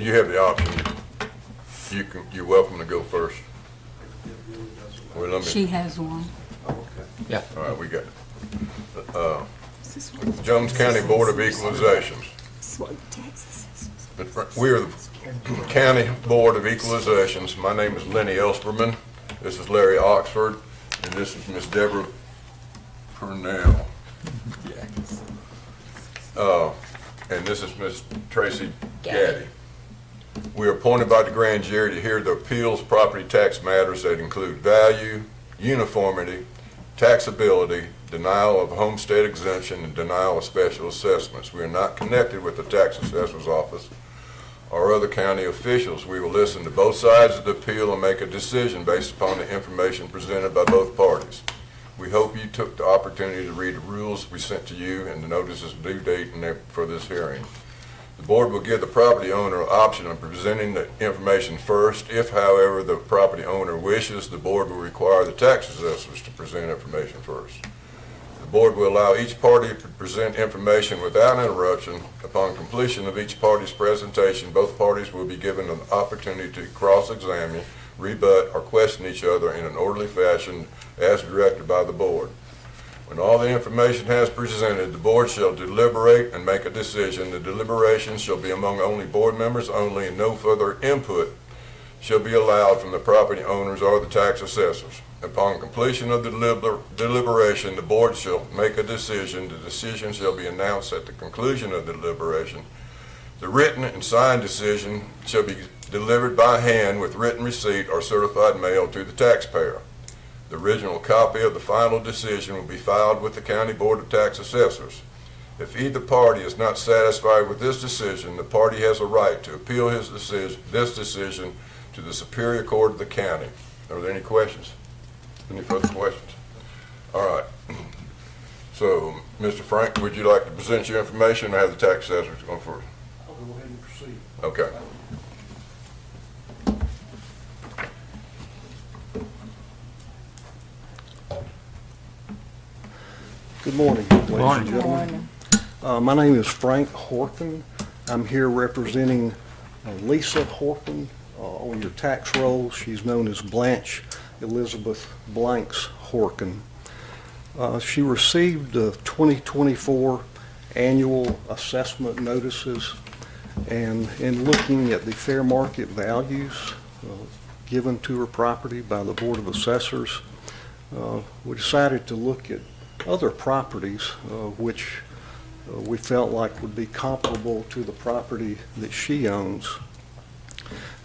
You have the option. You're welcome to go first. Well, let me. She has one. Yeah. All right, we got Jones County Board of Equalizations. We are the County Board of Equalizations. My name is Lenny Elsperman. This is Larry Oxford, and this is Miss Deborah Purnell. And this is Miss Tracy Gaddy. We are appointed by the grand jury to hear the appeals property tax matters that include value, uniformity, taxability, denial of homestead exemption, and denial of special assessments. We are not connected with the tax assessor's office or other county officials. We will listen to both sides of the appeal and make a decision based upon the information presented by both parties. We hope you took the opportunity to read the rules we sent to you and the notices of due date for this hearing. The board will give the property owner an option of presenting the information first. If, however, the property owner wishes, the board will require the tax assessors to present information first. The board will allow each party to present information without interruption. Upon completion of each party's presentation, both parties will be given an opportunity to cross-examine, rebut, or question each other in an orderly fashion as directed by the board. When all the information has presented, the board shall deliberate and make a decision. The deliberations shall be among only board members only, and no further input shall be allowed from the property owners or the tax assessors. Upon completion of the deliberation, the board shall make a decision. The decision shall be announced at the conclusion of the deliberation. The written and signed decision shall be delivered by hand with written receipt or certified mail to the taxpayer. The original copy of the final decision will be filed with the County Board of Tax Assessors. If either party is not satisfied with this decision, the party has a right to appeal this decision to the Superior Court of the county. Are there any questions? Any further questions? All right. So, Mr. Frank, would you like to present your information or have the tax assessors go first? I'll go ahead and proceed. Okay. Good morning, ladies morning. and gentlemen. My name is Frank Horton. I'm here representing Lisa Horton on your tax roll. She's known as Blanche Elizabeth Blanks Horton. She received the 2024 annual assessment notices, and in looking at the fair market values given to her property by the Board of Assessors, we decided to look at other properties which we felt like would be comparable to the property that she owns.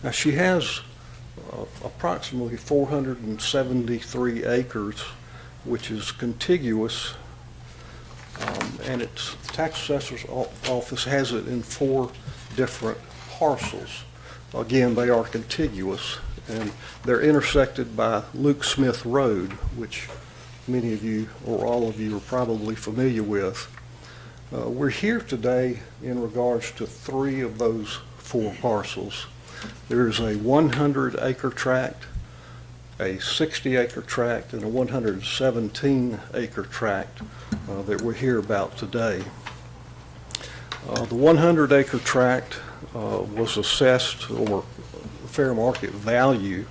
Now, she has approximately 473 acres, which is contiguous, and its tax assessor's office has it in 4 different parcels. Again, they are contiguous, and they're intersected by Luke Smith Road, which many of you or all of you are probably familiar with. We're here today in regards to 3 of those 4 parcels. There's a 100-acre tract, a 60-acre tract, and a 117-acre tract that we're here about today. The 100-acre tract was assessed, or fair market value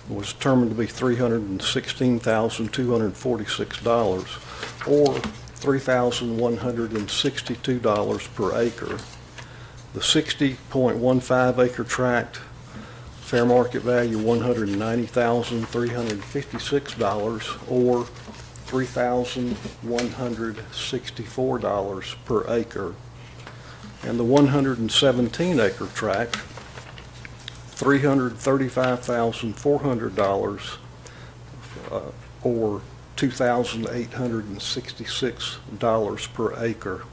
was determined to be $316,246, or $3,162 per acre. The 60.15 acre tract, fair market value $190,356, or $3,164 per acre. And the 117 acre tract, $335,400, or $2,866 per acre.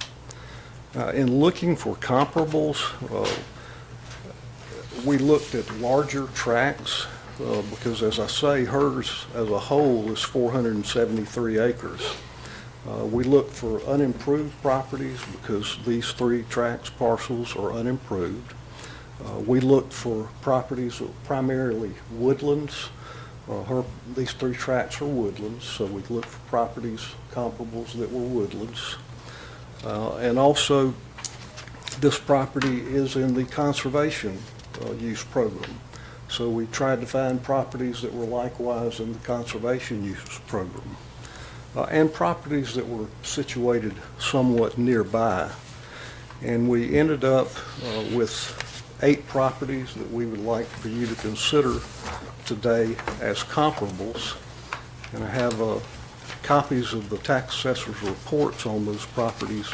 In looking for comparables, we looked at larger tracts because, as I say, hers as a whole is 473 acres. We looked for unimproved properties because these 3 tracts parcels are unimproved. We looked for properties primarily woodlands. These 3 tracts are woodlands, so we looked for properties comparables that were woodlands. And also, this property is in the conservation use program. So we tried to find properties that were likewise in the conservation use program, and properties that were situated somewhat nearby. And we ended up with 8 properties that we would like for you to consider today as comparables. And I have copies of the tax assessor's reports on those properties,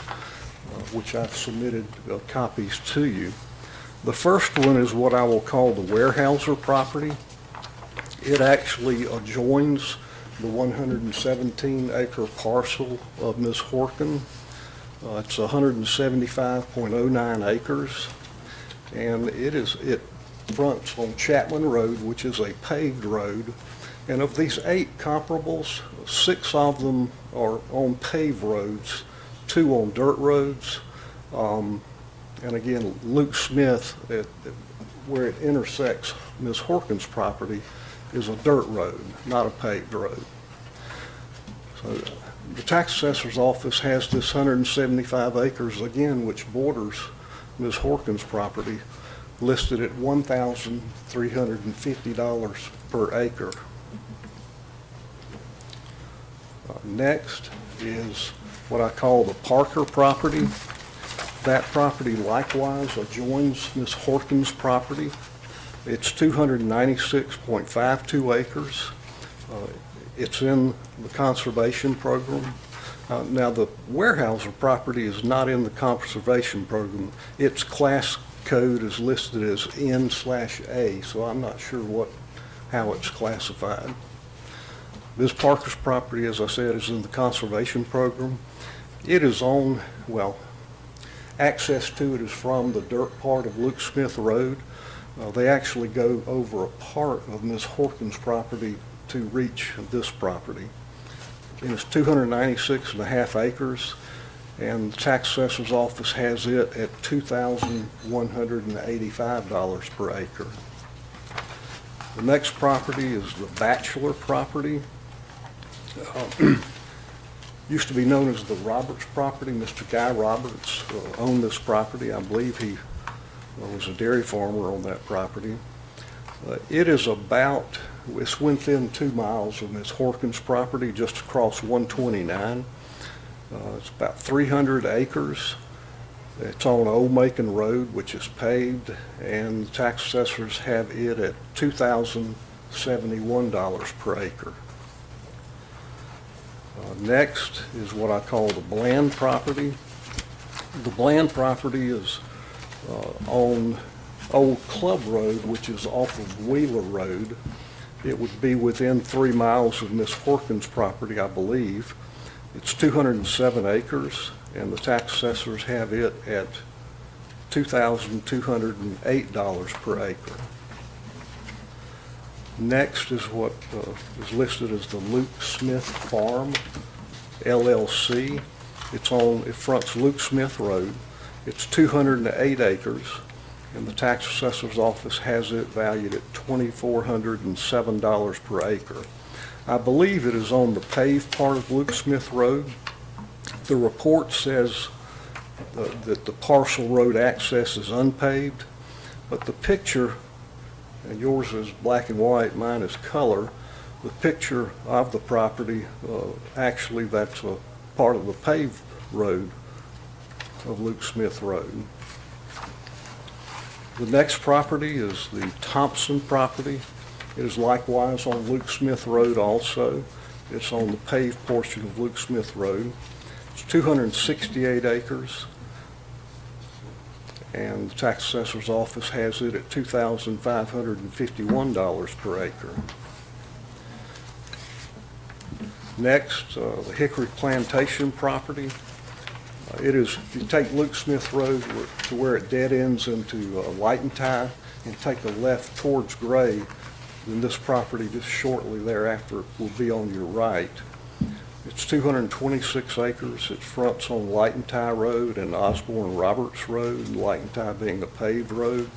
which I've submitted copies to you. The first one is what I will call the Warehouser property. It actually adjoins the 117-acre parcel of Ms. Horkin. It's 175.09 acres, and it fronts on Chapman Road, which is a paved road. And of these 8 comparables, 6 of them are on paved roads, 2 on dirt roads. And again, Luke Smith, where it intersects Ms. Horkin's property, is a dirt road, not a paved road. So the tax assessor's office has this 175 acres, again, which borders Ms. Horkin's property, listed at $1,350 per acre. Next is what I call the Parker property. That property likewise adjoins Ms. Horkin's property. It's 296.52 acres. It's in the conservation program. Now, the Warehouser property is not in the conservation program. Its class code is listed as N/A, so I'm not sure how it's classified. Ms. Parker's property, as I said, is in the conservation program. It is on, well, access to it is from the dirt part of Luke Smith Road. They actually go over a part of Ms. Horkin's property to reach this property. And it's 296.5 acres, and the tax assessor's office has it at $2,185 per acre. The next property is the Bachelor property. Used to be known as the Roberts property. Mr. Guy Roberts owned this property. I believe he was a dairy farmer on that property. It's within 2 miles of Ms. Horkin's property, just across 129. It's about 300 acres. It's on Old Macon Road, which is paved, and the tax assessors have it at $2,071 per acre. Next is what I call the Bland property. The Bland property is on Old Club Road, which is off of Wheeler Road. It would be within 3 miles of Ms. Horkin's property, I believe. It's 207 acres, and the tax assessors have it at $2,208 per acre. Next is what is listed as the Luke Smith Farm, LLC. It fronts Luke Smith Road. It's 208 acres, and the tax assessor's office has it valued at $2,407 per acre. I believe it is on the paved part of Luke Smith Road. The report says that the parcel road access is unpaved, but the picture, and yours is black and white, mine is color, the picture of the property, actually that's a part of the paved road of Luke Smith Road. The next property is the Thompson property. It is likewise on Luke Smith Road also. It's on the paved portion of Luke Smith Road. It's 268 acres, and the tax assessor's office has it at $2,551 per acre. Next, the Hickory Plantation property. If you take Luke Smith Road to where it dead ends into Lightentie and take a left towards Gray, then this property just shortly thereafter will be on your right. It's 226 acres. It fronts on Lightentie Road and Osborne Roberts Road, Lightentie being a paved road.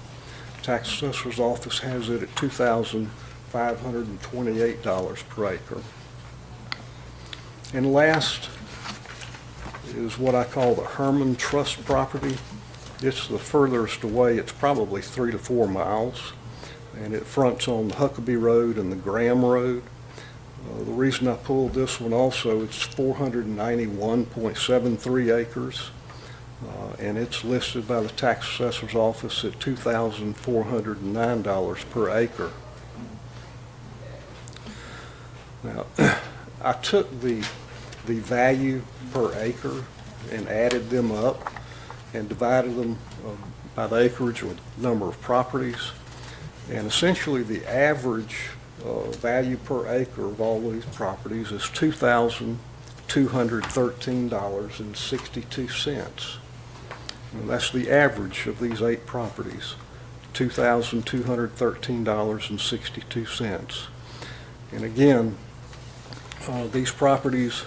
Tax assessor's office has it at $2,528 per acre. And last is what I call the Herman Trust property. It's the furthest away. It's probably 3 to 4 miles, and it fronts on the Huckabee Road and the Graham Road. The reason I pulled this one also, it's 491.73 acres, and it's listed by the tax assessor's office at $2,409 per acre. Now, I took the value per acre and added them up and divided them by the acreage or the number of properties. And essentially the average value per acre of all these properties is $2,213.62. And that's the average of these 8 properties, $2,213.62. And again, these properties,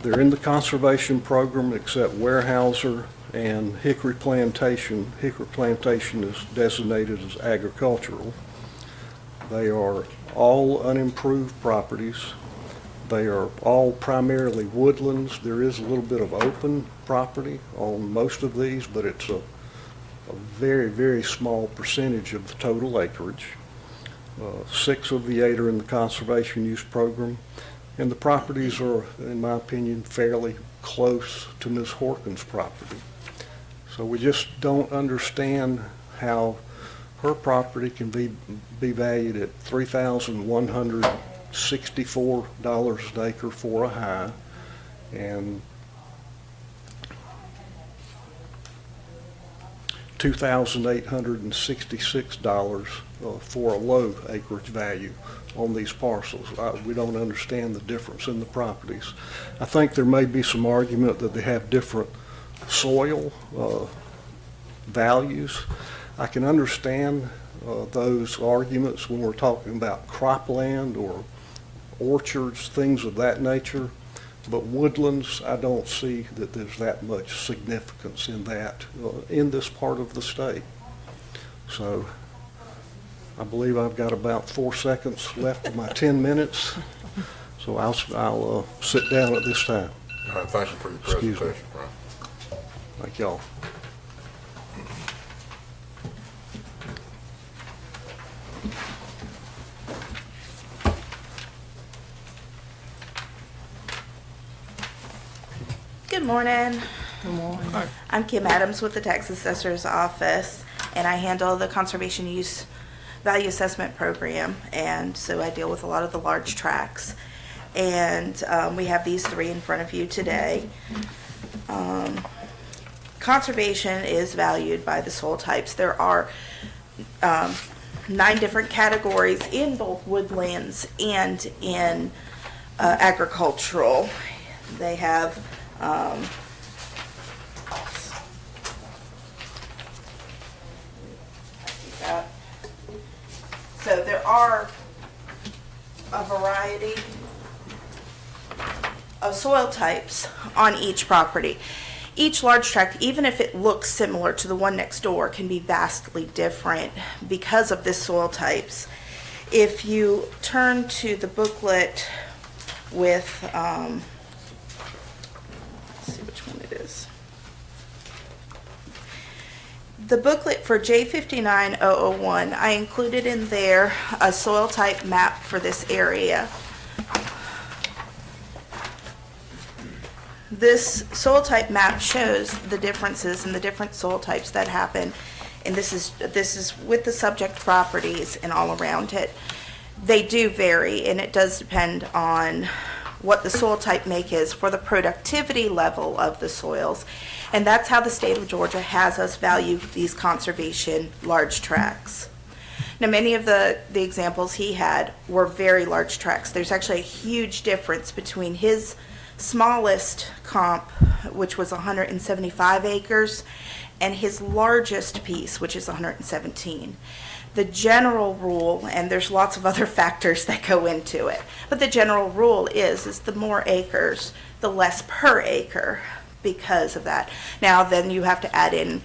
they're in the conservation program except Weyerhaeuser and Hickory Plantation. Hickory Plantation is designated as agricultural. They are all unimproved properties. They are all primarily woodlands. There is a little bit of open property on most of these, but it's a very, very small percentage of the total acreage. 6 of the 8 are in the conservation use program, and the properties are, in my opinion, fairly close to Ms. Horkin's property. So we just don't understand how her property can be valued at $3,164 an acre for a high, and $2,866 for a low acreage value on these parcels. We don't understand the difference in the properties. I think there may be some argument that they have different soil values. I can understand those arguments when we're talking about cropland or orchards, things of that nature. But woodlands, I don't see that there's that much significance in that in this part of the state. So I believe I've got about 4 seconds left of my 10 minutes. So I'll sit down at this time. All right, thank you for your Excuse me. presentation, Frank. Thank y'all. Good morning. Good morning. I'm Kim Adams with the Tax Assessor's Office, and I handle the Conservation Use Value Assessment Program, and so I deal with a lot of the large tracts. And we have these 3 in front of you today. Conservation is valued by the soil types. There are 9 different categories in both woodlands and in agricultural. They have so there are a variety of soil types on each property. Each large tract, even if it looks similar to the one next door, can be vastly different because of this soil types. If you turn to the booklet with let's see which one it is. The booklet for J59001, I included in there a soil type map for this area. This soil type map shows the differences in the different soil types that happen, and this is with the subject properties and all around it. They do vary, and it does depend on what the soil type make is for the productivity level of the soils. And that's how the state of Georgia has us value these conservation large tracts. Now, many of the examples he had were very large tracts. There's actually a huge difference between his smallest comp, which was 175 acres, and his largest piece, which is 117. The general rule, and there's lots of other factors that go into it, but the general rule is the more acres, the less per acre because of that. Now, then you have to add in,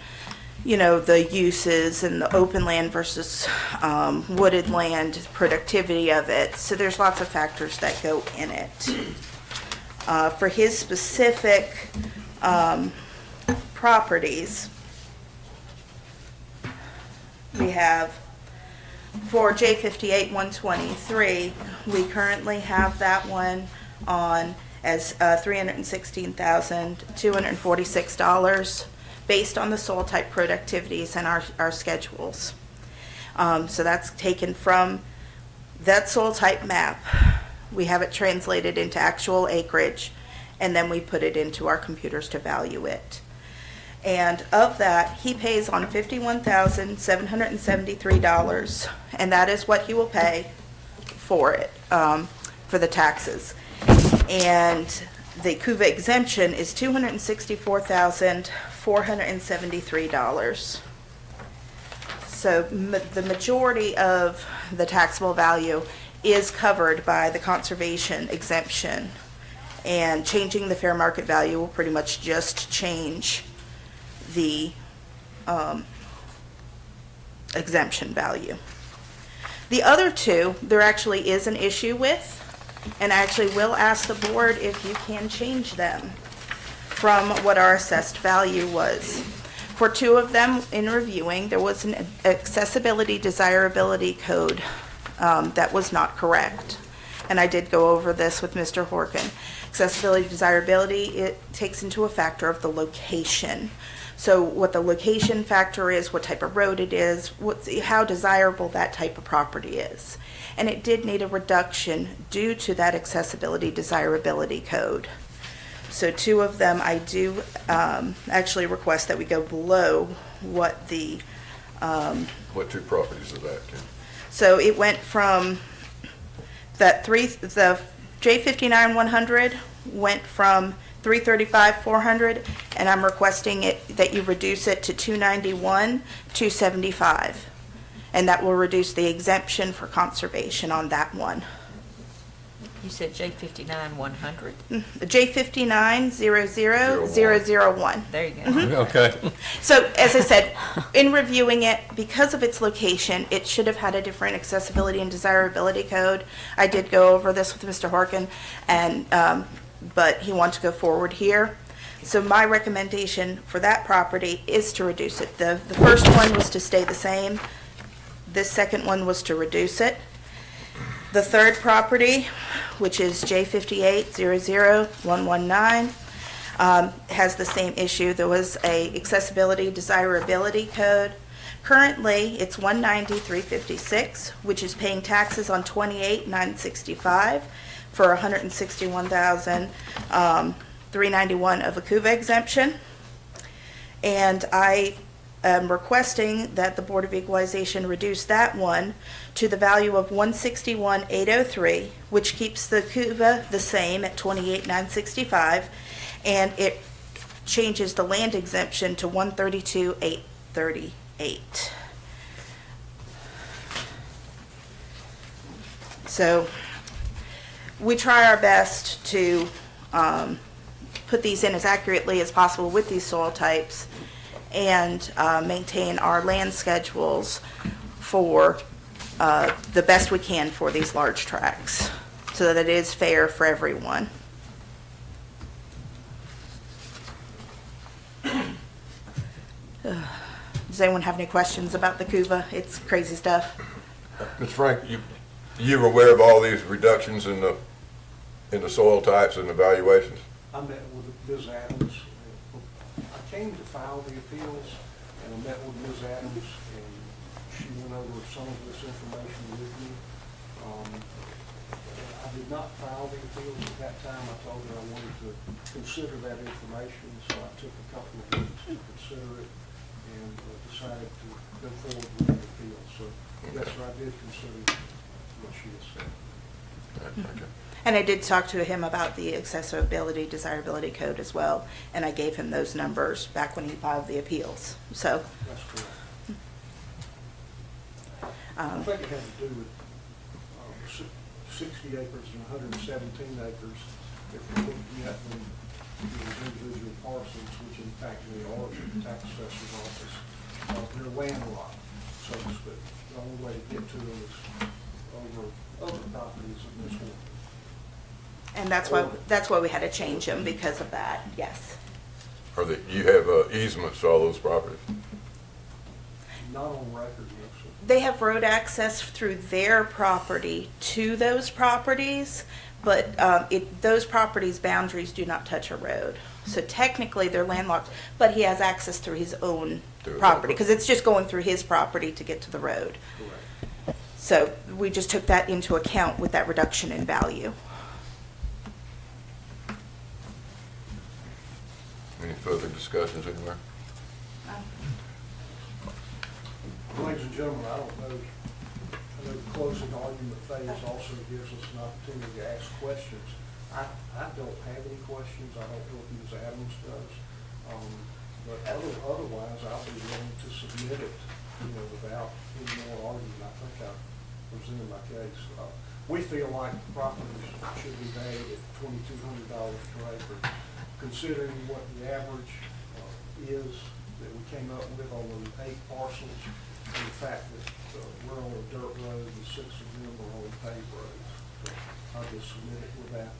the uses and the open land versus wooded land, productivity of it. So there's lots of factors that go in it. For his specific properties, we have for J58 123, we currently have that one on as $316,246 based on the soil type productivities and our schedules. So that's taken from that soil type map. We have it translated into actual acreage, and then we put it into our computers to value it. And of that, he pays on $51,773, and that is what he will pay for it, for the taxes. And the CUVA exemption is $264,473. So the majority of the taxable value is covered by the conservation exemption, and changing the fair market value will pretty much just change the exemption value. The other two, there actually is an issue with, and I actually will ask the board if you can change them from what our assessed value was. For two of them, in reviewing, there was an accessibility desirability code that was not correct. And I did go over this with Mr. Horkin. Accessibility desirability, it takes into a factor of the location. So what the location factor is, what type of road it is, how desirable that type of property is. And it did need a reduction due to that accessibility desirability code. So two of them, I do actually request that we go below what the, What two properties is that, Ken? so it went from the J59 100 went from 335 400, and I'm requesting it that you reduce it to 291 275, and that will reduce the exemption for conservation on that one. You said J59 100. J59 00001. There you go. Okay. So, as I said, in reviewing it, because of its location, it should have had a different accessibility and desirability code. I did go over this with Mr. Horkin, and but he wanted to go forward here. So my recommendation for that property is to reduce it. The first one was to stay the same. This second one was to reduce it. The third property, which is J58 00119, has the same issue. There was a accessibility desirability code. Currently, it's 190,356, which is paying taxes on 28,965 for 161,391 of a CUVA exemption. And I am requesting that the Board of Equalization reduce that one to the value of 161,803, which keeps the CUVA the same at 28,965, and it changes the land exemption to 132,838. So we try our best to put these in as accurately as possible with these soil types and maintain our land schedules for the best we can for these large tracts so that it is fair for everyone. Does anyone have any questions about the CUVA? It's crazy stuff. Mr. Frank, you were aware of all these reductions in the soil types and evaluations? I met with Ms. Adams. I came to file the appeals, and I met with Ms. Adams, and she went over some of this information with me. I did not file the appeals at that time. I told her I wanted to consider that information, so I took a couple of weeks to consider it and decided to go forward with the appeal. So, yes, sir, I did consider what she has said. Okay. And I did talk to him about the accessibility desirability code as well, and I gave him those numbers back when he filed the appeals. So That's correct. I think it had to do with 60 acres and 117 acres. If we're looking at the individual parcels, which in fact they are in the tax assessor's office, they're landlocked, so to speak. The only way to get to them is over other properties of this one. and that's why we had to change them because of that. Yes. Or that you have easements to all those properties? Not on record, no, sir. They have road access through their property to those properties, but those properties' boundaries do not touch a road. So technically, they're landlocked, but he has access through his own Through his property, own. because it's just going through his property to get to the road. Correct. So we just took that into account with that reduction in value. Any further discussions anywhere? Ladies and gentlemen, I know the closing argument phase also gives us an opportunity to ask questions. I don't have any questions. I don't know if Ms. Adams does. But otherwise, I'll be willing to submit it, without any more argument. I think I've presented my case. We feel like the properties should be valued at $2,200 per acre, considering what the average is that we came up with on the 8 parcels, and the fact that we're on a dirt road and 6 of them are on paved roads. So I'll just submit it with that.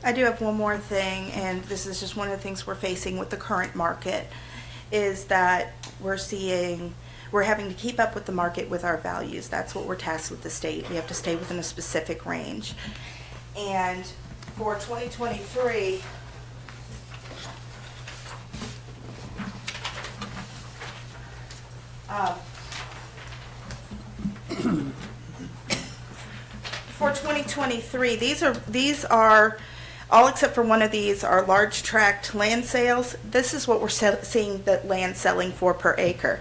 I do have one more thing, and this is just one of the things we're facing with the current market, is that we're having to keep up with the market with our values. That's what we're tasked with the state. We have to stay within a specific range. And for 2023, these are all except for one of these are large tract land sales. This is what we're seeing the land selling for per acre.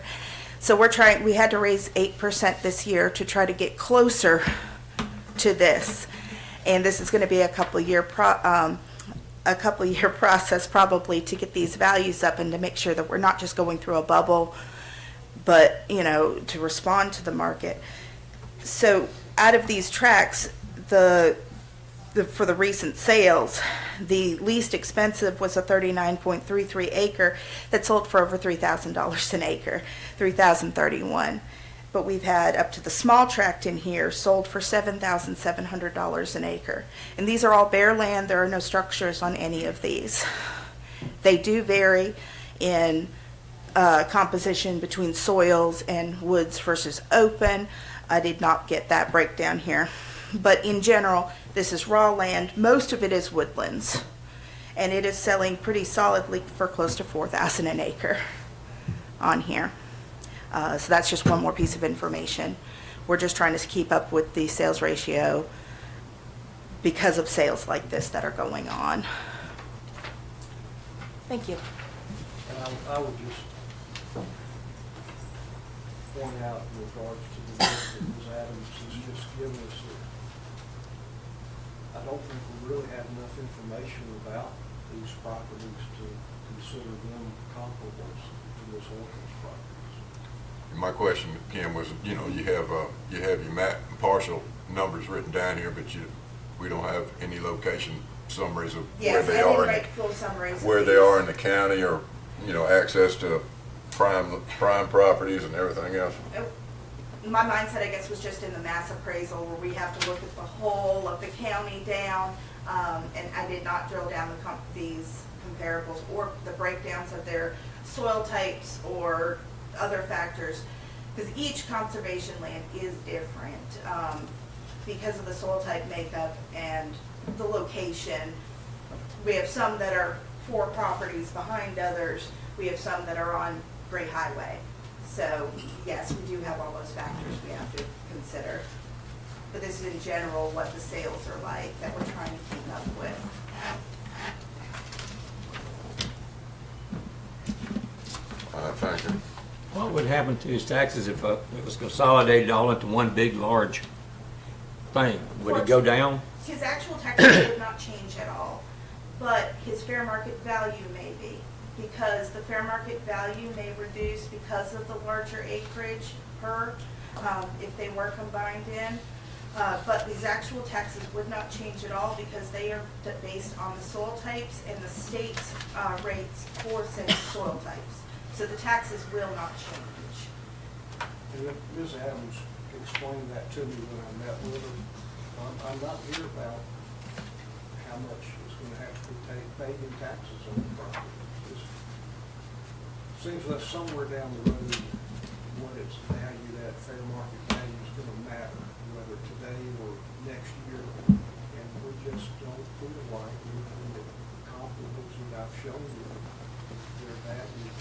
So we had to raise 8% this year to try to get closer to this. And this is going to be a couple year process probably to get these values up and to make sure that we're not just going through a bubble, but, to respond to the market. So out of these tracts, for the recent sales, the least expensive was a 39.33 acre that sold for over $3,000 an acre, $3,031. But we've had up to the small tract in here sold for $7,700 an acre. And these are all bare land. There are no structures on any of these. They do vary in composition between soils and woods versus open. I did not get that breakdown here. But in general, this is raw land. Most of it is woodlands. And it is selling pretty solidly for close to $4,000 an acre on here. So that's just one more piece of information. We're just trying to keep up with the sales ratio because of sales like this that are going on. Thank you. And I would just point out in regards to the list that Ms. Adams has just given us that I don't think we really have enough information about these properties to consider them comparables to Ms. Horton's properties. My question, Ken, was, you have your map and parcel numbers written down here, but we don't have any location summaries of where they are, where they are in the county, or, access to prime properties and everything else. My mindset, I guess, was just in the mass appraisal where we have to look at the whole of the county down, and I did not drill down these comparables or the breakdowns of their soil types or other factors, because each conservation land is different because of the soil type makeup and the location. We have some that are 4 properties behind others. We have some that are on Gray Highway. So, yes, we do have all those factors we have to consider. But this is in general what the sales are like that we're trying to keep up with. Thank you. What would happen to his taxes if it was consolidated all into one big, large thing? Would it go down? His actual taxes would not change at all, but his fair market value may be, because the fair market value may reduce because of the larger acreage per, if they were combined in. But these actual taxes would not change at all because they are based on the soil types and the state's rates for said soil types. So the taxes will not change. And if Ms. Adams explained that to me when I met with her. I'm not here about how much is going to have to be paid in taxes on the property. Just Seems that somewhere down the road, what it's valued at, fair market value is gonna matter, whether today or next year. And we just don't feel like anything that comparables that I've shown you, they're valued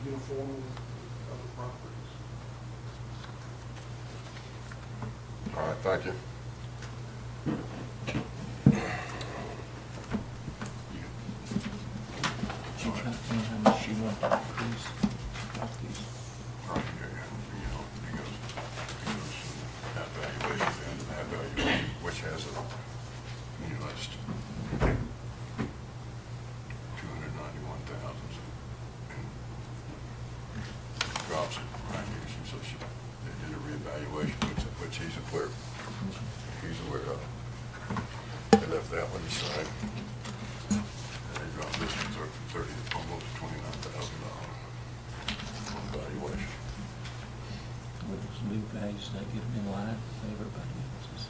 uniformly with other properties. All right, thank you. She tried to know how much she wanted to increase off these. Right, yeah, you know, he goes that valuation and that valuation, which has a, you know, it's 291,000. And drops it right here, so they did a reevaluation, which he's aware of. They left that one the same. And they dropped this one from 30 to almost $29,000 on valuation. With those new values, they get them in line with everybody else's.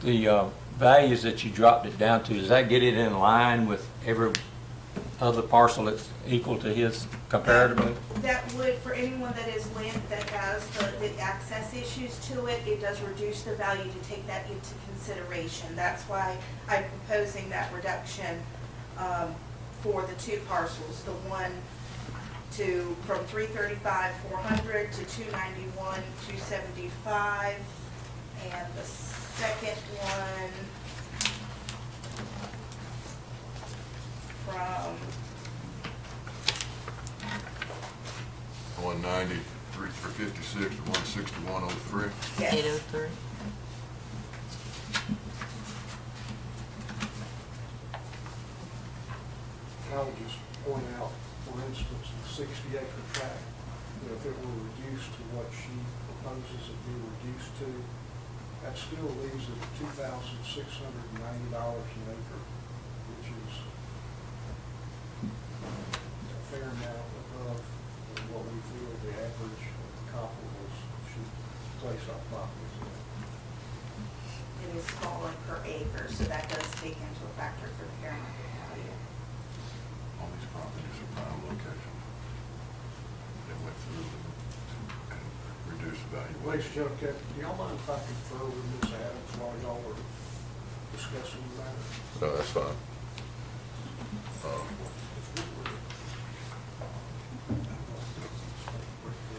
The values that you dropped it down to, does that get it in line with every other parcel that's equal to his comparatively? That would, for anyone that is land, that has the access issues to it, it does reduce the value to take that into consideration. That's why I'm proposing that reduction for the two parcels, the one from 335,400 to 291,275, and the second one from 193 for 56 to 16103. yes. 803. I would just point out, for instance, the 60-acre tract, that if it were reduced to what she proposes it be reduced to, that still leaves it at $2,690 an acre, which is a fair amount above what we feel the average comparables should place our properties at. It is smaller per acre, so that does take into a factor for the fair market value. All these properties are prime location. They went through and reduced the Ladies valuation. and gentlemen, do y'all mind if I confer with Ms. Adams while y'all are discussing the matter? No, that's fine.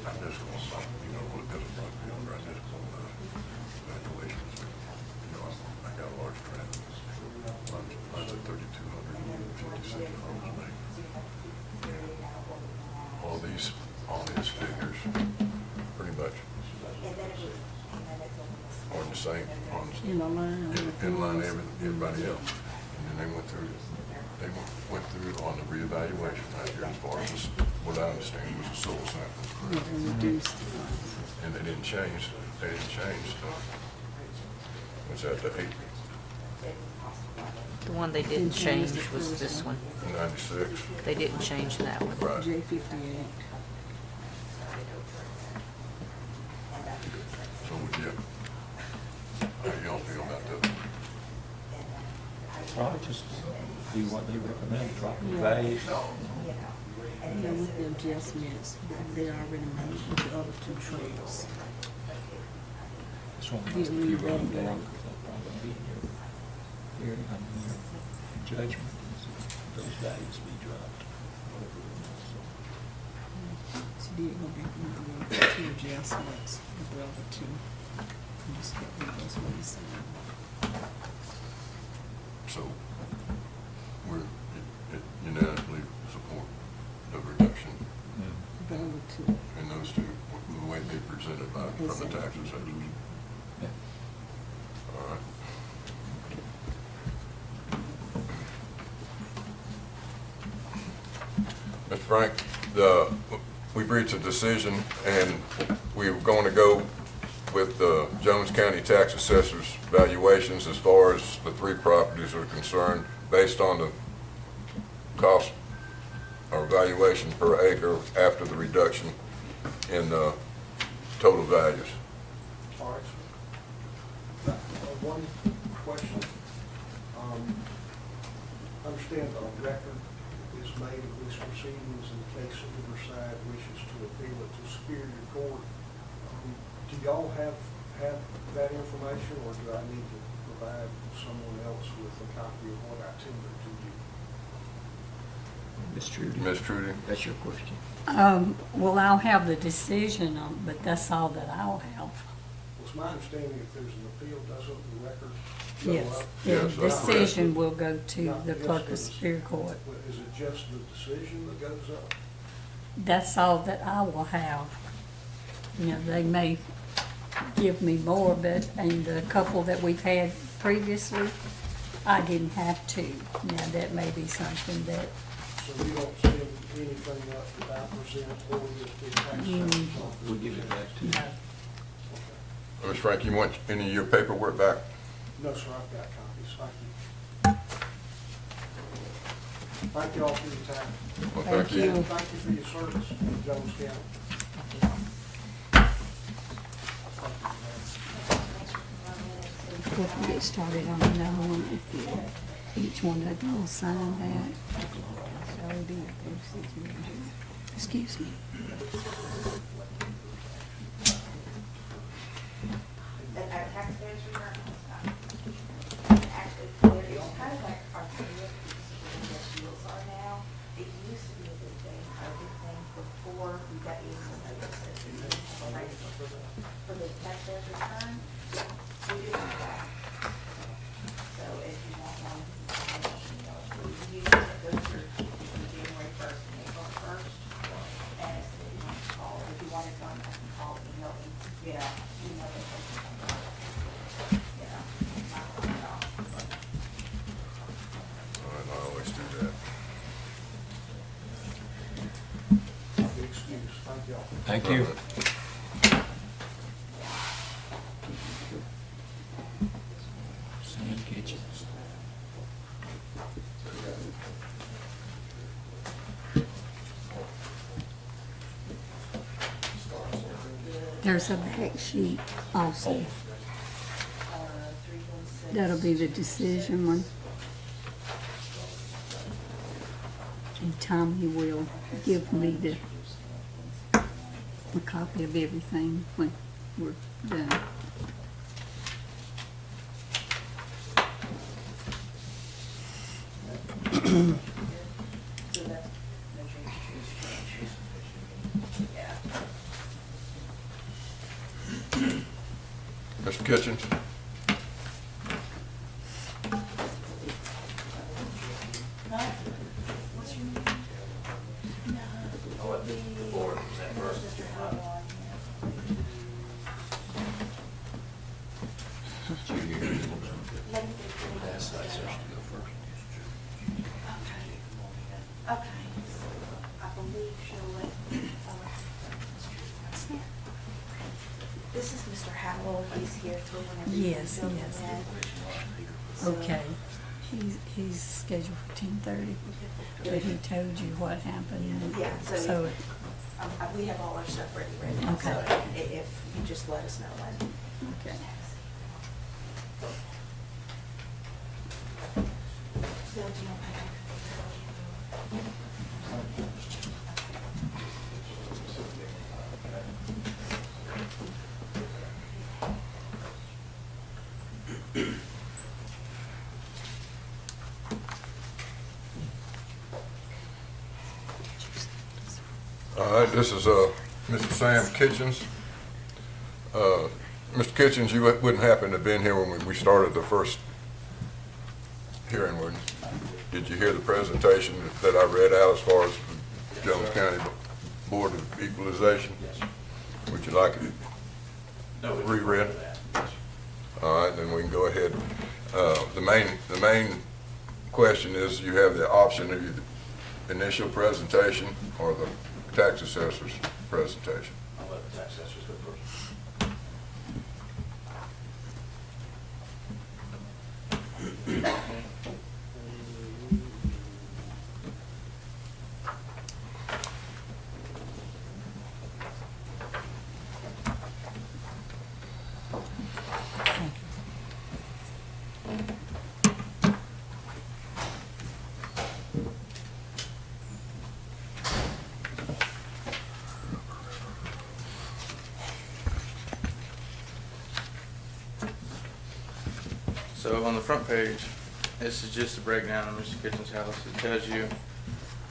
I'm just going by, you know, look at the property owner, I just go by valuations. You know, I got a large tract. Mine's at 3,256 homes an acre. All these figures, pretty much on the same, in line everybody else. And then they went through it on the reevaluation right here as far as what I understand was the soil sample. And they didn't change, what's that, the 8, The one they didn't change was this one. 96, They didn't change that one. right. J58. So, yeah. How do y'all feel about that? Probably just do what they recommend, drop the values. Yeah, with the adjustments that they already made with the other two trails. This one must be run down, because they'll probably be here, I mean, judgment, those values be dropped. She did go back and do the two adjustments with the other two. And just get rid of those what he said. So, we're unanimously support the reduction The other two. in those two, the way they presented by, from the tax assessors. Yeah. All right. Mr. Frank, we've reached a decision, and we're going to go with the Jones County Tax Assessor's valuations as far as the three properties are concerned, based on the cost or valuation per acre after the reduction in total values. All right, sir. One question. Understand a record is made of these proceedings in case either side wishes to appeal it to Superior Court. Do y'all have that information, or do I need to provide someone else with a copy of what I tendered to you? Ms. Trudy, Ms. Trudy? that's your question. Well, I'll have the decision on, but that's all that I'll have. Well, it's my understanding if there's an appeal, doesn't the record go Yes, up? the Yes, that's decision will go to Not the just clerk the of Superior Court. Well, is it just the decision that goes up? That's all that I will have. You know, they may give me more, but, and the couple that we've had previously, I didn't have to. Now, that may be something that, So you don't send anything up that I present or that the tax assessor's office We'll give it back to you. you know, Okay. Ms. Frank, you want any of your paperwork back? No, sir, I've got copies. Thank you. Thank you all for your time. Well, Thank you. And thank you for your service in Jones County. Thank you, ma'am. before we get started on another one, if you, each one of you will sign that. Excuse me. And our taxpayers return actually, it's kind of like our payment, what shields are now. It used to be a big thing, before we got into notices. For the taxpayers return, we do that. So if you want one, we use it, it goes through January 1st and April 1st. And it's, if you want to call, if you want it done, I can call, email, yeah, email it. Yeah, not at all. All right, I always do that. I'll be excused. Thank y'all. Thank you. Sam Kitchens. There's a back sheet also. That'll be the decision one. And Tommy will give me a copy of everything when we're done. Mr. Kitchens? Okay, I believe she'll let, this is Mr. Howell, he's here for whenever you Yes, fill him yes. in. So- Okay. He's scheduled for 10:30, but he told you what happened. Yeah, so- So, We have all our stuff ready right now, so Okay. if you just let us know when. okay. Bill, do you want my- All right, this is Mr. Sam Kitchens. Mr. Kitchens, you wouldn't happen to have been here when we started the first hearing, wouldn't you? Did you hear the presentation that I read out as far as the Jones County Board of Equalization? Would you like it reread? All right, then we can go ahead. The main question is, you have the option of your initial presentation or the tax assessor's presentation. I'll let the tax assessors go first. So on the front page, this is just a breakdown of Mr. Kitchen's house. It tells you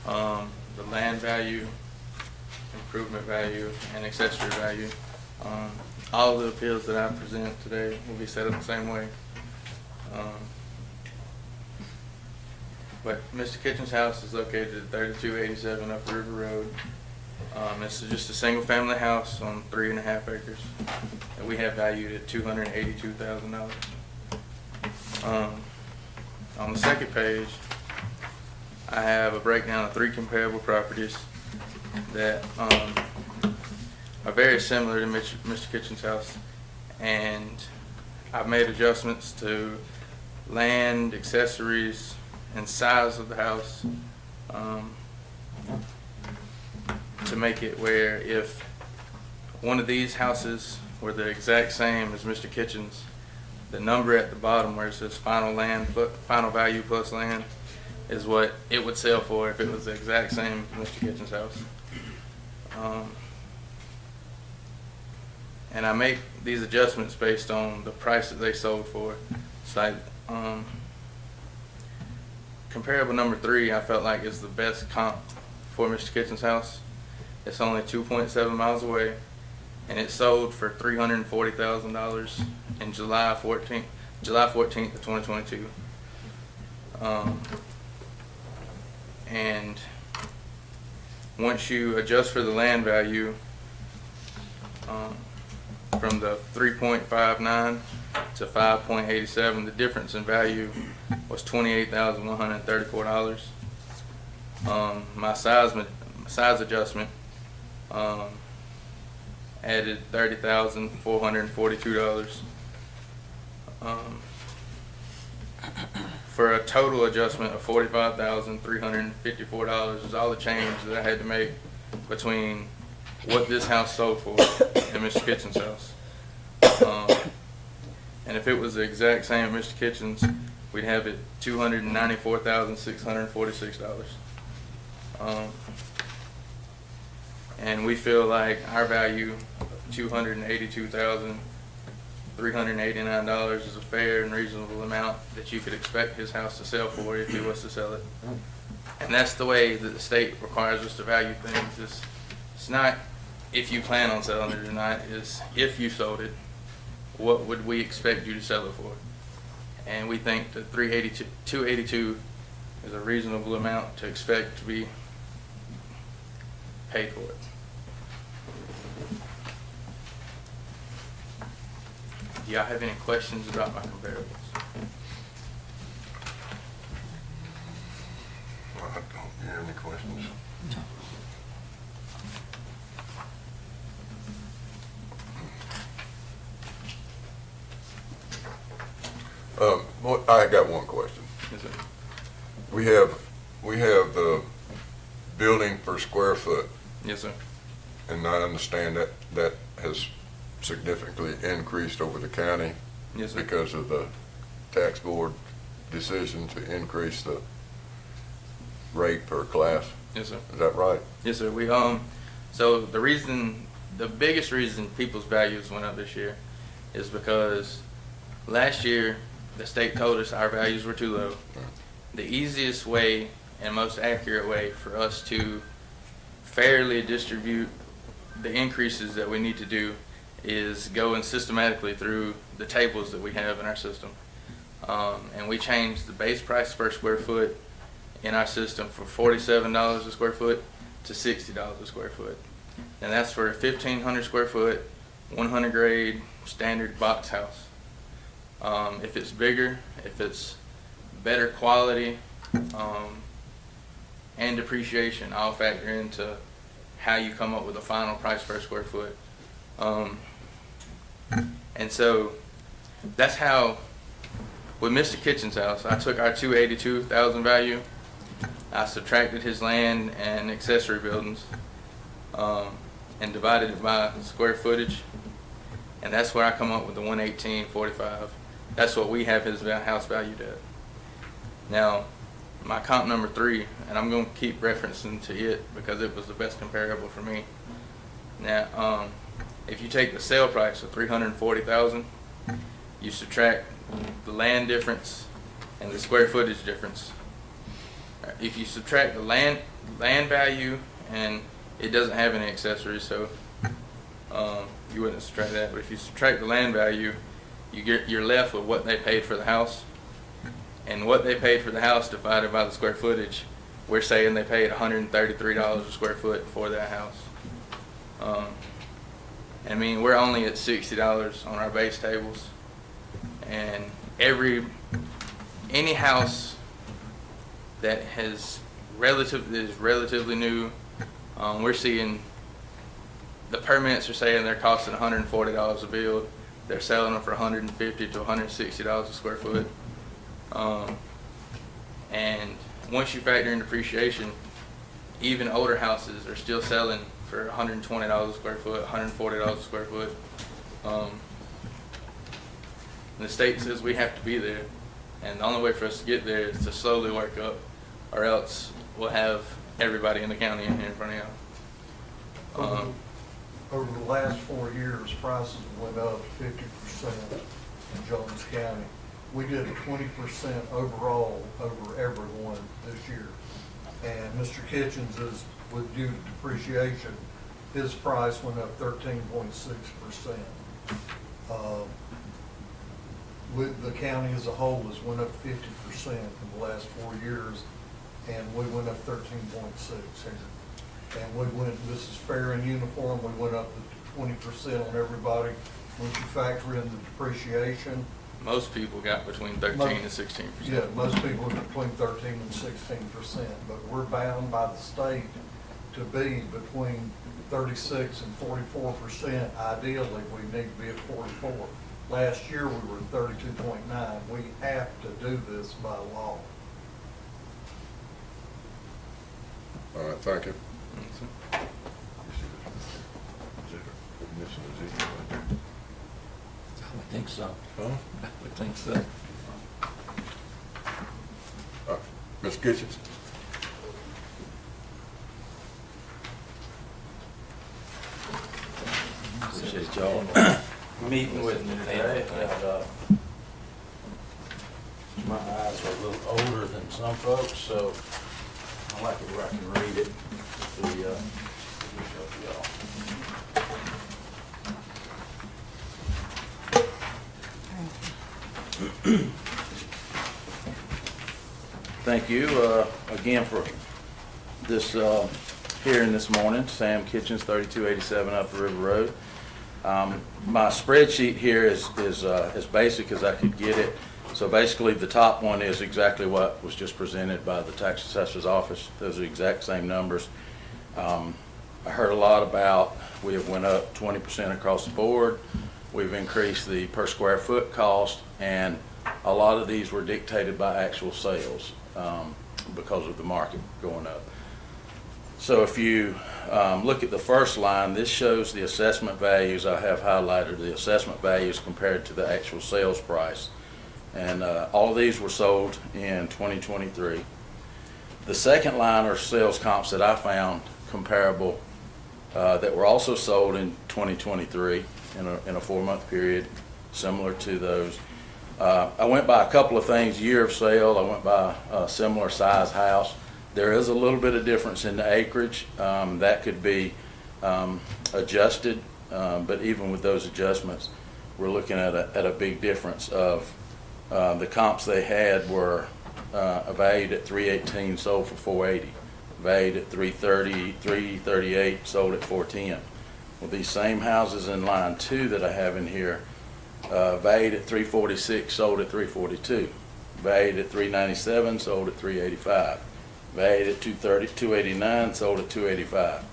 the land value, improvement value, and accessory value. All of the appeals that I present today will be set up the same way. But Mr. Kitchen's house is located at 3287 Upper River Road. This is just a single family house on 3.5 acres that we have valued at $282,000. On the second page, I have a breakdown of 3 comparable properties that are very similar to Mr. Kitchen's house, and I've made adjustments to land, accessories, and size of the house to make it where if one of these houses were the exact same as Mr. Kitchen's, the number at the bottom where it says final value plus land is what it would sell for if it was the exact same as Mr. Kitchen's house. And I make these adjustments based on the price that they sold for. So comparable number 3, I felt like is the best comp for Mr. Kitchen's house. It's only 2.7 miles away, and it sold for $340,000 in July 14th of 2022. And once you adjust for the land value from the 3.59 to 5.87, the difference in value was $28,134. My size adjustment added $30,442. For a total adjustment of $45,354 is all the change that I had to make between what this house sold for and Mr. Kitchen's house. And if it was the exact same as Mr. Kitchen's, we'd have it $294,646. And we feel like our value of $282,389 is a fair and reasonable amount that you could expect his house to sell for if he was to sell it. And that's the way that the state requires us to value things. It's not if you plan on selling it or not, it's if you sold it, what would we expect you to sell it for? And we think that $282 is a reasonable amount to expect to be paid for it. Do y'all have any questions about my comparables? I don't have any questions. Well, I got one question. Yes, sir. We have the building per square foot, Yes, sir. and I understand that has significantly increased over the county Yes, sir. because of the tax board decision to increase the rate per class. Yes, sir. Is that right? Yes, sir. So the biggest reason people's values went up this year is because last year the state told us our values were too low. The easiest way and most accurate way for us to fairly distribute the increases that we need to do is going systematically through the tables that we have in our system. And we changed the base price per square foot in our system from $47 a square foot to $60 a square foot. And that's for a 1,500 square foot, 100 grade standard box house. If it's bigger, if it's better quality, and depreciation, I'll factor into how you come up with a final price per square foot. And so that's how, with Mr. Kitchen's house, I took our $282,000 value, I subtracted his land and accessory buildings, and divided it by square footage, and that's where I come up with the $118.45. That's what we have his house valued at. Now, my comp number 3, and I'm going to keep referencing to it because it was the best comparable for me. Now, if you take the sale price of $340,000, you subtract the land difference and the square footage difference. If you subtract the land value, and it doesn't have any accessories, so you wouldn't subtract that. But if you subtract the land value, you're left with what they paid for the house, and what they paid for the house divided by the square footage. We're saying they paid $133 a square foot for that house. I mean, we're only at $60 on our base tables, and any house that is relatively new, we're seeing the permits are saying they're costing $140 a build. They're selling them for $150 to $160 a square foot. And once you factor in depreciation, even older houses are still selling for $120 a square foot, $140 a square foot. And the state says we have to be there, and the only way for us to get there is to slowly work up, or else we'll have everybody in the county in here in front of you. Over the last 4 years, prices went up 50% in Jones County. We did 20% overall over everyone this year. And Mr. Kitchens is, with due to depreciation, his price went up 13.6%. With the county as a whole has went up 50% in the last 4 years, and we went up 13.6 here. And we went, this is fair and uniform, we went up to 20% on everybody. Once you factor in the depreciation, Most people got between 13 and 16%. yeah, most people are between 13 and 16%, but we're bound by the state to be between 36 and 44%. Ideally, we need to be at 44. Last year, we were at 32.9. We have to do this by law. All right, thank you. I would think so. Huh? I would think so. Mr. Kitchens? Appreciate y'all meeting with me today. My eyes are a little older than some folks, so I like it where I can read it. Thank you again for this hearing this morning. Sam Kitchens, 3287 Upper River Road. My spreadsheet here is as basic as I could get it. So basically, the top one is exactly what was just presented by the tax assessor's office. Those are the exact same numbers. I heard a lot about, we have went up 20% across the board. We've increased the per square foot cost, and a lot of these were dictated by actual sales because of the market going up. So if you look at the first line, this shows the assessment values. I have highlighted the assessment values compared to the actual sales price. And all of these were sold in 2023. The second line are sales comps that I found comparable that were also sold in 2023 in a 4-month period, similar to those. I went by a couple of things: year of sale. I went by a similar size house. There is a little bit of difference in the acreage that could be adjusted, but even with those adjustments, we're looking at a big difference of the comps they had were valued at $318, sold for $480. Valued at $330, $338, sold at $410. Well, these same houses in line 2 that I have in here, valued at $346, sold at $342. Valued at $397, sold at $385. Valued at $289, sold at $285.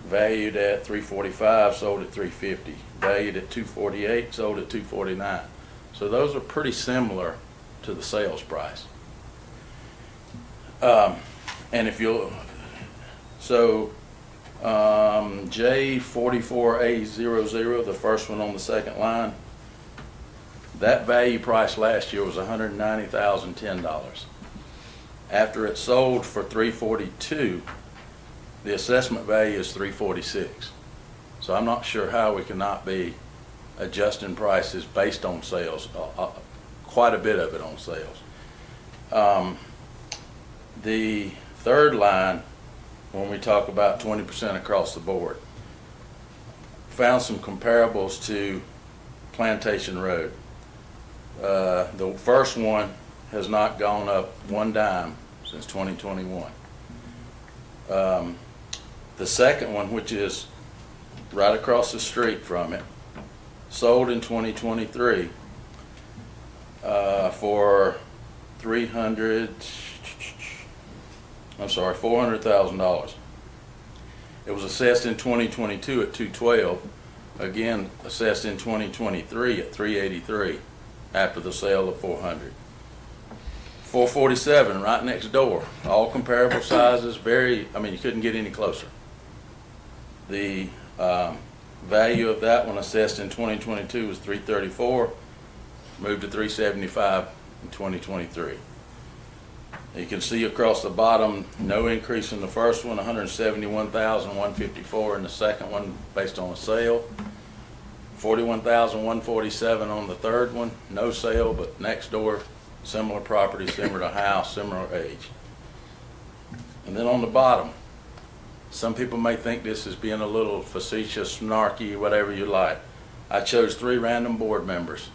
Valued at $345, sold at $350. Valued at $248, sold at $249. So those are pretty similar to the sales price. And if you'll, so J44A00, the first one on the second line, that value price last year was $190,010. After it sold for $342, the assessment value is $346. So I'm not sure how we cannot be adjusting prices based on sales, quite a bit of it on sales. The third line, when we talk about 20% across the board, found some comparables to Plantation Road. The first one has not gone up one dime since 2021. The second one, which is right across the street from it, sold in 2023 for $400,000. It was assessed in 2022 at $212, again assessed in 2023 at $383 after the sale of $400. 447 right next door, all comparable sizes, you couldn't get any closer. The value of that one assessed in 2022 was $334, moved to $375 in 2023. You can see across the bottom, no increase in the first one, $171,154 in the second one based on a sale, $41,147 on the third one, no sale, but next door, similar property, similar house, similar age. And then on the bottom, some people may think this is being a little facetious, snarky, whatever you like. I chose 3 random board members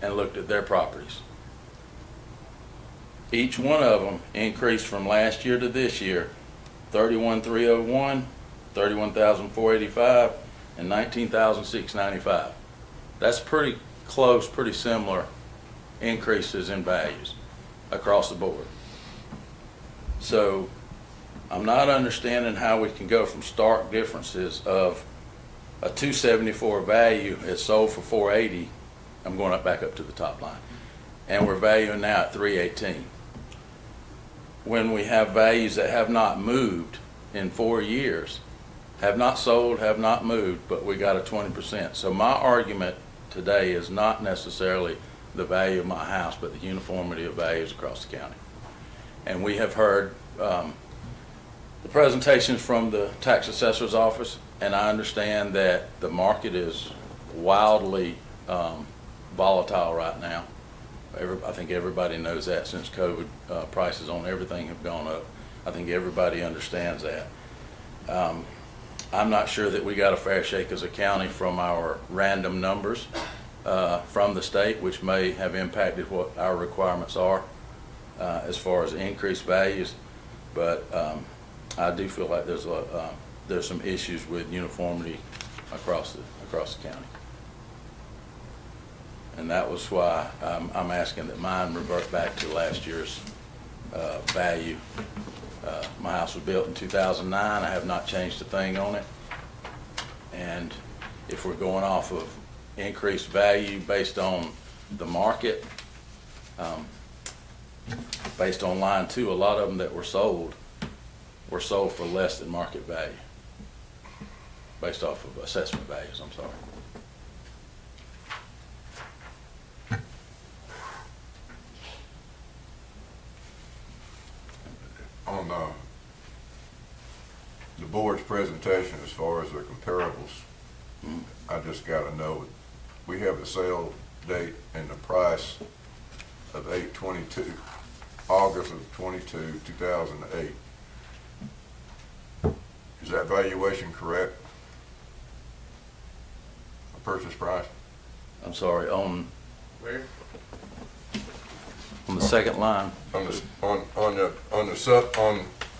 and looked at their properties. Each one of them increased from last year to this year, 31,301, 31,485, and 19,695. That's pretty close, pretty similar increases in values across the board. So I'm not understanding how we can go from stark differences of a 274 value is sold for 480. I'm going back up to the top line, and we're valuing now at 318. When we have values that have not moved in 4 years, have not sold, have not moved, but we got a 20%. So my argument today is not necessarily the value of my house, but the uniformity of values across the county. And we have heard the presentations from the tax assessor's office, and I understand that the market is wildly volatile right now. I think everybody knows that since COVID, prices on everything have gone up. I think everybody understands that. I'm not sure that we got a fair shake as a county from our random numbers from the state, which may have impacted what our requirements are as far as increased values. But I do feel like there's some issues with uniformity across the county. And that was why I'm asking that mine revert back to last year's value. My house was built in 2009. I have not changed a thing on it. And if we're going off of increased value based on the market, based on line 2, a lot of them that were sold for less than market value, based off of assessment values, I'm sorry. On the board's presentation, as far as the comparables, I just gotta know, we have the sale date and the price of 8/22, August of 2008. Is that valuation correct? The purchase price? I'm sorry, on Where? the second line. On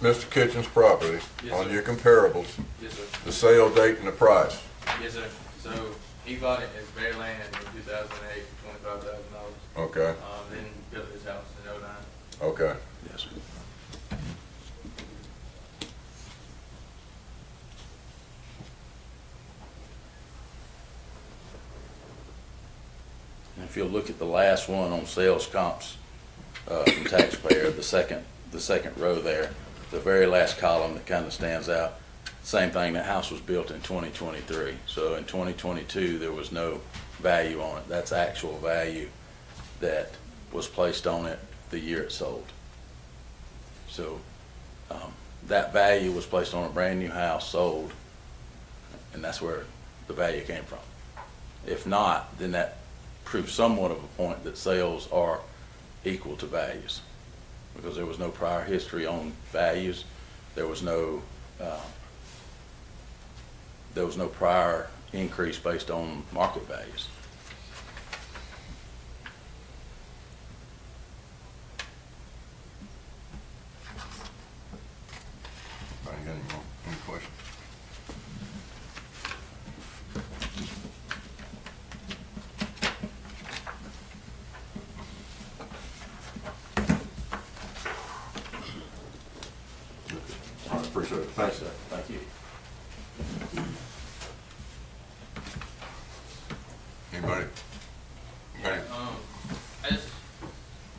Mr. Kitchen's property, Yes, on sir. your comparables, Yes, sir. the sale date and the price. Yes, sir. So he bought it as bare land in 2008 for $25,000. Okay, Then built his house in 2009. okay. Yes, sir. And if you'll look at the last one on sales comps from taxpayer, the second row there, the very last column that kind of stands out, same thing, that house was built in 2023. So in 2022, there was no value on it. That's actual value that was placed on it the year it sold. So that value was placed on a brand new house sold, and that's where the value came from. If not, then that proves somewhat of a point that sales are equal to values, because there was no prior history on values. There was no prior increase based on market values. Anybody got any questions? All right, appreciate it. Thanks. Sir. Thank you. Anybody? Okay.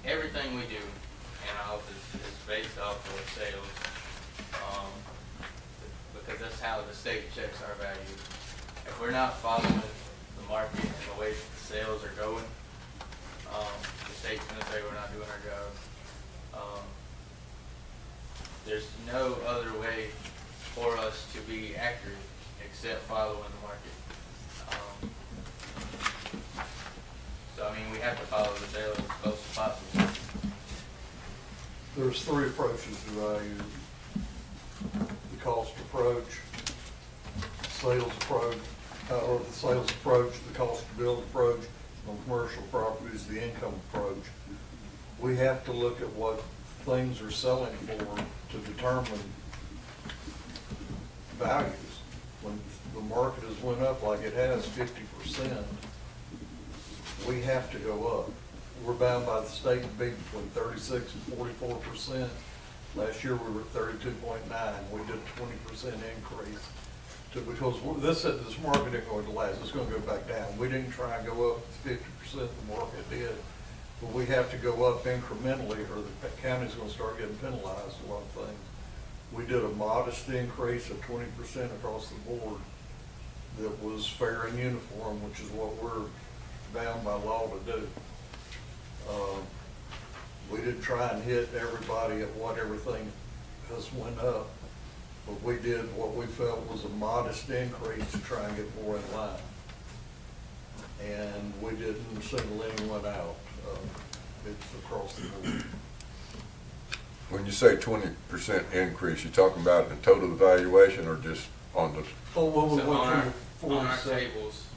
Everything we do in our office is based off of sales, because that's how the state checks our value. If we're not following the market and the way that the sales are going, the state's gonna say we're not doing our job. There's no other way for us to be accurate except following the market. So, I mean, we have to follow the sales as close as possible. There's three approaches to value. The cost approach, sales approach, or the sales approach, the cost to build approach, on commercial properties, the income approach. We have to look at what things are selling for to determine values. When the market has went up like it has 50%, we have to go up. We're bound by the state to be between 36 and 44%. Last year, we were at 32.9. We did a 20% increase because this market isn't going to last. It's going to go back down. We didn't try and go up 50%, the market did. But we have to go up incrementally or the county's going to start getting penalized a lot of things. We did a modest increase of 20% across the board that was fair and uniform, which is what we're bound by law to do. We didn't try and hit everybody at what everything has went up, but we did what we felt was a modest increase to try and get more in line. And we didn't single anyone out. It's across the board. When you say 20% increase, you talking about the total evaluation or just on the? Oh, well, we So went on from our 47. tables,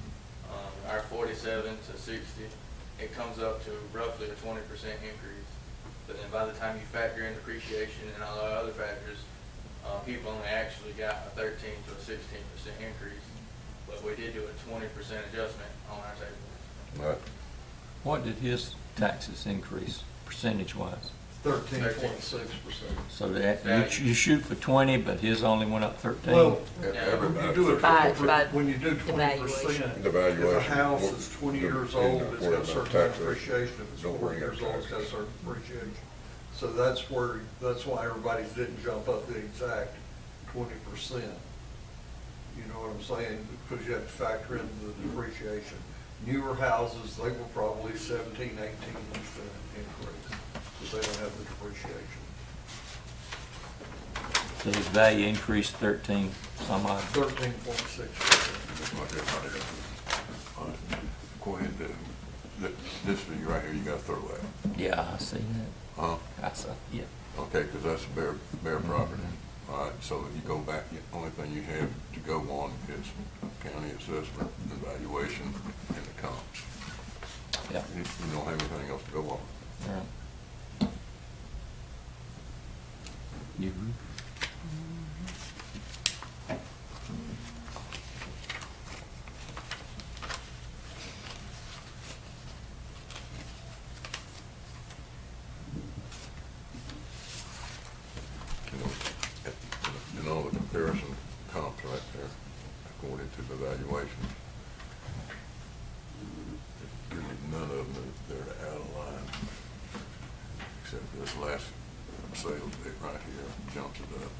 our 47 to 60, it comes up to roughly a 20% increase. But then by the time you factor in depreciation and all the other factors, people only actually got a 13 to a 16% increase. But we did do a 20% adjustment on our tables. Right. What did his taxes increase percentage-wise? 13.6%. So that, you shoot for 20, but his only went up 13? Well, Everybody. you do it, By when you do 20%, valuation. The valuation. if a house is 20 years old, it's got a certain amount of Tax rate. depreciation. If it's Don't 40 bring up years old, it's got a taxes. certain depreciation. So that's why everybody's didn't jump up the exact 20%. You know what I'm saying? Because you have to factor in the depreciation. Newer houses, they were probably 17, 18% increase, because they don't have the depreciation. So his value increased 13 some odd. 13.6%. Just like everybody else. All right. Go ahead, this figure right here, you gotta throw out. Yeah, I see that. Huh? I saw, yeah. Okay, because that's bare property. All right, so if you go back, the only thing you have to go on is county assessment, evaluation, and the comps. Yeah. You don't have anything else to go on. All right. You agree? You know, the comparison comps right there, according to the valuation. Really none of them are out of line, except this last sales bit right here jumps it up.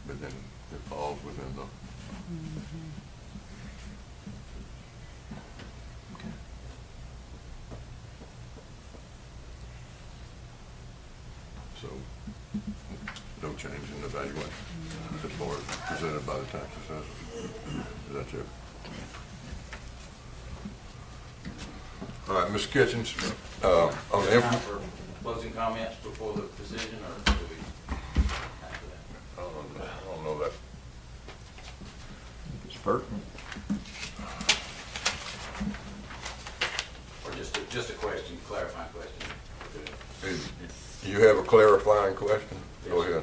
But then it falls within the. So, change in the valuation as far as presented by the tax assessor. Is that true? All right, Mr. Kitchens, on the Time for closing comments before the decision, or do we after that? I don't know that. It's pertinent. Or just a question, clarifying question? You have a clarifying question? Go ahead.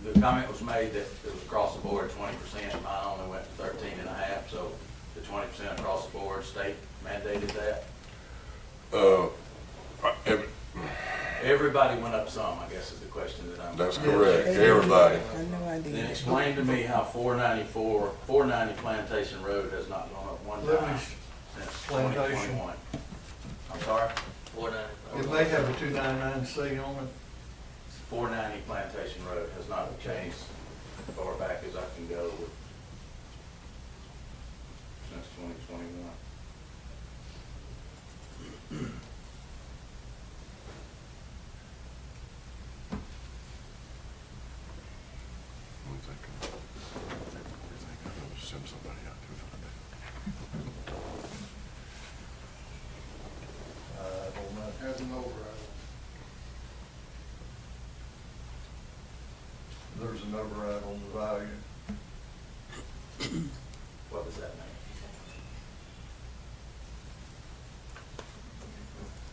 The comment was made that it was across the board 20%, mine only went to 13.5, so the 20% across the board, state mandated that? Everybody went up some, I guess is the question that I'm. That's correct, everybody. I know I Then did. explain to me how 490 Plantation Road has not gone up one Let me time s- since Plantation. 2021. I'm sorry? 490. It may have a 299C on it. 490 Plantation Road has not changed as far back as I can go with, since 2021. I'm thinking, I'll send somebody out to find it. I don't know. As an override. There's an override on the value. What does that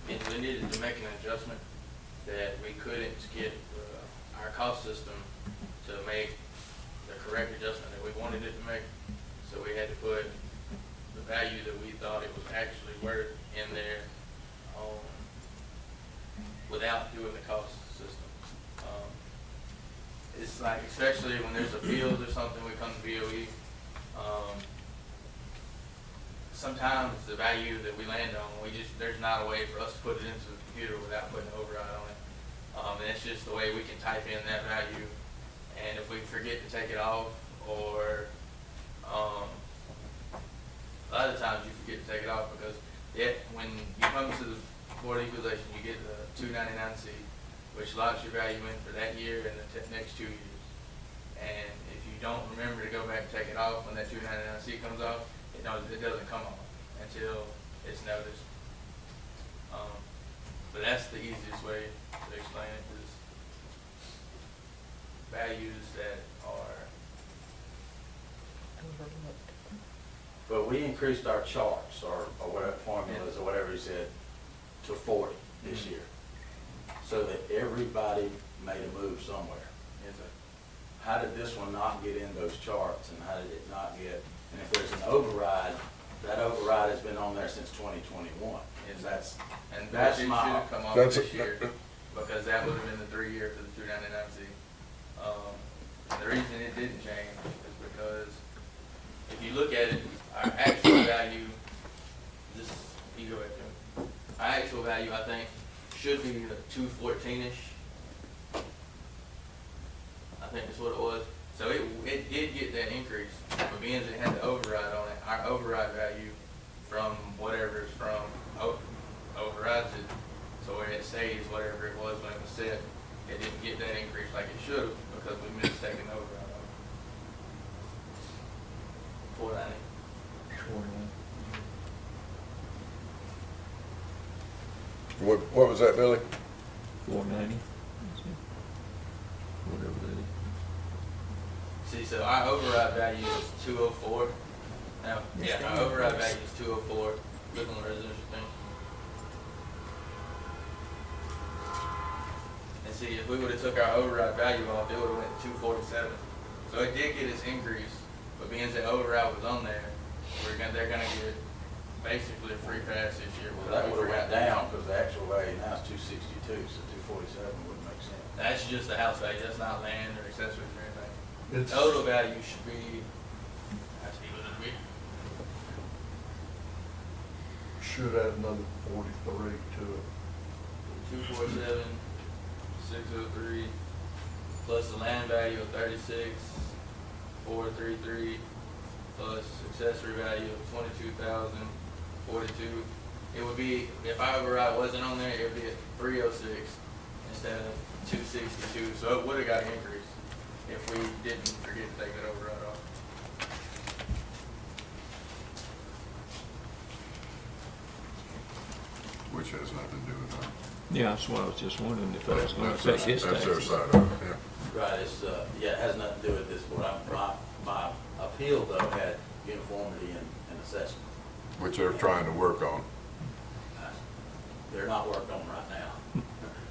mean? And we needed to make an adjustment that we couldn't get our cost system to make the correct adjustment that we wanted it to make. So we had to put the value that we thought it was actually worth in there, without doing the cost system. It's like, especially when there's appeals or something, we come to BOE, sometimes the value that we land on, there's not a way for us to put it into the computer without putting an override on it. And it's just the way we can type in that value. And if we forget to take it off, or, a lot of times you forget to take it off because when you come to the Board of Equalization, you get the 299C, which locks your value in for that year and the next 2 years. And if you don't remember to go back and take it off when that 299C comes off, it doesn't come off until it's noticed. But that's the easiest way to explain it, is values that are But we increased our charts, or whatever formulas, or whatever you said, to 40 this year, so that everybody made a move somewhere. How did this one not get in those charts, and how did it not get, and if there's an override, that override has been on there since 2021. That's And That's it should my- have come off That's this a- year, because that would have been the 3-year for the 299C. And the reason it didn't change is because if you look at it, our actual value, you go back to it. Our actual value, I think, should be the 214-ish. I think that's what it was. So it did get that increase, but being as it had the override on it, our override value from whatever it's from overrides it. So where it stays whatever it was when it was set, it didn't get that increase like it should have because we missed taking the override off. 490. What was that, Billy? 490. Whatever that is. See, so our override value is 204. Now, yeah, our override value is 204. Look on the resolution thing. And see, if we would have took our override value off, it would have went to 247. So it did get its increase, but being as the override was on there, they're gonna get basically a free pass this year. Well, that would have went down, because the actual value now is 262, so 247 wouldn't make sense. That's just the house value. That's not land or accessories or anything. It's- Total value should be, I see what it be. Should add another 43 to it. 247, 603, plus the land value of 36,433, plus accessory value of 22,042. It would be, if our override wasn't on there, it would be at 306, instead of 262, so it would've got increased if we didn't forget to take that override off. Which has nothing to do with that. Yeah, that's what I was just wondering if that was gonna That's affect his their taxes. side of it, yeah. Right, it's, yeah, it has nothing to do with this board. My appeal though had uniformity in assessment. Which they're trying to work on. They're not worked on right now.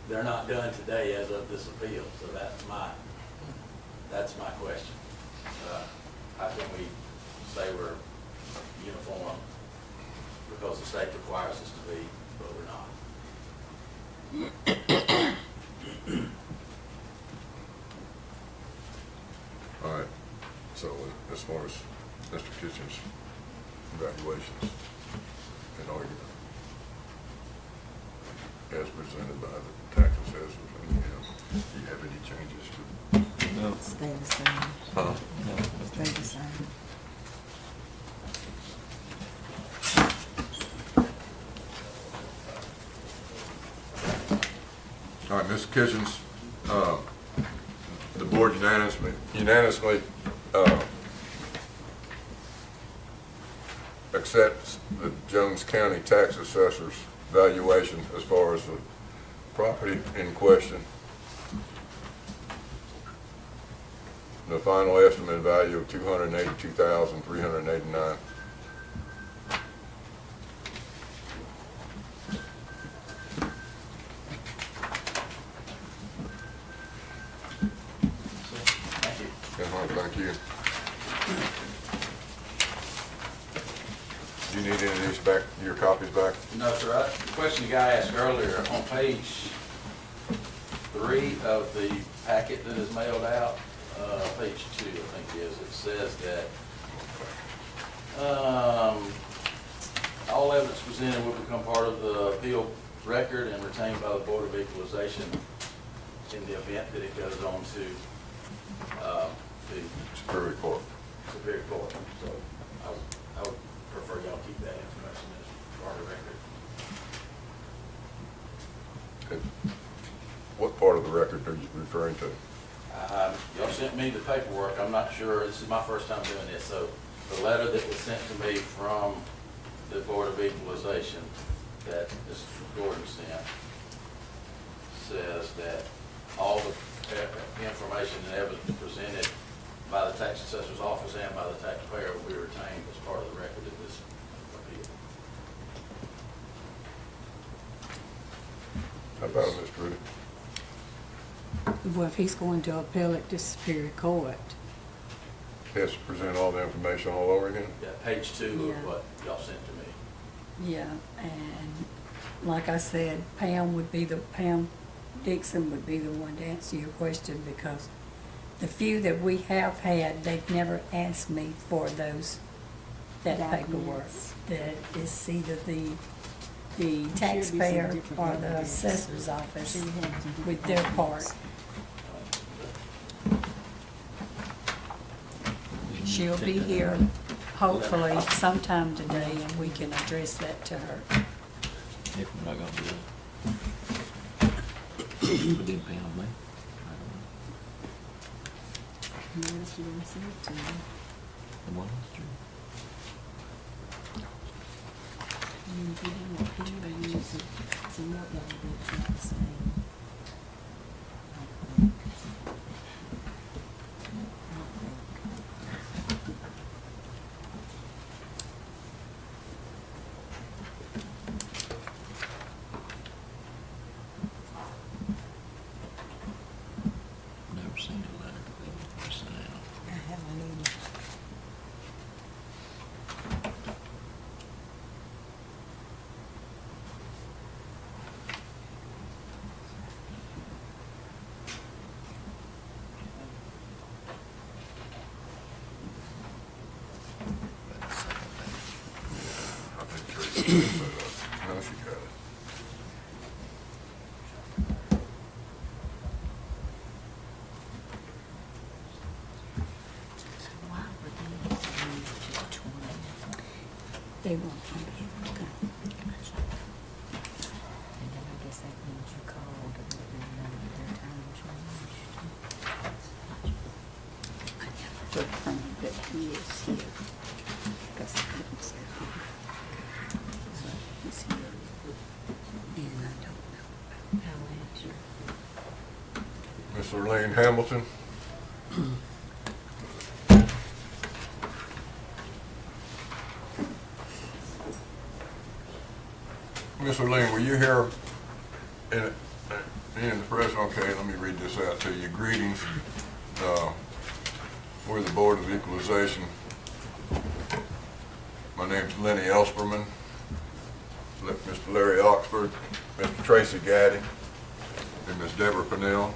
They're not done today as of this appeal, so that's my question. How can we say we're uniform because the state requires us to be, but we're not? All right, so as far as Mr. Kitchen's evaluations and argument as presented by the tax assessors, and, do you have any changes to? No, Stay the same, Huh? stay the same. All right, Mr. Kitchens, the board unanimously accepts the Jones County tax assessor's valuation as far as the property in question. The final estimated value of $282,389. Thank you. Thank you. Do you need any of these back, your copies back? No, sir. The question the guy asked earlier, on page 3 of the packet that is mailed out, page 2, I think it is, it says that all evidence presented will become part of the appeal record and retained by the Board of Equalization in the event that it goes on to the Superior Court. Superior Court. So I would prefer y'all keep that information as part of the record. And what part of the record are you referring to? Y'all sent me the paperwork. I'm not sure, this is my first time doing this, so the letter that was sent to me from the Board of Equalization that Mr. Gordon sent says that all the information and evidence presented by the tax assessor's office and by the taxpayer will be retained as part of the record of this appeal. How about it, Mr. Rudy? Well, if he's going to appeal it to Superior Court, He has to present all the information all over again? Yeah, page 2 Yeah. of what y'all sent to me. yeah, and like I said, Pam Dixon would be the one to answer your question, because the few that we have had, they've never asked me for that paperwork. Documents. That is either the be some taxpayer different or the evidence. assessor's office Sure we have some different with their part. evidence. She'll be here hopefully sometime today, and we can address that to her. if we're not gonna do it. We didn't pay on me. And what else you gonna say to them? The one was true. I mean, if you don't appeal, they use some more evidence, not the same. I think. Never seen a letter that they would send out. I haven't either. I think Tracy set up. No, she got it. So why would they move to 20? They won't. And then I guess that means you called and let them know. attorney, but he is here. 'Cause I couldn't say so he's here. And I don't know. I'll answer. Miss Arlene Hamilton. Miss Arlene, were you here in the press? Okay, let me read this out to you. Greetings. We're the Board of Equalization. My name's Lenny Elsperman, Mr. Larry Oxford, Mr. Tracy Gaddy, and Ms. Deborah Pennell.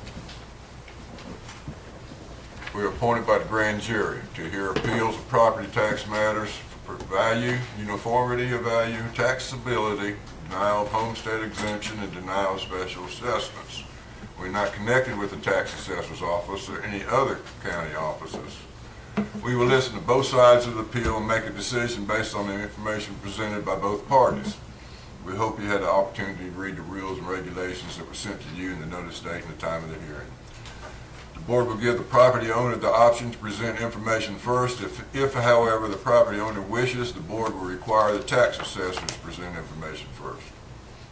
We are appointed by the grand jury to hear appeals of property tax matters for value, uniformity of value, taxability, denial of homestead exemption, and denial of special assessments. We're not connected with the tax assessor's office or any other county offices. We will listen to both sides of the appeal and make a decision based on the information presented by both parties. We hope you had the opportunity to read the rules and regulations that were sent to you in the notice date and the time of the hearing. The board will give the property owner the option to present information first. If however, the property owner wishes, the board will require the tax assessor to present information first.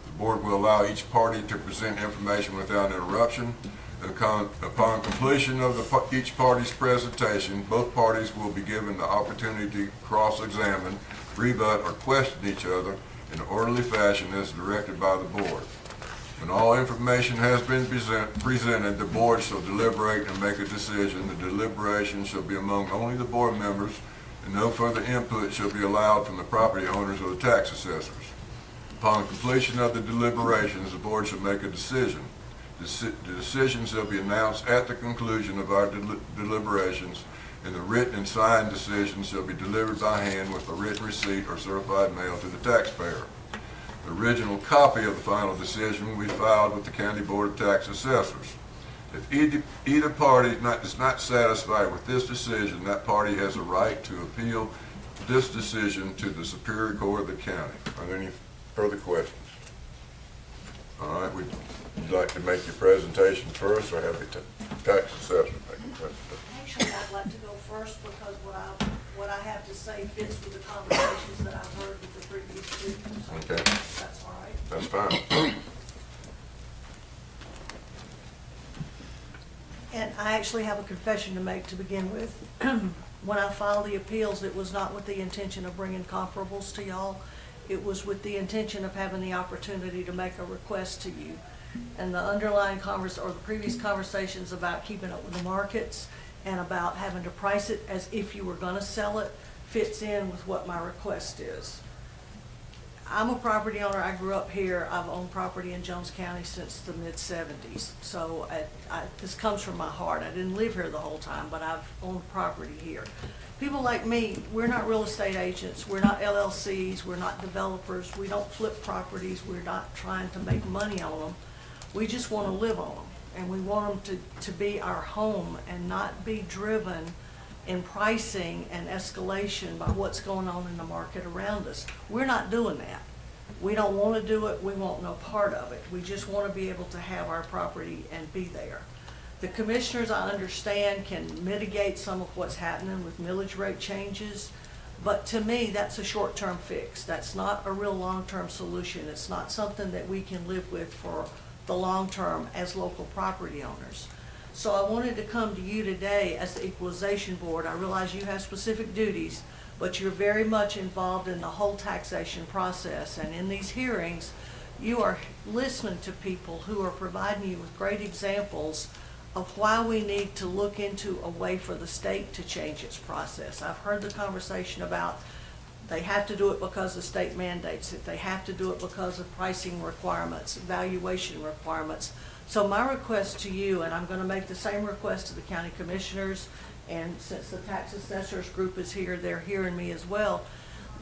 The board will allow each party to present information without interruption. Upon completion of each party's presentation, both parties will be given the opportunity to cross-examine, rebut, or question each other in an orderly fashion as directed by the board. When all information has been presented, the board shall deliberate and make a decision. The deliberation shall be among only the board members, and no further input shall be allowed from the property owners or the tax assessors. Upon completion of the deliberations, the board shall make a decision. The decision shall be announced at the conclusion of our deliberations, and the written and signed decision shall be delivered by hand with a written receipt or certified mail to the taxpayer. The original copy of the final decision will be filed with the County Board of Tax Assessors. If either party is not satisfied with this decision, that party has a right to appeal this decision to the Superior Court of the county. Are there any further questions? All right, would you like to make your presentation first, or have the tax assessor make your presentation? Actually, I'd like to go first because what I have to say fits with the conversations that I've heard with the previous speakers. Okay. That's all right. That's fine. And I actually have a confession to make to begin with. When I filed the appeals, it was not with the intention of bringing comparables to y'all. It was with the intention of having the opportunity to make a request to you. And the underlying or the previous conversations about keeping up with the markets and about having to price it as if you were gonna sell it fits in with what my request is. I'm a property owner. I grew up here. I've owned property in Jones County since the mid-'70s. So this comes from my heart. I didn't live here the whole time, but I've owned property here. People like me, we're not real estate agents. We're not LLCs. We're not developers. We don't flip properties. We're not trying to make money on them. We just want to live on them. And we want them to be our home and not be driven in pricing and escalation by what's going on in the market around us. We're not doing that. We don't want to do it. We want no part of it. We just want to be able to have our property and be there. The commissioners, I understand, can mitigate some of what's happening with millage rate changes, but to me, that's a short-term fix. That's not a real long-term solution. It's not something that we can live with for the long term as local property owners. So I wanted to come to you today as the Equalization Board. I realize you have specific duties, but you're very much involved in the whole taxation process. And in these hearings, you are listening to people who are providing you with great examples of why we need to look into a way for the state to change its process. I've heard the conversation about they have to do it because the state mandates it. They have to do it because of pricing requirements, valuation requirements. So my request to you, and I'm going to make the same request to the county commissioners, and since the tax assessors group is here, they're hearing me as well.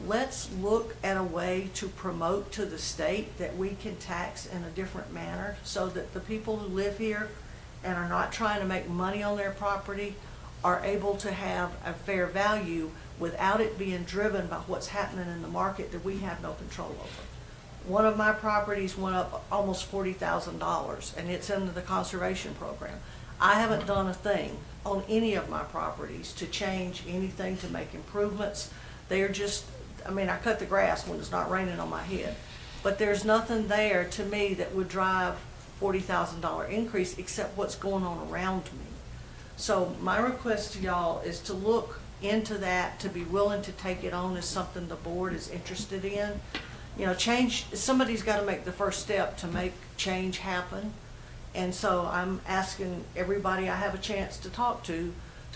Let's look at a way to promote to the state that we can tax in a different manner so that the people who live here and are not trying to make money on their property are able to have a fair value without it being driven by what's happening in the market that we have no control over. One of my properties went up almost $40,000, and it's under the conservation program. I haven't done a thing on any of my properties to change anything, to make improvements. They are just, I mean, I cut the grass when it's not raining on my head. But there's nothing there to me that would drive $40,000 increase except what's going on around me. So my request to y'all is to look into that, to be willing to take it on as something the board is interested in. You know, change, somebody's got to make the first step to make change happen. And so I'm asking everybody I have a chance to talk to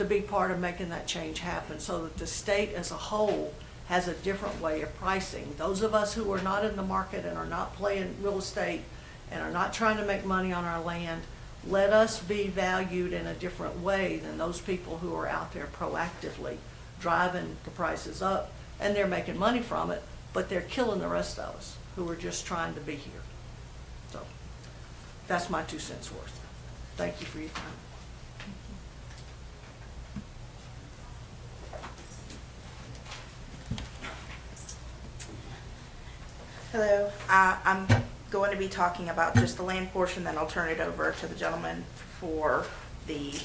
be part of making that change happen, so that the state as a whole has a different way of pricing. Those of us who are not in the market and are not playing real estate and are not trying to make money on our land, let us be valued in a different way than those people who are out there proactively driving the prices up, and they're making money from it, but they're killing the rest of us who are just trying to be here. So that's my 2 cents worth. Thank you for your time. Hello, I'm going to be talking about just the land portion, then I'll turn it over to the gentleman for the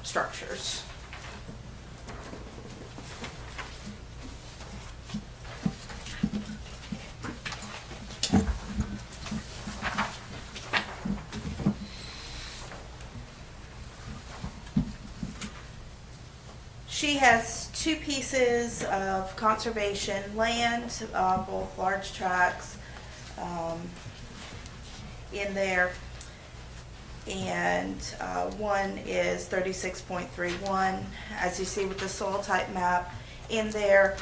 structures. She has 2 pieces of conservation land, both large tracts in there. And one is 36.31. As you see with the soil type map in there,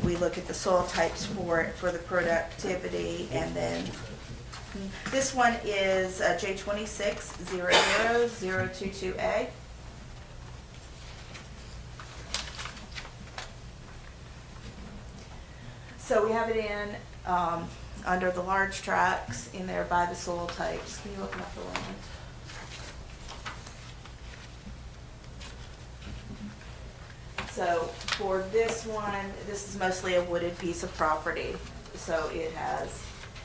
we look at the soil types for it, for the productivity, and then this one is J2600022A. So we have it in under the large tracts in there by the soil types. Can you open up the land? So for this one, this is mostly a wooded piece of property. So it has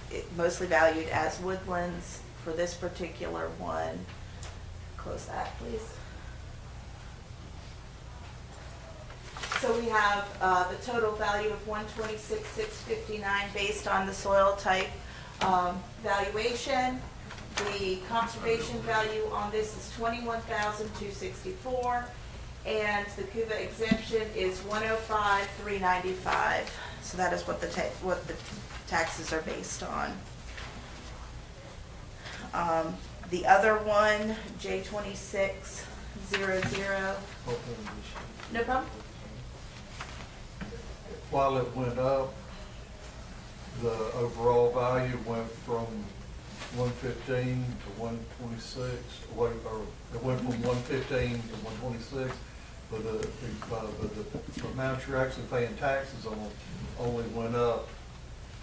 it mostly valued as woodlands for this particular one. Close that, please. So we have the total value of $126,659 based on the soil type valuation. The conservation value on this is $21,264, and the CUVA exemption is $105,395. So that is what the taxes are based on. The other one, J2600. No problem. While it went up, the overall value went from 115 to 126, or it went from 115 to 126, but the amount you're actually paying taxes on only went up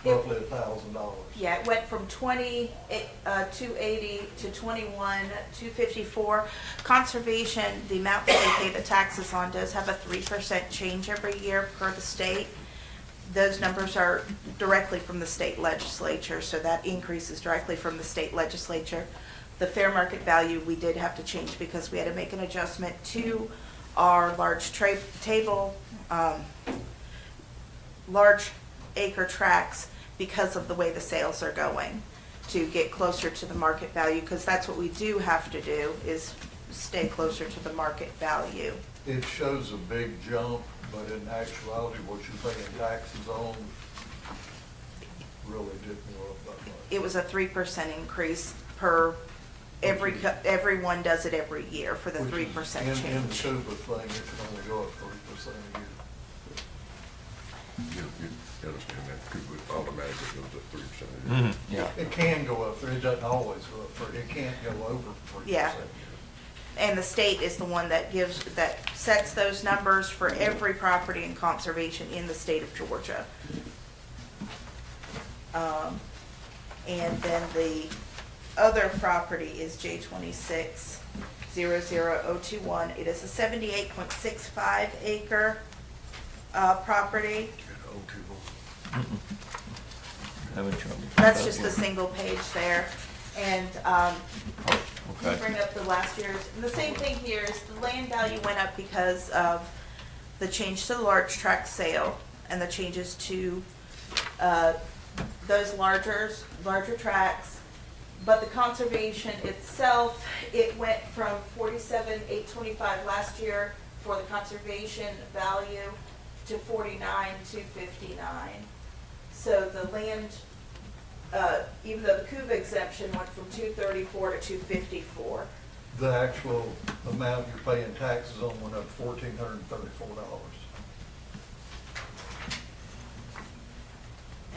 roughly $1,000. Yeah, it went from 280 to 21,254. Conservation, the amount that they pay the taxes on does have a 3% change every year per the state. Those numbers are directly from the state legislature, so that increase is directly from the state legislature. The fair market value we did have to change because we had to make an adjustment to our large large acre tracts because of the way the sales are going, to get closer to the market value, because that's what we do have to do, is stay closer to the market value. It shows a big jump, but in actuality, what you're paying taxes on really didn't go up that much. It was a 3% increase per, everyone does it every year for the 3% In the change. CUVA thing, it can only go up 3% a year. You understand that, CUVA automatically goes up 3%. Mhm, yeah. It can go up, it doesn't always go up, it can't go over 3%. Yeah. And the state is the one that sets those numbers for every property in conservation in the state of Georgia. And then the other property is J2600021. It is a 78.65 acre property. Having trouble. That's just a single page there. And to bring up the last year's. And the same thing here is the land value went up because of the change to the large tract sale and the changes to those larger tracts. But the conservation itself, it went from 47,825 last year for the conservation value to 49,259. So the land, even though the CUVA exemption went from 234 to 254. The actual amount you're paying taxes on went up $1,434.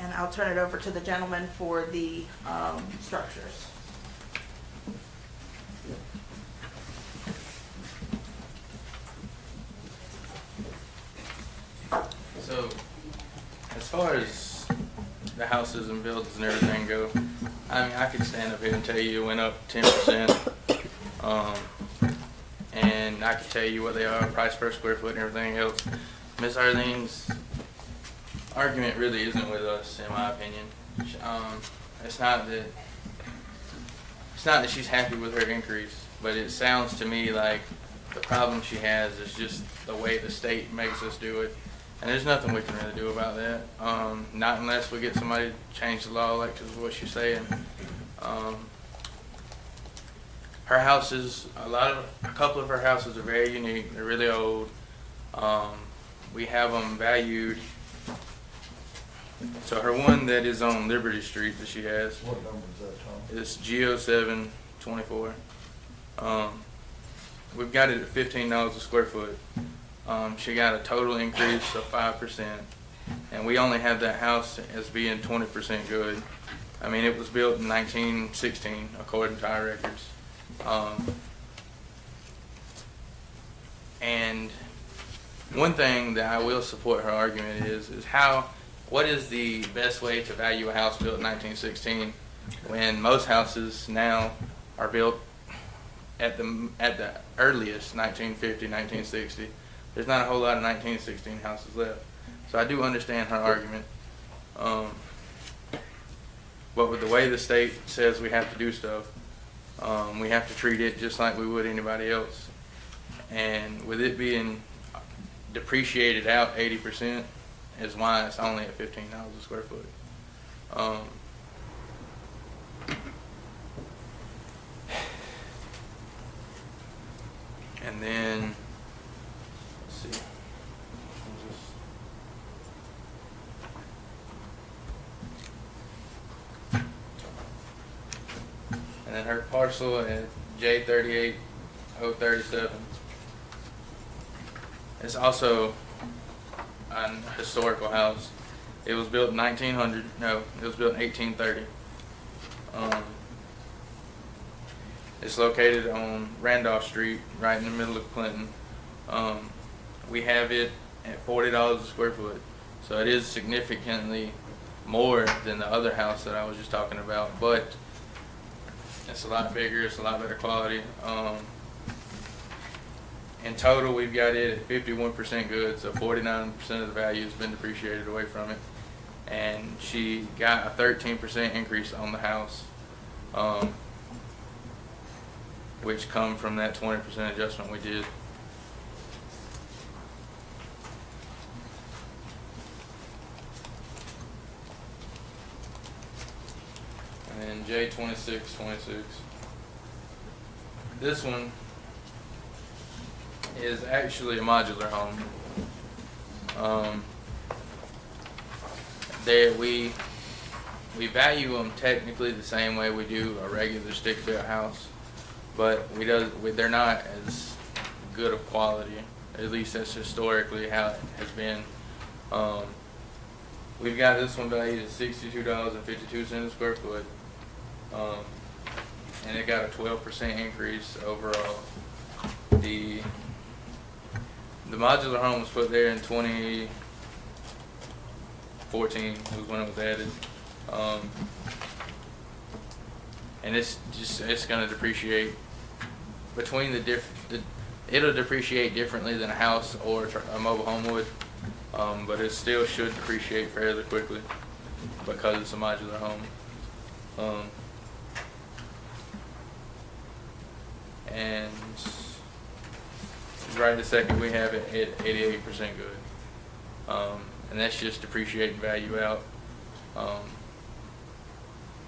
And I'll turn it over to the gentleman for the structures. So, as far as the houses and buildings and everything go, I mean, I could stand up here and tell you it went up 10%. And I could tell you what they are, price per square foot and everything else. Miss Arlene's argument really isn't with us, in my opinion. It's not that she's happy with her increase, but it sounds to me like the problem she has is just the way the state makes us do it. And there's nothing we can really do about that. Not unless we get somebody to change the law, like is what she's saying. Her houses, a couple of her houses are very unique. They're really old. We have them valued. So her one that is on Liberty Street that she has What number is that, Tom? is G0724. We've got it at $15 a square foot. She got a total increase of 5%, and we only have that house as being 20% good. I mean, it was built in 1916, according to our records. And one thing that I will support her argument is what is the best way to value a house built in 1916 when most houses now are built at the earliest 1950, 1960. There's not a whole lot of 1916 houses left. So I do understand her argument. But with the way the state says we have to do stuff, we have to treat it just like we would anybody else. And with it being depreciated out 80% is why it's only at $15 a square foot. And then, let's see. And then her parcel at J38037. It's also a historical house. It was built in 1900. No, it was built in 1830. It's located on Randolph Street, right in the middle of Clinton. We have it at $40 a square foot, so it is significantly more than the other house that I was just talking about, but it's a lot bigger, it's a lot better quality. In total, we've got it at 51% good, so 49% of the value has been depreciated away from it. And she got a 13% increase on the house, which come from that 20% adjustment we did. And then J2626. This one is actually a modular home. We value them technically the same way we do a regular stick-built house, but they're not as good of quality. At least that's historically how it has been. We've got this one valued at $62.52 a square foot, and it got a 12% increase overall. The modular home was put there in 2014 was when it was added. And it's going to depreciate between it'll depreciate differently than a house or a mobile home would, but it still should depreciate fairly quickly because it's a modular home. and right this second we have it at 88% good. And that's just depreciating value out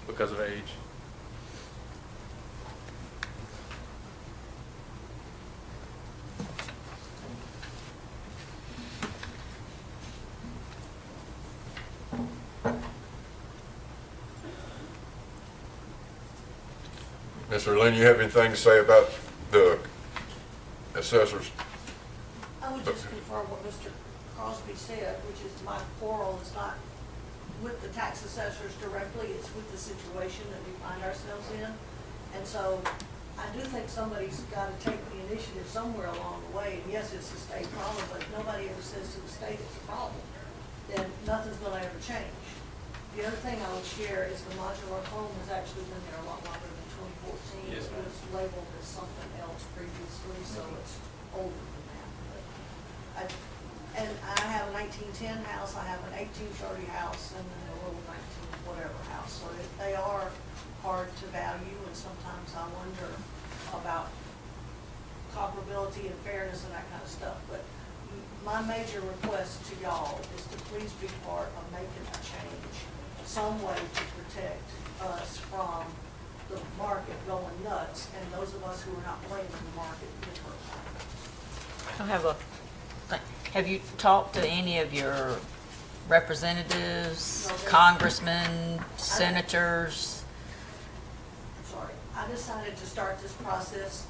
because of age. Mr. Lynn, you have anything to say about the assessors? I would just confirm what Mr. Crosby said, which is my quarrel is not with the tax assessors directly, it's with the situation that we find ourselves in. And so I do think somebody's got to take the initiative somewhere along the way. And yes, it's a state problem, but if nobody ever says to the state it's a problem, then nothing's going to ever change. The other thing I would share is the modular home has actually been there a lot longer than 2014. Yes, It ma'am. was labeled as something else previously, so it's older than that. But and I have a 1910 house, I have an 1830 house, and then a little 19 whatever house. So they are hard to value, and sometimes I wonder about comparability and fairness and that kind of stuff. But my major request to y'all is to please be part of making a change, some way to protect us from the market going nuts, and those of us who are not playing in the market get hurt. Have you talked to any of your representatives, No, they- congressmen, senators? Sorry, I decided to start this process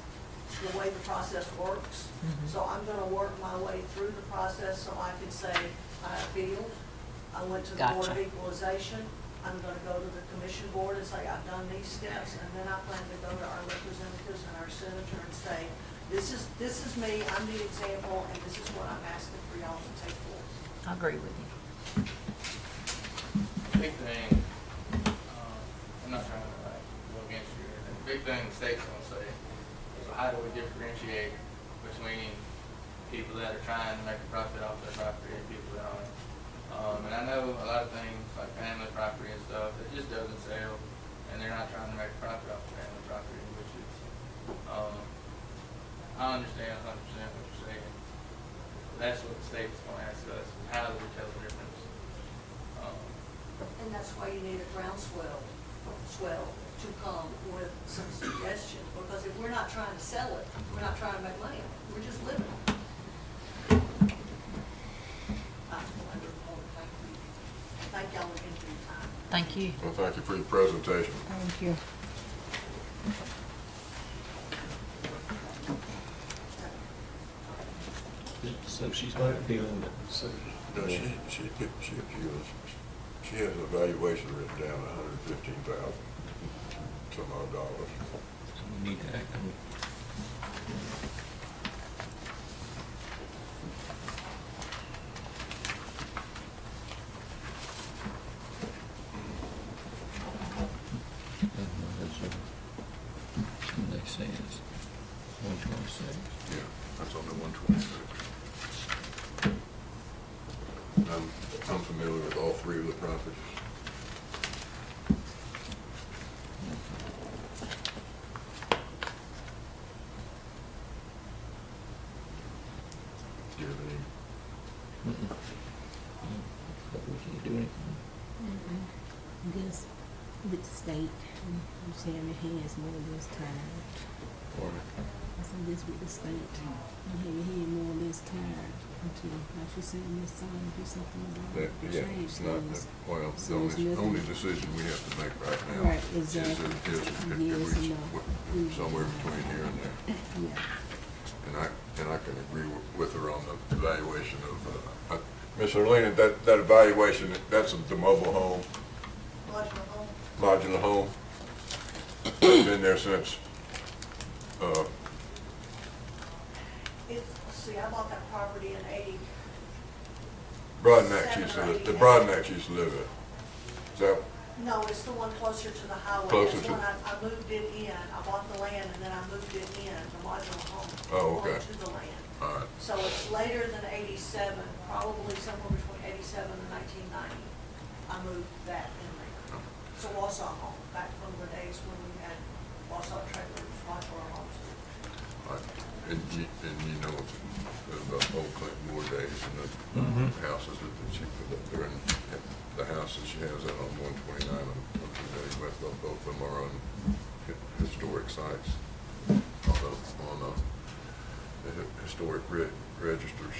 the way the process works. So I'm gonna work my way through the process so I can say, I appealed, I went to the Board of Gotcha. Equalization, I'm gonna go to the Commission Board and say, I've done these steps, and then I plan to go to our representatives and our senator and say, this is me, I'm the example, and this is what I'm asking for y'all to take forward. I agree with you. Big thing, I'm not trying to like go against you, or anything. The big thing the state's gonna say is, well, how do we differentiate between people that are trying to make a profit off their property and people that aren't? And I know a lot of things like family property and stuff, that just doesn't sell, and they're not trying to make a profit off the family property, which is, I understand 100% what you're saying. That's what the state's gonna ask us, how do we tell the difference? And that's why you need a groundswell to come with some suggestions, because if we're not trying to sell it, we're not trying to make money on it, we're just living. Thank y'all again for your time. Thank you. Well, thank you for your presentation. Thank you. So she's not appealing it. No, she appeals. She has a valuation written down, $115,000 some odd dollars. We need to act on it. They say it's 126. Yeah, that's on the 126. I'm familiar with all three of the properties. Do you have any? But we can't do anything. This, with the state, you saying your hands more this time. Or- I said this with the state, you have your hand more this time until, like you said, Miss Song, do something about That, it, to yeah, change it's not, things. well, So the it's only, nothing- only decision we have to make right now Right, is exactly. if Yes we, and no. somewhere between here and there. Yeah, And I can agree with her on the evaluation of, Ms. Arlene, that evaluation, that's the mobile home, Modular home, modular home. It's been there since, see, I bought that property in Broadnax used to live, the Broadnax used to live there. Is that, no, it's the one closer to the highway. Closer It's to- when I moved it in, I bought the land and then I moved it in, the modular home. Oh, okay. Onto the land. all right, So it's later than 87, probably somewhere between 87 and 1990. I moved that in there. So Wausau home, back from the days when we had Wausau trailers, modular homes. And you know about old Clinton Moore days and the houses that she put up there, and the house that she has out on 129 on Today West, both of them are on historic sites, on the historic registers.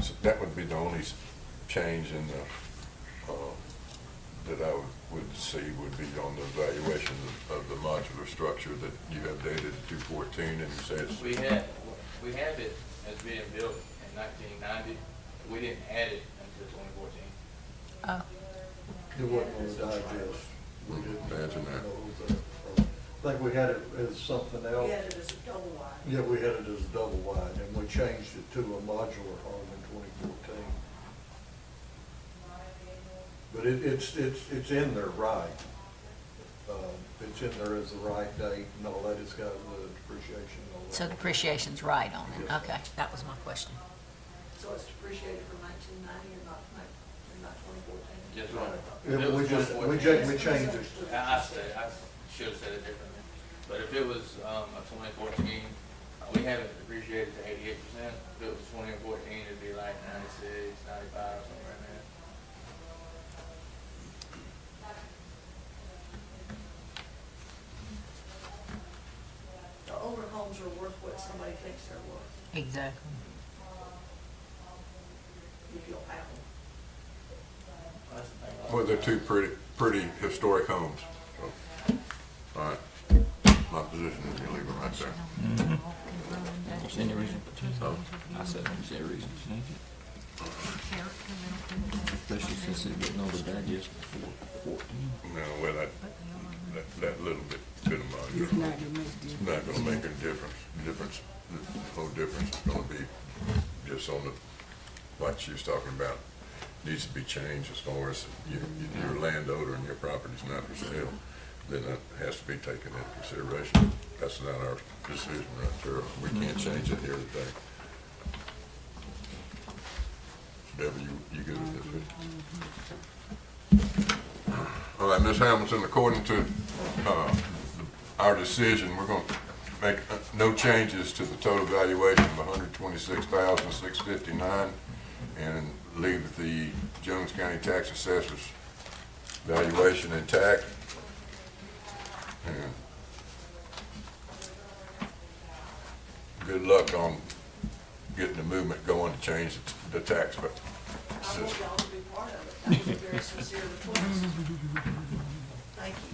So that would be the only change in the, that I would see would be on the valuation of the modular structure that you have dated 2/14, and you say it's. We have it as being built in 1990. We didn't add it until 2014. Oh, It wasn't on the digest. We didn't. Imagine that. I think we had it as something else. We had it as a double wide. Yeah, we had it as double wide, and we changed it to a modular home in 2014. But it's in there right. It's in there as the right date and all that. It's got the depreciation and all that. so depreciation's right on it. Yes. Okay, that was my question. So it's depreciated from 1990 and not 2014? Yes, right. Yeah, we changed it. I should have said it differently. But if it was a 2014, we have it depreciated to 88%. If it was 2014, it'd be like 96, 95, somewhere in there. The older homes are worth what somebody thinks they're worth, Exactly. if you'll have them. That's the thing. Well, they're two pretty historic homes. So, all right, my position is you leave it right there. You see any reason to change it? I said, I see a reason to change it. Especially since it didn't know the digest before 14. No, well, that little bit of modular. It's not gonna make It's difference. not gonna make any difference. The whole difference is gonna be just on the, like she was talking about, needs to be changed as far as your landowner and your property's not for sale, then that has to be taken into consideration. That's not our decision right there. We can't change it here today. Debbie, you good with this? All right, Ms. Hamilton, according to our decision, we're going to make no changes to the total valuation of $126,659 and leave the Jones County Tax Assessor's valuation intact. And good luck on getting the movement going to change the tax I want system. y'all to be part of it. That was a very sincere request. Thank you.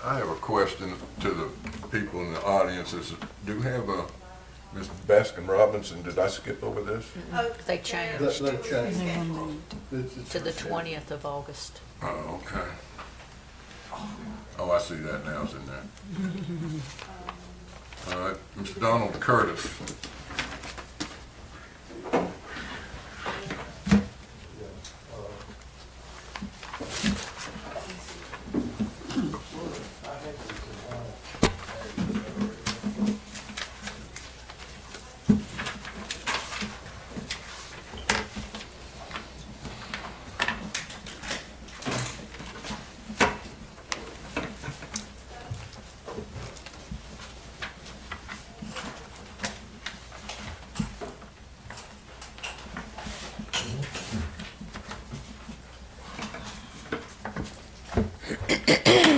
I have a question to the people in the audience. Do you have Ms. Baskin Robinson? Did I skip over this? They changed They changed. It's to the 20th of August. Oh, okay. Oh, I see that now, it's in there. All right, Mr. Donald Curtis.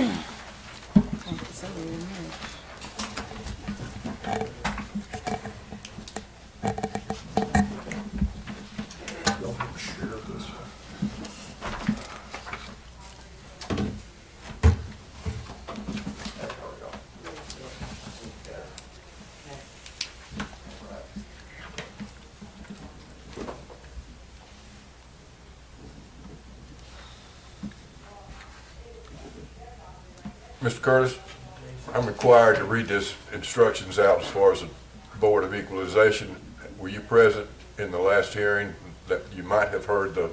Thank you so very much. Y'all have to share this one. Mr. Curtis, I'm required to read this instructions out as far as the Board of Equalization. Were you present in the last hearing that you might have heard the?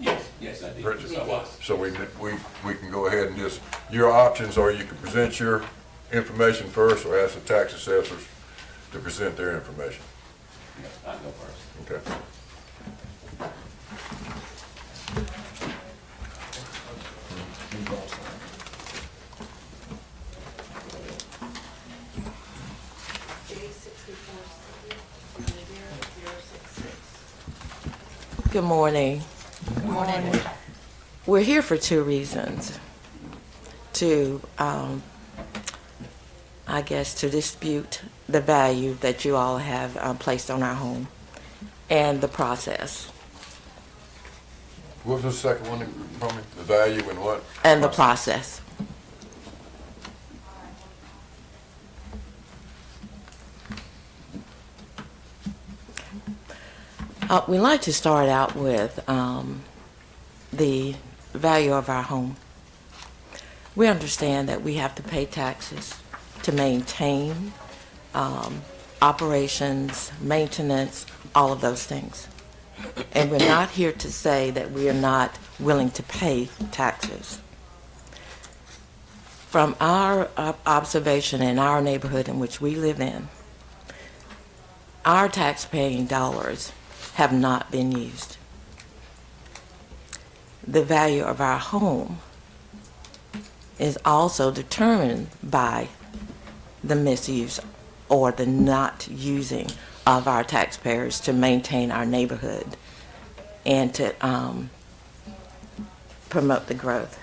Yes, I did. Purchase. I was. So we can go ahead and just, your options are you can present your information first or ask the tax assessors to present their information. Yes, I go first. Okay. Good morning. Good morning. We're here for two reasons. To, I guess, to dispute the value that you all have placed on our home and the process. What was the second one from me? The value and what? And the process. We'd like to start out with the value of our home. We understand that we have to pay taxes to maintain operations, maintenance, all of those things. And we're not here to say that we are not willing to pay taxes. From our observation in our neighborhood in which we live in, our tax-paying dollars have not been used. The value of our home is also determined by the misuse or the not using of our taxpayers to maintain our neighborhood and to promote the growth.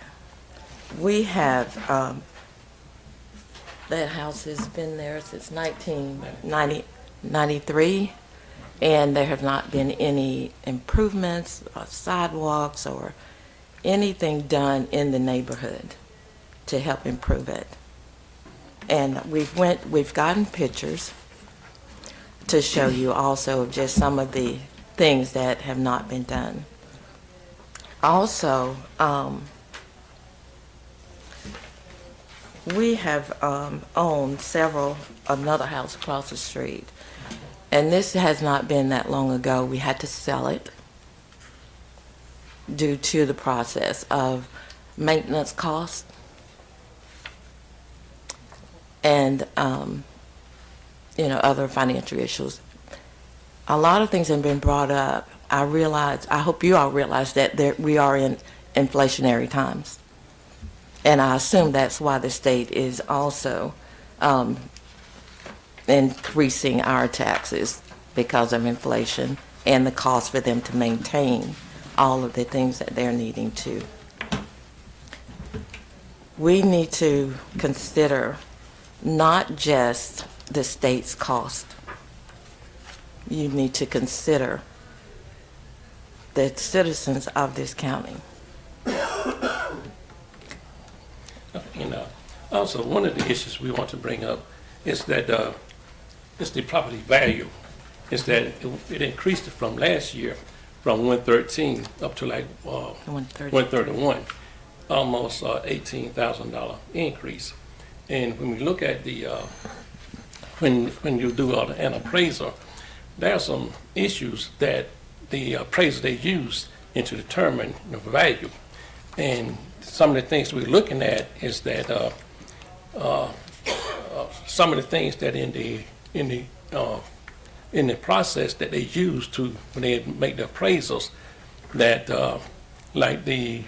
We have, that house has been there since 1993, and there have not been any improvements, sidewalks, or anything done in the neighborhood to help improve it. And we've gotten pictures to show you also of just some of the things that have not been done. Also, we have owned another house across the street, and this has not been that long ago. We had to sell it due to the process of maintenance costs and other financial issues. A lot of things have been brought up. I hope you all realize that we are in inflationary times. And I assume that's why the state is also increasing our taxes because of inflation and the cost for them to maintain all of the things that they're needing to. We need to consider not just the state's cost. You need to consider the citizens of this county. Also, one of the issues we want to bring up is that it's the property value. Is that it increased from last year from 113 up to like 131, almost $18,000 increase. And when we look at the when you do an appraisal, there are some issues that the appraiser they use to determine the value. And some of the things we're looking at is that some of the things that in the process that they use to when they make the appraisals, that like the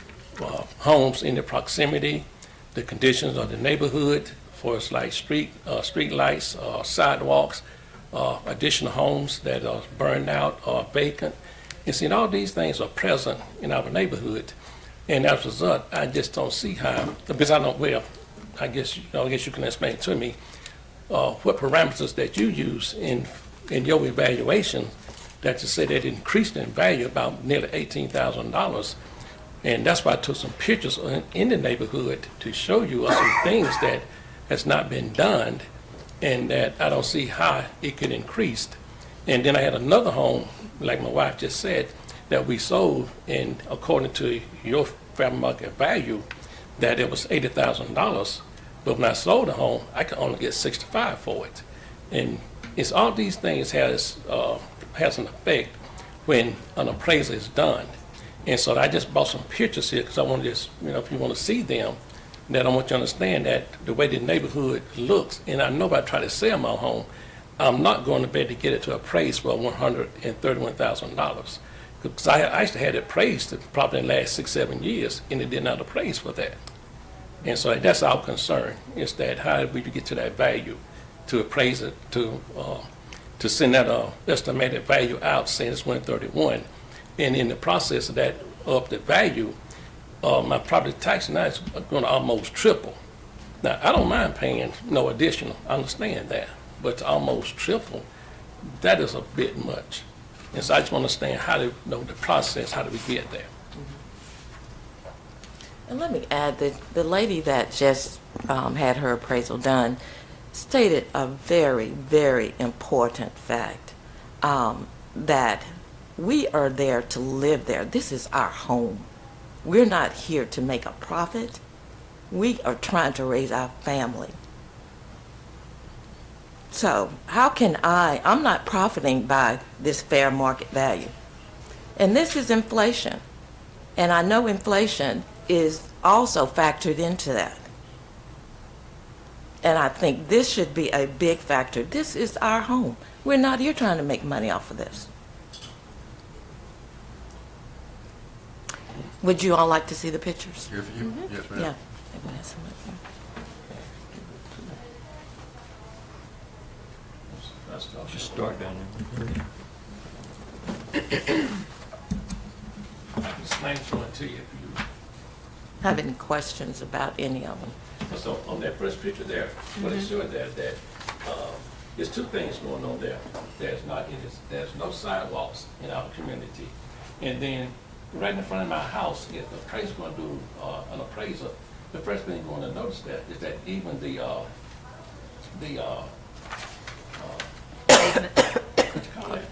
homes in the proximity, the conditions of the neighborhood, for it's like street lights, sidewalks, additional homes that are burned out or vacant. You see, all these things are present in our neighborhood, and as a result, I just don't see how. Because I guess you can explain to me what parameters that you use in your evaluation that you say that it increased in value about nearly $18,000. And that's why I took some pictures in the neighborhood to show you some things that has not been done and that I don't see how it could increase. And then I had another home, like my wife just said, that we sold, and according to your fair market value, that it was $80,000, but when I sold the home, I could only get 65 for it. And it's all these things has an effect when an appraisal is done. And so I just bought some pictures here because I want to just, if you want to see them, that I want you to understand that the way the neighborhood looks, and I know if I try to sell my home, I'm not going to be able to get it to appraise for $131,000. Because I actually had it appraised probably in the last 6-7 years, and it did not appraise for that. And so that's our concern, is that how we get to that value, to appraise it, to send that estimated value out, saying it's 131. And in the process of that, of the value, my property tax now is going to almost triple. Now, I don't mind paying no additional, I understand that, but to almost triple, that is a bit much. And so I just want to understand how to know the process, how do we get there? And let me add that the lady that just had her appraisal done stated a very, very important fact, that we are there to live there. This is our home. We're not here to make a profit. We are trying to raise our family. So how can I'm not profiting by this fair market value. And this is inflation. And I know inflation is also factored into that. And I think this should be a big factor. This is our home. We're not here trying to make money off of this. Would you all like to see the pictures? Yes, ma'am. Yeah. Maybe that's some of them. Just start down there. I can explain something to you if you. Have any questions about any of them? So on that first picture there, what it showed there, that there's two things going on there. There's no sidewalks in our community. And then right in front of my house, if the appraiser going to do an appraisal, the first thing you're going to notice that is that even what you call it?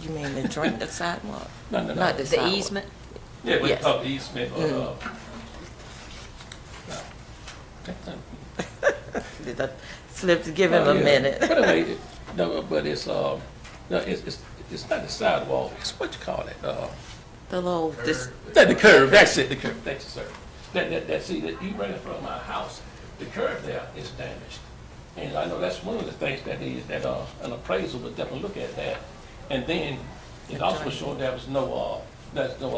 You mean the drain, the sidewalk? No. Not the The sidewalk. easement? Yeah, we Yes. call it easement or, Did I slip to give him Oh, a yeah. minute? But anyway, no, but it's no, it's not the sidewalk. It's what you call it. The little, this, The curve. That's it. The curve. Thank you, sir. That's see that you right in front of my house. The curve there is damaged, and I know that's one of the things that an appraisal would definitely look at that. And then it also showed there's no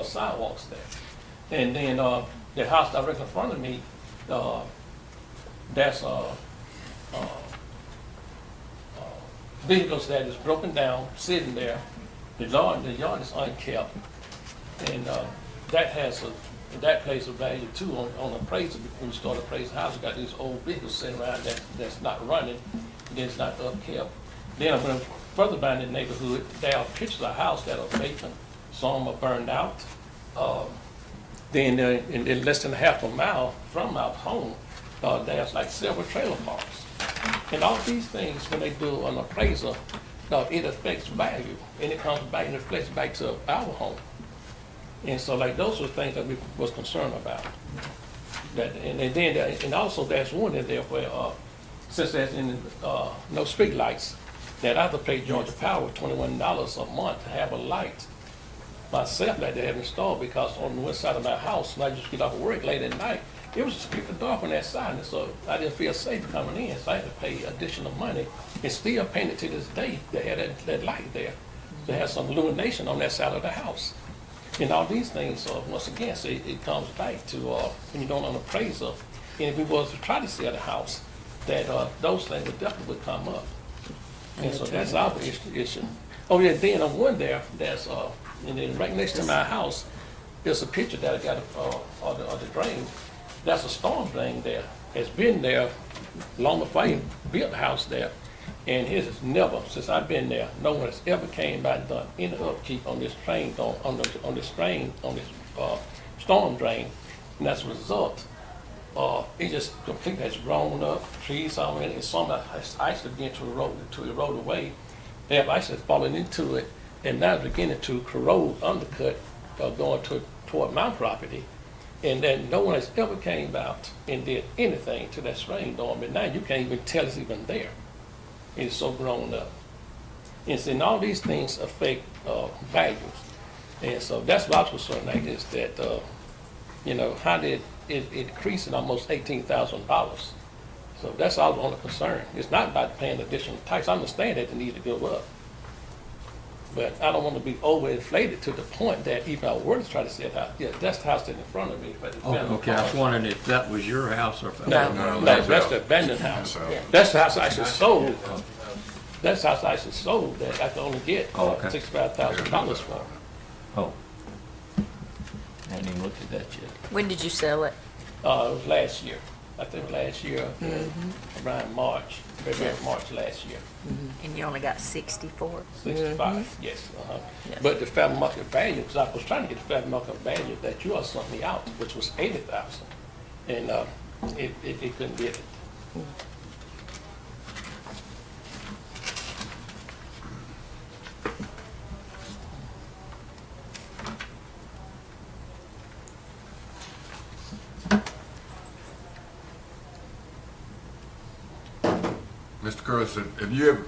sidewalks there. And then the house directly in front of me, that's vehicles that is broken down, sitting there. The yard is unkept, and that plays a value too on appraisal. When you start appraising houses, you got these old vehicles sitting around that's not running, that's not upkept. Then I'm going further down the neighborhood. There are pictures of houses that are vacant. Some are burned out. Then in less than half a mile from our home, there's like several trailer parks. And all these things, when they do an appraisal, it affects value, and it comes back and reflects back to our home. And so, like, those were things that we was concerned about. And also there's one in there where, since there's no street lights, that I have to pay Georgia Power $21 a month to have a light myself that they have installed, because on the west side of my house, when I just get off of work late at night, it was just super dark on that side, and so I didn't feel safe coming in, so I had to pay additional money. And still paying it to this day, they had that light there. They had some illumination on that side of the house. And all these things, once again, so it comes back to when you're doing an appraisal, and if we was to try to sell the house, that those things would come up. And so that's our issue. Oh yeah, then on one there, there's and then right next to my house, there's a picture that I got of the drain. That's a storm drain there. It's been there long before I built the house there. And it has never, since I've been there, no one has ever came by and done any upkeep on this drain, on this storm drain. And as a result, it just completely has grown up, trees all in it, and some has actually begun to erode away. They have actually fallen into it, and now it's beginning to corrode, undercut, going toward my property. And then no one has ever came out and did anything to that screen door, but now you can't even tell it's even there. It's so grown up. And so, and all these things affect values. And so that's what I was concerned at, is that, you know, how did it increase in almost $18,000? So that's our only concern. It's not about paying additional tax. I understand that it needs to go up. But I don't want to be overinflated to the point that even if I were to try to sell that, yeah, that's the house that's in front of me. But it's been- Okay, I was wondering if that was your house or if that No, was. No, no, that's the abandoned house. That's the house I actually sold. That's the house I actually sold that I could only get Oh, okay. $65,000 for. Oh. I hadn't even looked at that yet. When did you sell it? It was last year. I think last year, around March, February, Yes. March last year. And you only got 64? 65, yes. Yes. But the fair market value, because I was trying to get the fair market value that you all sent me out, which was 80,000, and it couldn't get it. Mr. Curtis, have you ever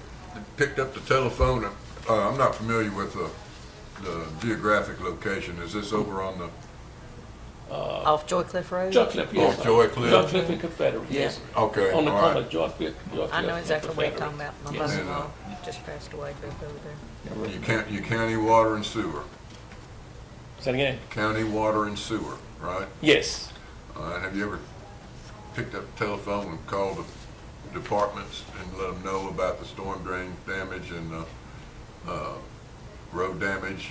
picked up the telephone? I'm not familiar with the geographic location. Is this over on the, Off Joy Cliff Road? Joy Cliff, yes. Off Joy Cliff? Joy Cliff and Confederate, yes. okay, On the all corner right. of Joy Cliff. I know and exactly what you're talking Confederate. about. My Yes. mother-in-law just passed away, lived over there. You county water and sewer, Say it again? county water and sewer, right? Yes. Have you ever picked up the telephone and called the departments and let them know about the storm drain damage and road damage,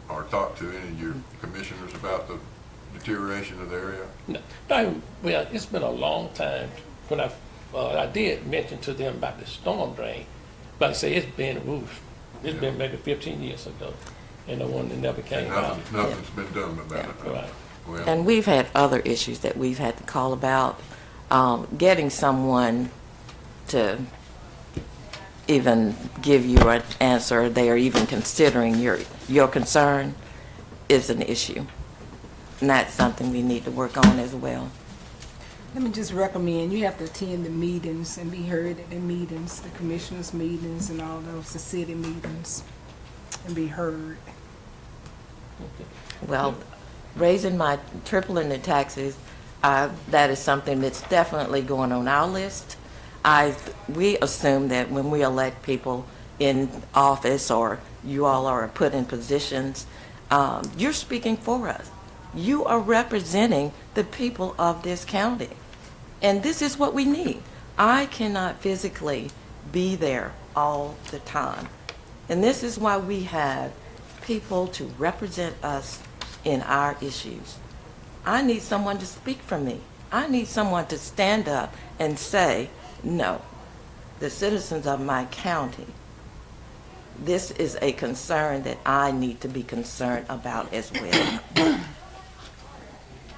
or talked to any of your commissioners about the deterioration of the area? No, well, it's been a long time. When I did mention to them about the storm drain, but I say it's been, it's been maybe 15 years ago, and the one that never came And out. nothing's been done about it. Right. Well, And we've had other issues that we've had to call about. Getting someone to even give you an answer, they are even considering your concern, is an issue. And that's something we need to work on as well. Let me just recommend, you have to attend the meetings and be heard at the meetings, the commissioners' meetings and all those, the city meetings, and be heard. Well, tripling the taxes, that is something that's definitely going on our list. We assume that when we elect people in office or you all are put in positions, you're speaking for us. You are representing the people of this county. And this is what we need. I cannot physically be there all the time. And this is why we have people to represent us in our issues. I need someone to speak for me. I need someone to stand up and say, no, the citizens of my county, this is a concern that I need to be concerned about as well.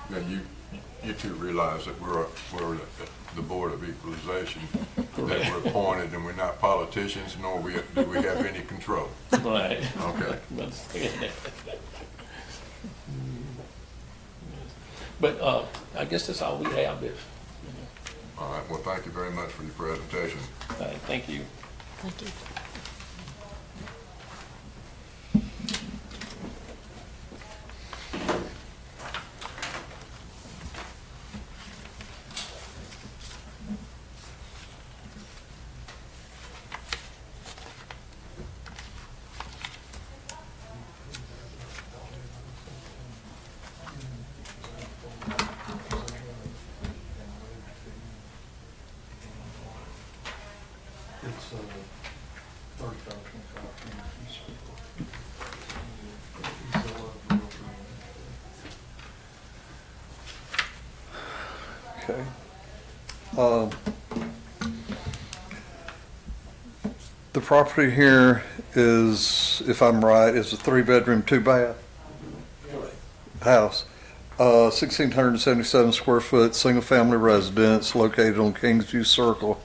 now you two realize that we're the Board of Equalization, that we're appointed, and we're not politicians, nor do we have any control. Right. Okay. Understand that. But I guess that's all we have. All right, well, thank you very much for your presentation. Thank you. Thank you. It's 35, 25. Okay. The property here is, if I'm right, is a 3-bedroom, 2-bath house. 1,677 square foot, single-family residence located on Kingsview Circle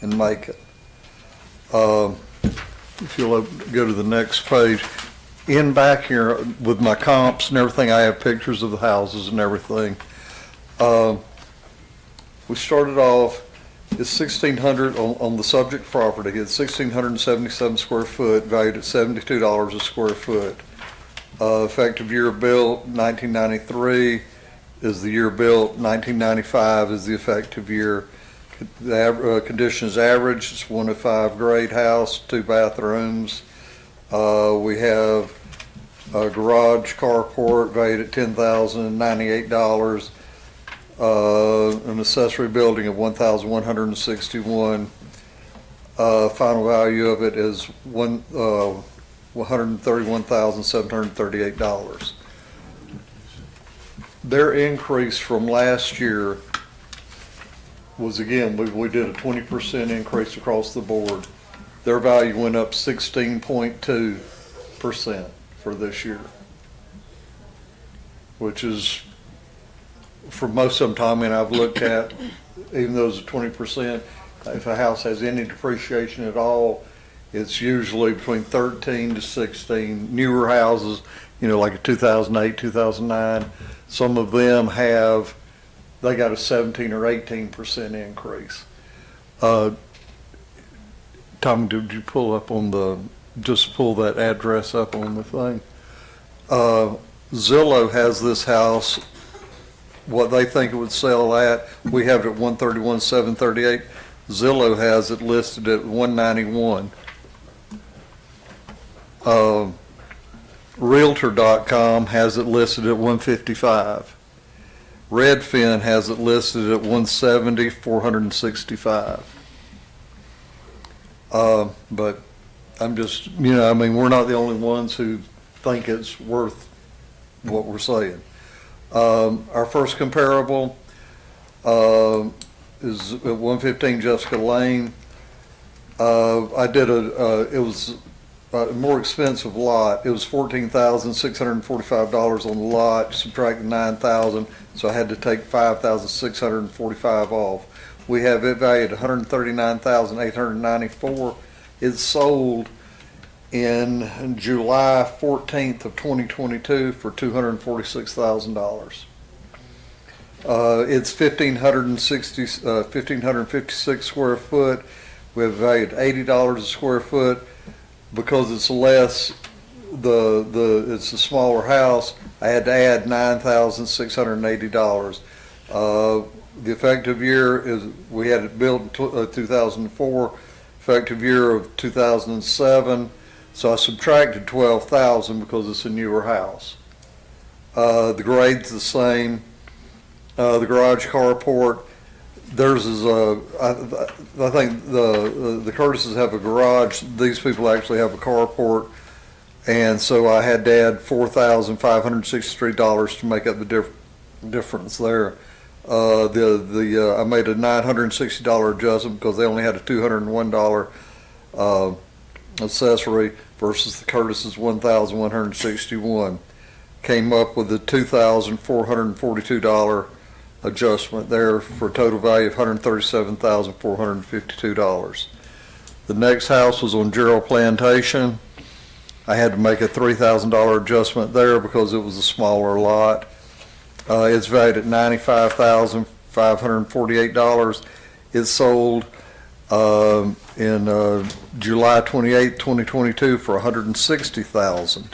in Macon. If you'll go to the next page, in back here with my comps and everything, I have pictures of the houses and everything. We started off, it's 1,600 on the subject property, it's 1,677 square foot, valued at $72 a square foot. Effective year built, 1993 is the year built, 1995 is the effective year. The condition is average, it's 1 to 5 grade house, 2 bathrooms. We have a garage carport valued at $10,098. An accessory building of $1,161. Final value of it is $131,738. Their increase from last year was, again, we did a 20% increase across the board. Their value went up 16.2% for this year, which is, for most of the time, and I've looked at, even though it's 20%, if a house has any depreciation at all, it's usually between 13 to 16. Newer houses, like a 2008, 2009, some of them they got a 17 or 18% increase. Tom, did you pull that address up on the thing? Zillow has this house, what they think it would sell at. We have it at 131,738. Zillow has it listed at 191. Realtor.com has it listed at 155. Redfin has it listed at 170, 465. But I'm just, we're not the only ones who think it's worth what we're saying. Our first comparable is at 115 Jessica Lane. I did it was a more expensive lot. It was $14,645 on the lot, subtracted $9,000, so I had to take $5,645 off. We have it valued at $139,894. It's sold in July 14th of 2022 for $246,000. It's 1,556 square foot. We have valued $80 a square foot. Because it's less, it's a smaller house, I had to add $9,680. The effective year is, we had it built in 2004, effective year of 2007, so I subtracted $12,000 because it's a newer house. The grade's the same. The garage carport, theirs is I think the Curtises have a garage. These people actually have a carport, and so I had to add $4,563 to make up the difference there. I made a $960 adjustment because they only had a $201 accessory versus the Curtis's $1,161. Came up with a $2,442 adjustment there for a total value of $137,452. The next house was on Gerald Plantation. I had to make a $3,000 adjustment there because it was a smaller lot. It's valued at $95,548. It sold in July 28, 2022 for $160,000.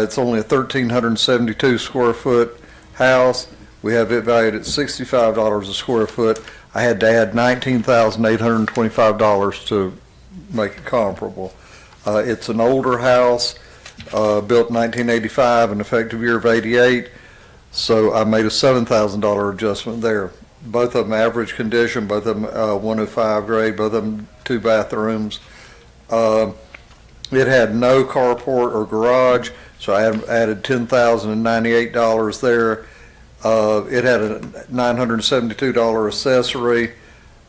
It's only a 1,372 square foot house. We have it valued at $65 a square foot. I had to add $19,825 to make it comparable. It's an older house, built in 1985, an effective year of 88, so I made a $7,000 adjustment there. Both of them average condition, both of them 105 grade, both of them 2 bathrooms. It had no carport or garage, so I added $10,098 there. It had a $972 accessory.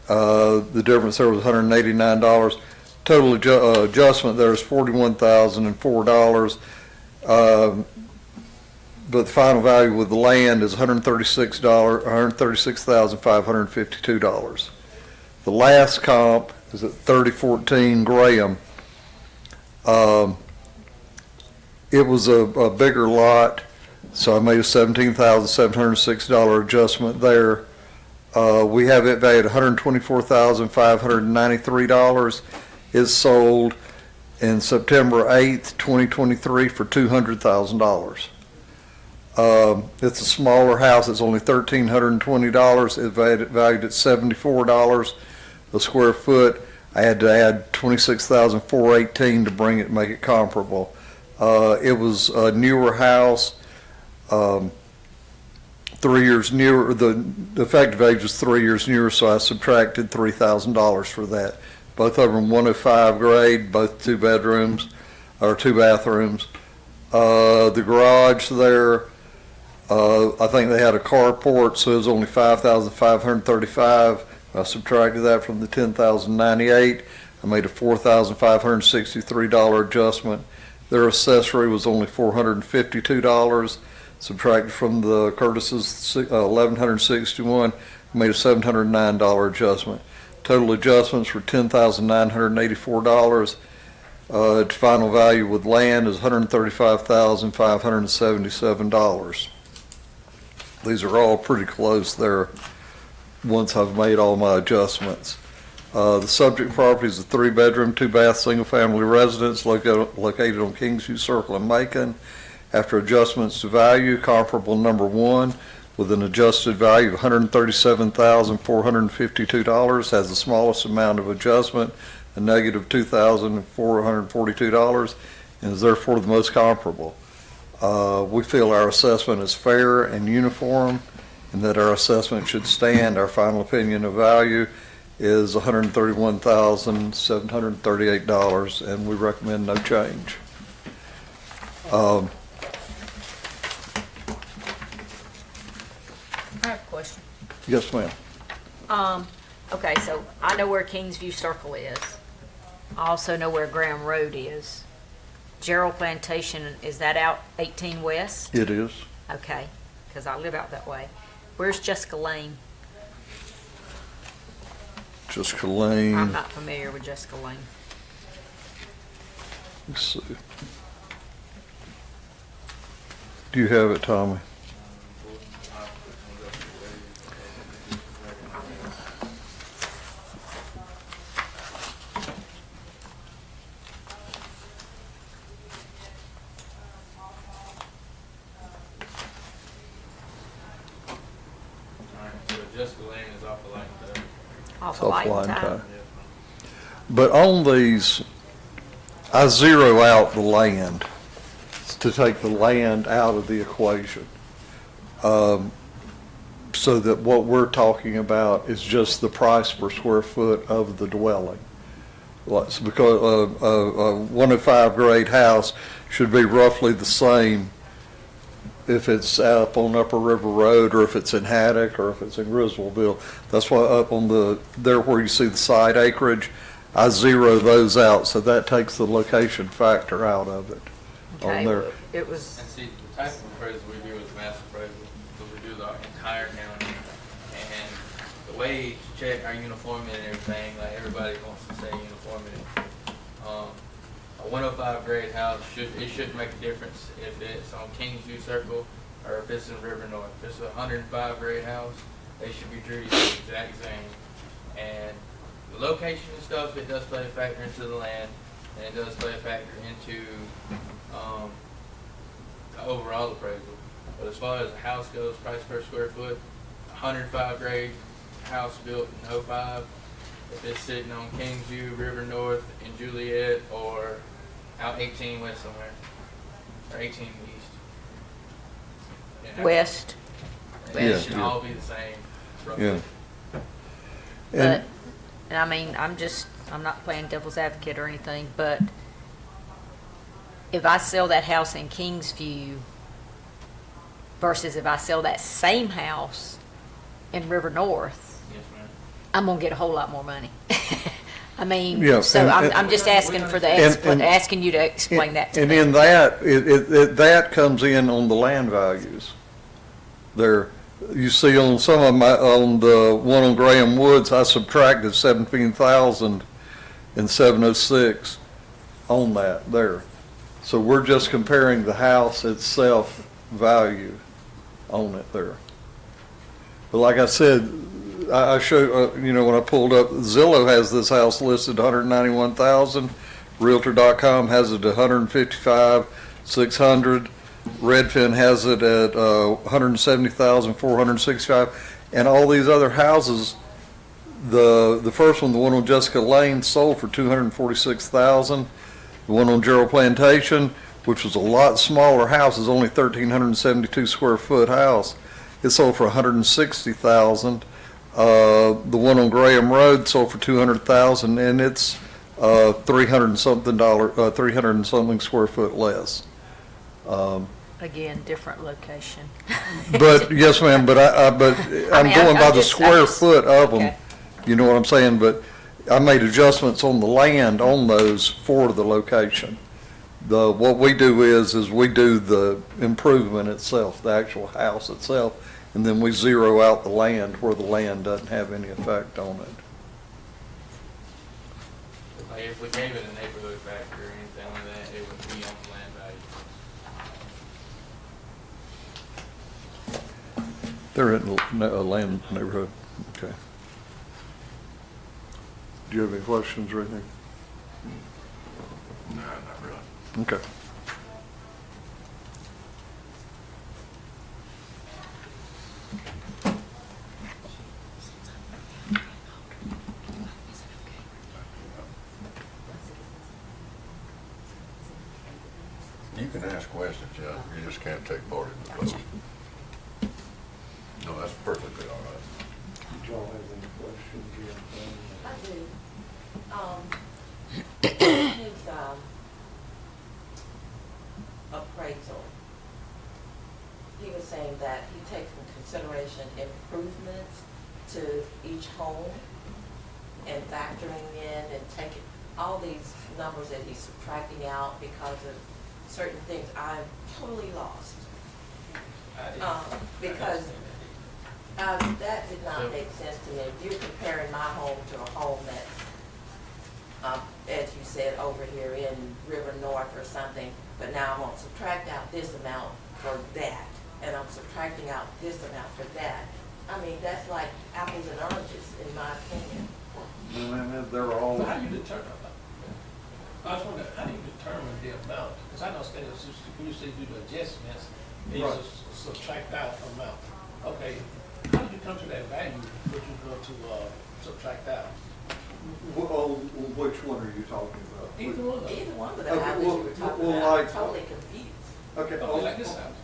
The difference there was $189. Total adjustment there is $41,004. But the final value with the land is $136,552. The last comp is at 3014 Graham. It was a bigger lot, so I made a $17,706 adjustment there. We have it valued at $124,593. It's sold in September 8th, 2023 for $200,000. It's a smaller house. It's only $1,320. It's valued at $74 a square foot. I had to add $26,418 to bring it, make it comparable. It was a newer house, 3 years newer. The effective age was 3 years newer, so I subtracted $3,000 for that. Both of them 105 grade, both 2 bedrooms or 2 bathrooms. The garage there, I think they had a carport, so it was only $5,535. I subtracted that from the $10,098. I made a $4,563 adjustment. Their accessory was only $452. Subtracted from the Curtis's $1,161. Made a $709 adjustment. Total adjustments were $10,984. Final value with land is $135,577. These are all pretty close there once I've made all my adjustments. The subject property is a 3-bedroom, 2-bath, single-family residence located on Kingsview Circle in Macon. After adjustments to value, comparable number 1 with an adjusted value of $137,452 has the smallest amount of adjustment, a negative $2,442, and is therefore the most comparable. We feel our assessment is fair and uniform, and that our assessment should stand. Our final opinion of value is $131,738, and we recommend no change. I have a question. Yes, ma'am. Okay, so I know where Kingsview Circle is. I also know where Graham Road is. Gerald Plantation, is that out 18 West? It is. Okay, because I live out that way. Where's Jessica Lane? Jessica I'm Lane. not familiar with Jessica Lane. Let's see. Do you have it, Tommy? So Jessica Lane is off the line there. Off It's of off Light line Time. time. But on these, I zero out the land to take the land out of the equation. So that what we're talking about is just the price per square foot of the dwelling. Because a 105 grade house should be roughly the same if it's up on Upper River Road, or if it's in Haddock, or if it's in Griswoldville. That's why up on there where you see the side acreage, I zero those out, so that takes the location factor out of it. Okay, On there. it was, And see, the type of appraisal we do is mass appraisal, so we do the entire county. And the way to check our uniformity and everything, like everybody wants to say uniformity. A 105 grade house shouldn't make a difference if it's on Kingsview Circle or if it's in River North. If it's a 105 grade house, they should be treated the exact same. And the location and stuff, it does play a factor into the land, and it does play a factor into the overall appraisal. But as far as the house goes, price per square foot, 105 grade house built in 05, if it's sitting on Kingsview, River North, and Juliet, or out 18 West somewhere, or 18 East. Yeah, West. It should all be the same. roughly. Yeah. But, and I mean, I'm not playing devil's advocate or anything, but if I sell that house in Kingsview versus if I sell that same house in River North, Yes, ma'am. I'm gonna get a whole lot more money. I mean, Yeah, so and- I'm just asking for the, and- asking you to explain that to And me. in that, that comes in on the land values. There, you see on some of them, on the one on Graham Woods, I subtracted 17,706 on that there. So we're just comparing the house itself value on it there. But like I said, I showed, when I pulled up, Zillow has this house listed 191,000. Realtor.com has it 155,600. Redfin has it at 170,465. And all these other houses, the first one, the one on Jessica Lane, sold for 246,000. The one on Gerald Plantation, which was a lot smaller house, is only 1,372 square foot house. It sold for 160,000. The one on Graham Road sold for 200,000, and it's 300 and something square foot less. Again, different location. But yes, ma'am. But I'm going by the square foot of them. Okay. You know what I'm saying? But I made adjustments on the land on those for the location. What we do is we do the improvement itself, the actual house itself, and then we zero out the land where the land doesn't have any effect on it. Like if we gave it a neighborhood factor or anything like that, it would be on the land value. They're in a land neighborhood. Okay. Do you have any questions or anything? No, not really. Okay. You can ask questions, yeah, you just can't take part in the vote. No, that's perfectly all right. Do y'all have any questions or anything? I do. His appraisal, he was saying that he takes into consideration improvements to each home and factoring in and taking all these numbers that he's subtracting out because of certain things I'm totally lost. Because that did not make sense to me. If you're comparing my home to a home that's, as you said, over here in River North or something, but now I'm going to subtract out this amount for that, and I'm subtracting out this amount for that. I mean, that's like apples and oranges, in my opinion. They're all. How do you determine that? I was wondering, how do you determine the amount? Because I understand that when you say do the adjustments, you Right. subtract out amount. Okay, how did you come to that value, what you're going to subtract out? Which one are you talking about? Either one of them. Either one of the Okay, houses you were talking well, about, I'm like- totally confused. Okay. Okay, like this house.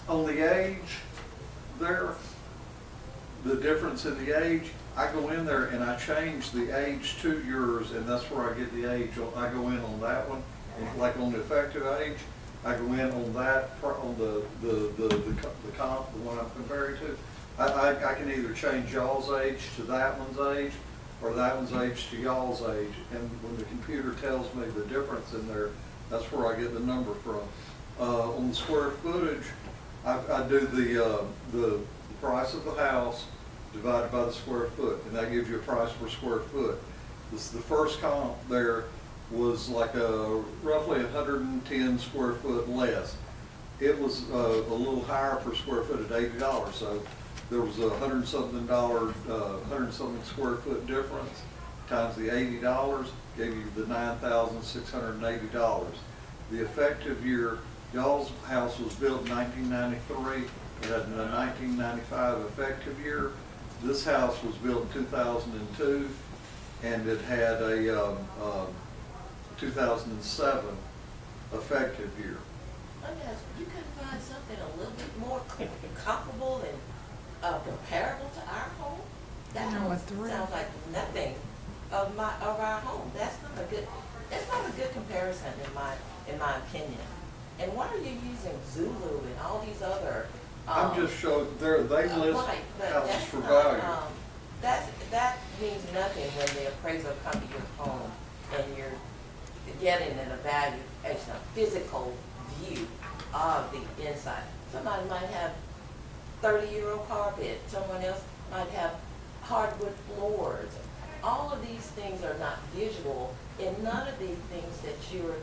On the age there, the difference in the age, I go in there and I change the age to yours, and that's where I get the age. I go in on that one, and like on the effective age, I go in on that, on the comp, the one I'm comparing to. I can either change y'all's age to that one's age, or that one's age to y'all's age, and when the computer tells me the difference in there, that's where I get the number from. On the square footage, I do the price of the house divided by the square foot, and that gives you a price per square foot. The first comp there was like roughly 110 square foot less. It was a little higher per square foot at $80, so there was $100 something square foot difference times the $80 gave you the $9,680. The effective year, y'all's house was built in 1993. It had a 1995 effective year. This house was built in 2002, and it had a 2007 effective year. You couldn't find something a little bit more comparable and comparable to our home? That Number house 3. sounds like nothing of our home. That's not a good comparison in my opinion. And why are you using Zulu and all these other? I'm just showing, they list Right, but houses that's for not, value. that means nothing when the appraiser comes to your home and you're getting an evaluation, a physical view of the inside. Somebody might have 30-year-old carpet, someone else might have hardwood floors. All of these things are not visual, and none of these things that you're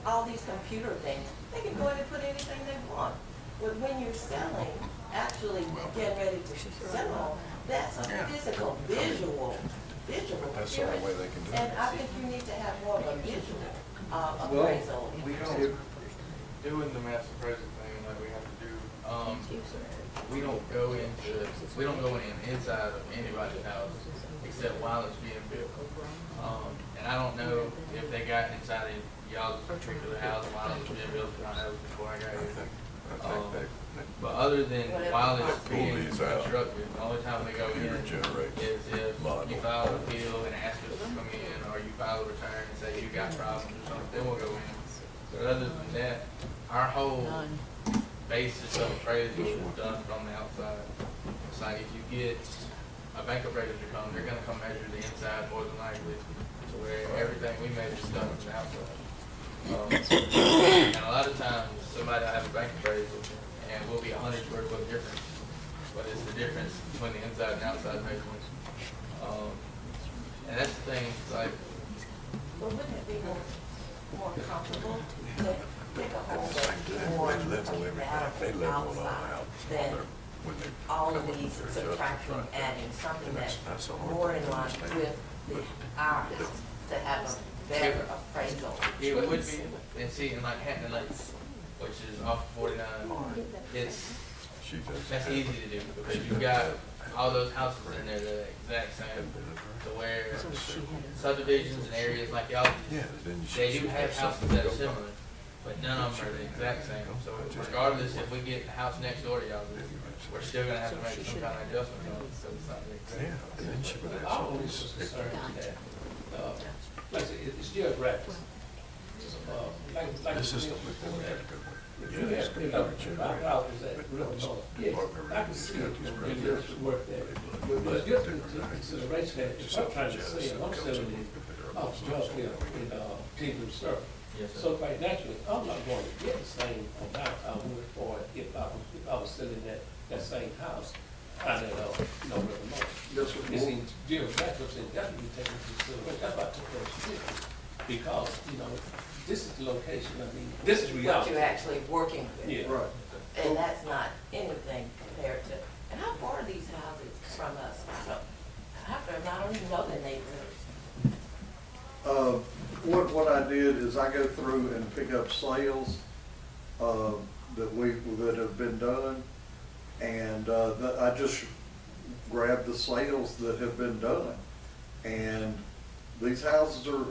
all these computer things, they can go in and put anything they want. But when you're selling, actually getting ready to sell, that's a physical, visual That's the only way they can do it. And I think you need to have more of a visual appraisal. We don't, doing the mass appraisal thing like we have to do, we don't go in inside of anybody's house except while it's being built. And I don't know if they got inside of y'all's particular house while it was being built, because I know before I got here. But other than while it's being constructed, the only time we go in is if you file an appeal and ask us to come in, or you file a return and say you got problems or something, then we'll go in. But other than that, our whole basis of appraisal is done from the outside. It's like if you get a bank appraiser to come, they're gonna come measure the inside more than likely, to where everything we measure is done from the outside. And a lot of times, somebody will have a bank appraisal, and we'll be 100 square foot difference, but it's the difference between the inside and outside measurements. And that's the thing, it's like, But wouldn't it be more comfortable to take a home that's more They level it all out. than all of these subtracting, adding something that's more in line with our house, to have a better appraisal? it would be, and see, in like Hampton Lakes, which is off 49, that's easy to do, because you've got all those houses in there that are the exact same, to where subdivisions and areas like y'all, they do have houses that are similar, but none of them are the exact same. So regardless if we get the house next door to y'all, we're still gonna have to make some kind of adjustment on it, so it's not the exact. I'm always concerned that, like I said, it's geographic. Like This is the if you have, you know, 5 houses that real north, yes, I can see it, the difference work there. But there's different consideration that if I'm trying to say, I'm selling it off Jones Hill in Kingdom Circle. Yes, sir. So quite naturally, I'm not going to get the same amount I would for it if I was selling that same house out at, River North. Yes, sir. It's in geographic, so that would be taken into consideration. That's why I took those pictures. Because, this is the location, this is What reality. you're actually working with. Yeah. Right. And that's not anything compared to, and how far are these houses from us? So, I don't even know the neighborhoods. What I did is I go through and pick up sales, that have been done, and, I just grab the sales that have been done. And these houses are,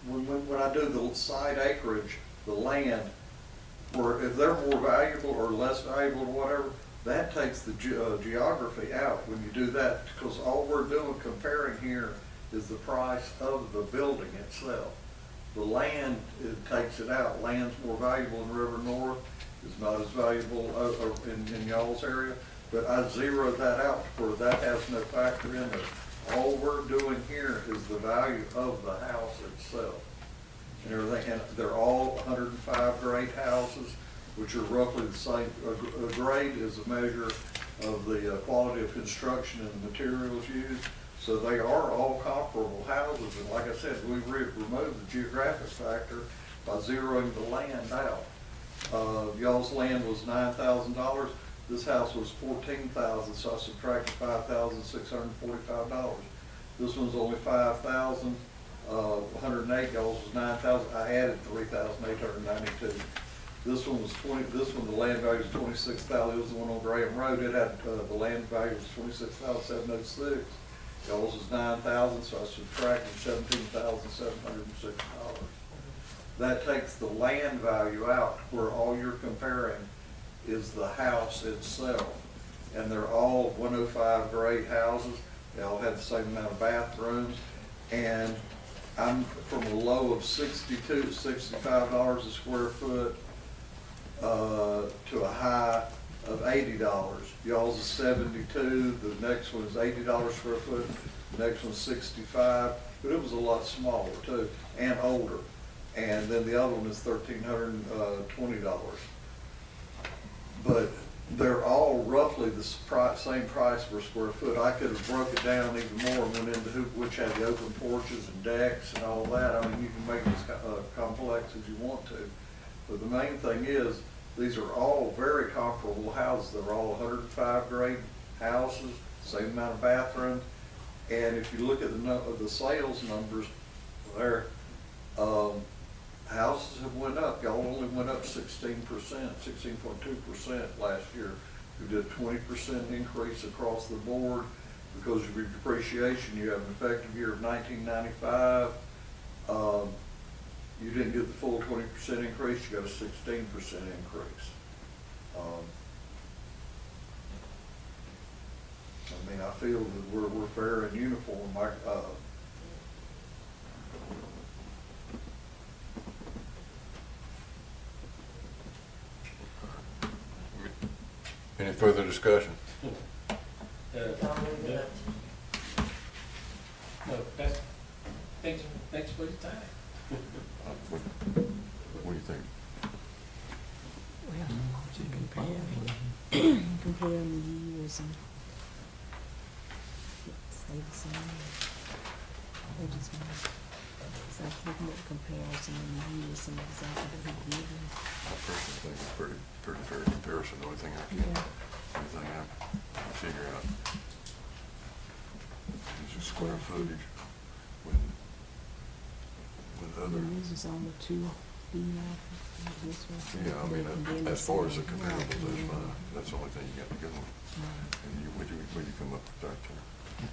when I do the side acreage, the land, where if they're more valuable or less valuable or whatever, that takes the geography out when you do that, because all we're doing comparing here is the price of the building itself. The land, it takes it out. Land's more valuable in River North, is not as valuable in y'all's area, but I zeroed that out where that has no factor in it. All we're doing here is the value of the house itself and everything, and they're all 105 grade houses, which are roughly the same. A grade is a measure of the quality of construction and the materials used. So they are all comparable houses, and like I said, we removed the geographic factor by zeroing the land out. Y'all's land was $9,000. This house was $14,000, so I subtracted $5,645. This one's only $5,000, 108. Y'all's was $9,000. I added $3,892. This one was the land value was $26,000. It was the one on Graham Road. It had the land value was $26,706. Y'all's was $9,000, so I subtracted $17,706. That takes the land value out, where all you're comparing is the house itself. And they're all 105 grade houses. They all have the same amount of bathrooms. And I'm from a low of $65 a square foot to a high of $80. Y'all's is 72. The next one is $80 a square foot. The next one's 65. But it was a lot smaller too, and older. And then the other one is $1,320. But they're all roughly the same price per square foot. I could have broke it down even more and went into which had the open porches and decks and all that. I mean, you can make it as complex as you want to. But the main thing is, these are all very comparable houses. They're all 105 grade houses, same amount of bathrooms. And if you look at the sales numbers, there, houses have went up. Y'all only went up 16%, 16.2% last year. We did a 20% increase across the board because of your depreciation. You have an effective year of 1995. You didn't get the full 20% increase. You got a 16% increase. I mean, I feel that we're fair and uniform. Any further discussion? No, that's, thanks for your time. What do you think? Comparing the years and stay the same. They just want, so I'm looking at the comparison in the years and exactly what he did. I personally think it's pretty fair comparison. The only thing I figure out is the square footage with other. This is on the two B this one. Yeah, I mean, as far as the comparables, that's fine. That's the only thing you got to go on. And would you come up with that term?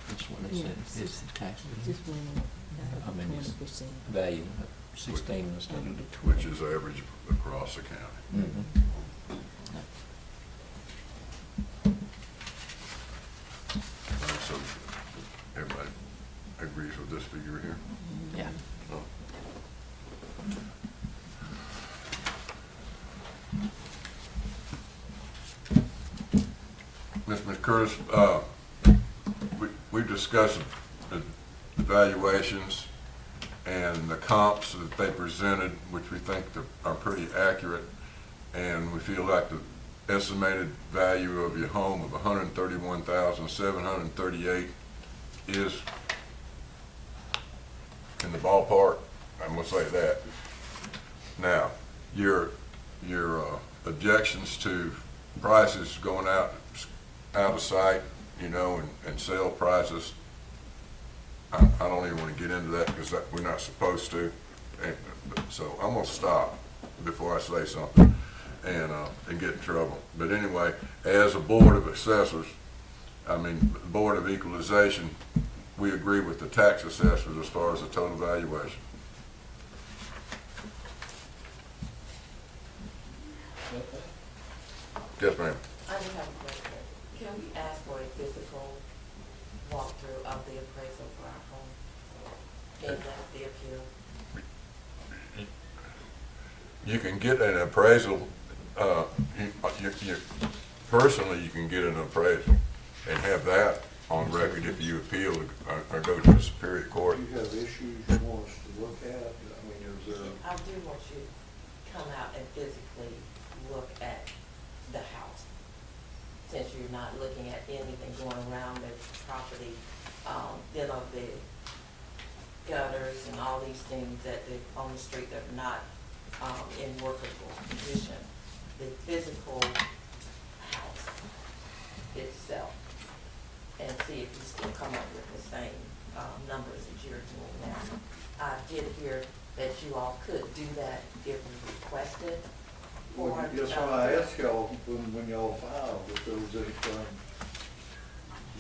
This one is the tax. Just went I mean, it's 20%. value of 16 instead of the 20. Which is average across the county. Mhm. So everybody agrees with this figure here? Yeah. Oh. Ms. Curtis, we discussed the valuations and the comps that they presented, which we think are pretty accurate, and we feel like the estimated value of your home of $131,738 is in the ballpark. I'm gonna say that. Now, your objections to prices going out of sight, you know, and sale prices, I don't even want to get into that because we're not supposed to. So I'm gonna stop before I say something and get in trouble. But anyway, as a board of assessors, I mean, Board of Equalization, we agree with the tax assessors as far as the total valuation. Yes, ma'am. I do have a question. Can we ask for a physical walkthrough of the appraisal for our home? In the appeal? You can get an appraisal, personally, you can get an appraisal and have that on record if you appeal or go to the Superior Court. Do you have issues you want us to look at? I mean, is there? I do want you to come out and physically look at the house, since you're not looking at anything going around the property, you know, the gutters and all these things that on the street that are not in workable condition. The physical house itself, and see if you still come up with the same numbers that you're doing now. I did hear that you all could do that if requested. Well, that's why I asked y'all when y'all filed if there was anything,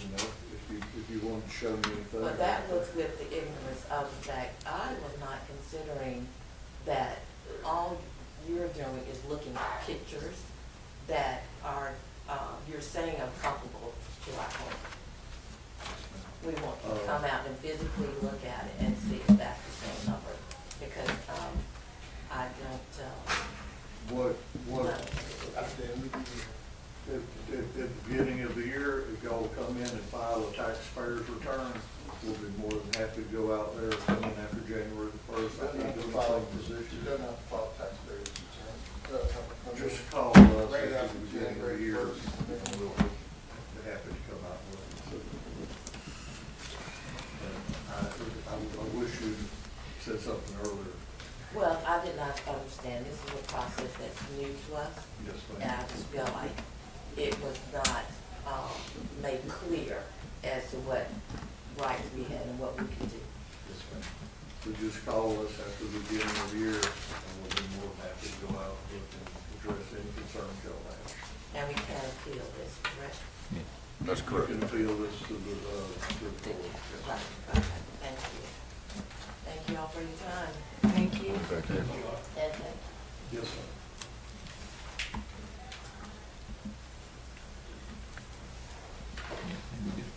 you know, if you wanted to show me anything. But that was with the ignorance of the fact, I was not considering that all you're doing is looking at pictures that are, you're saying are comparable to our home. We want you to come out and physically look at it and see if that's the same number, because, I don't, What, at the beginning of the year, if y'all come in and file a taxpayer's return, we'll be more than happy to go out there, come in after January the 1st. I can't do anything position. You don't have to file taxpayers' return. Just call us at the beginning of the year. said something earlier. Well, I did not understand, this is a process that's new to us, Yes, and I just feel like it was not, made clear as to what rights we had and what we could do. Yes, ma'am. So just call us after the beginning of the year, and we'll be more than happy to go out and look and address any concerns y'all have. And we can appeal this, correct? That's correct. You can appeal this to the court. Yes. Right, right, thank you. Thank you all for your time. Thank you. Thank you. And thank Yes, sir.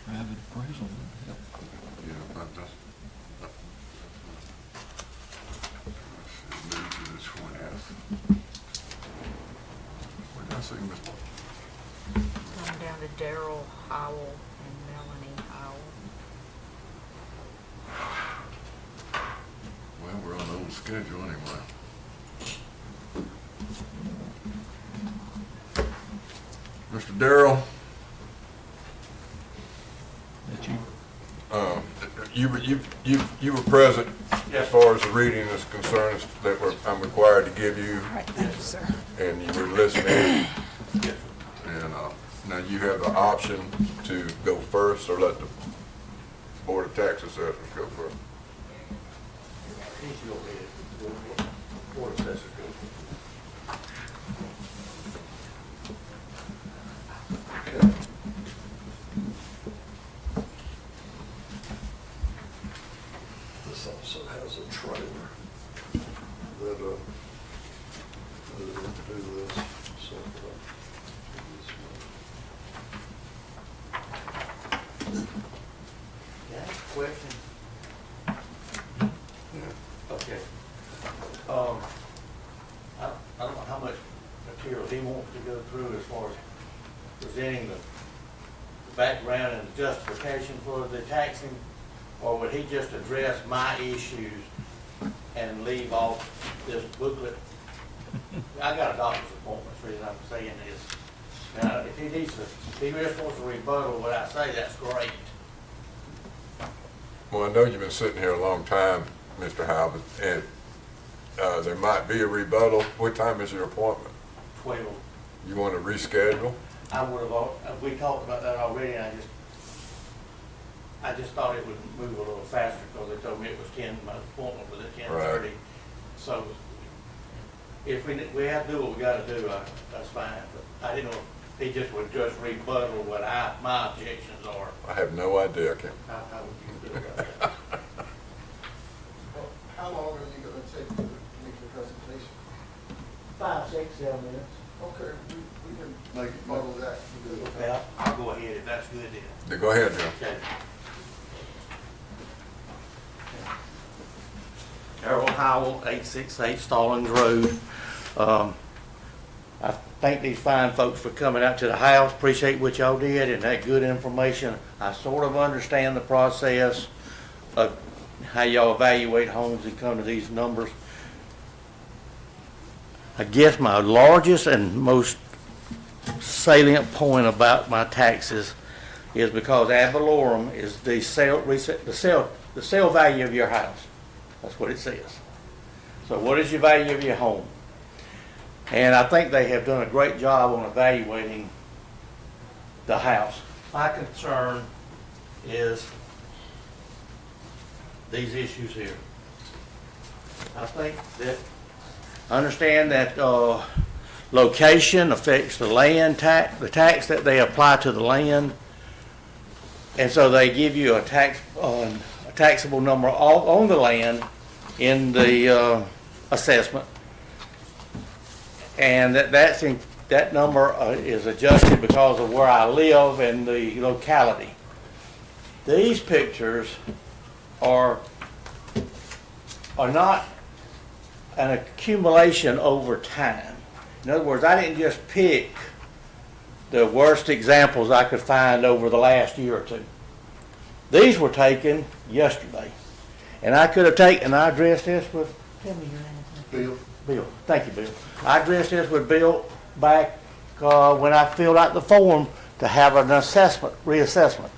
Private appraisal. Yeah, but that's. Move to the 20th. Where did I see Mr. Come down to Daryl Howell and Melanie Howell. Well, we're on the old schedule anyway. Mr. Darrell, That you, you were present as far as the reading is concerned that I'm required to give you, All right, thank you, sir. and you were listening. And now you have the option to go first or let the Board of Tax Assessors go first. Board of Assessors go. This also has a trailer that, do this, so, Question? Okay. I don't know how much material he wants to go through as far as presenting the background and justification for the taxing, or would he just address my issues and leave off this booklet? I got a doctor's appointment, the reason I'm saying this. Now, if he needs to, if he just wants to rebuttal what I say, that's great. Well, I know you've been sitting here a long time, Mr. Howard, and there might be a rebuttal. What time is your appointment? 12. You want to reschedule? I would have, we talked about that already, and I just thought it would move a little faster, because they told me it was 10, my appointment was at 10:30. Right. So if we have to do what we gotta do, that's fine, but I didn't know if he just would just rebuttal what my objections are. I have no idea, Kim. How would you do about that? How long are you gonna take to make the presentation? 5, 6, 7 minutes. Okay, we can make part of that. Yeah, I'll go ahead if that's good then. Then go ahead, Joe. Okay. Harold Howell, 868 Stallings Road. I thank these fine folks for coming out to the house. Appreciate what y'all did and that good information. I sort of understand the process of how y'all evaluate homes and come to these numbers. I guess my largest and most salient point about my taxes is because ad valorem is the sale value of your house. That's what it says. So what is your value of your home? And I think they have done a great job on evaluating the house. My concern is these issues here. I think that, I understand that location affects the land tax, the tax that they apply to the land. And so they give you a taxable number on the land in the assessment. And that number is adjusted because of where I live and the locality. These pictures are not an accumulation over time. In other words, I didn't just pick the worst examples I could find over the last year or two. These were taken yesterday. And I could have taken, I addressed this with, tell me your name. Bill? Bill. Thank you, Bill. I addressed this with Bill back when I filled out the form to have an reassessment.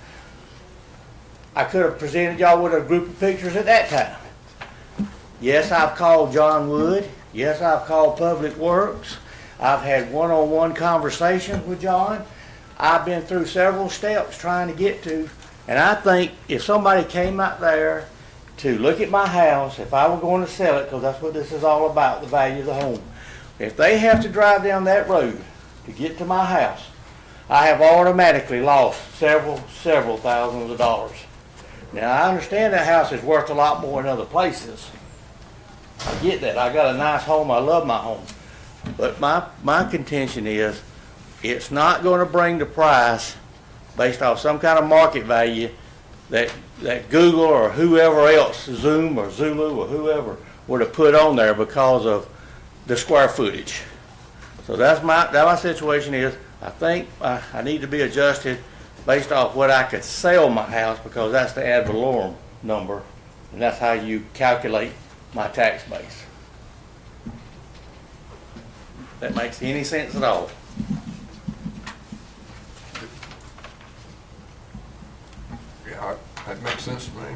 I could have presented y'all with a group of pictures at that time. Yes, I've called John Wood. Yes, I've called Public Works. I've had one-on-one conversations with John. I've been through several steps trying to get to, and I think if somebody came out there to look at my house, if I were going to sell it, because that's what this is all about, the value of the home. If they have to drive down that road to get to my house, I have automatically lost several thousands of dollars. Now, I understand that house is worth a lot more in other places. I get that. I got a nice home. I love my home. But my contention is it's not going to bring the price based off some kind of market value that Google or whoever else, Zoom or Zulu or whoever, were to put on there because of the square footage. So that's my situation is, I think I need to be adjusted based off what I could sell my house, because that's the ad valorem number, and that's how you calculate my tax base. That makes any sense at all? Yeah, that makes sense to me.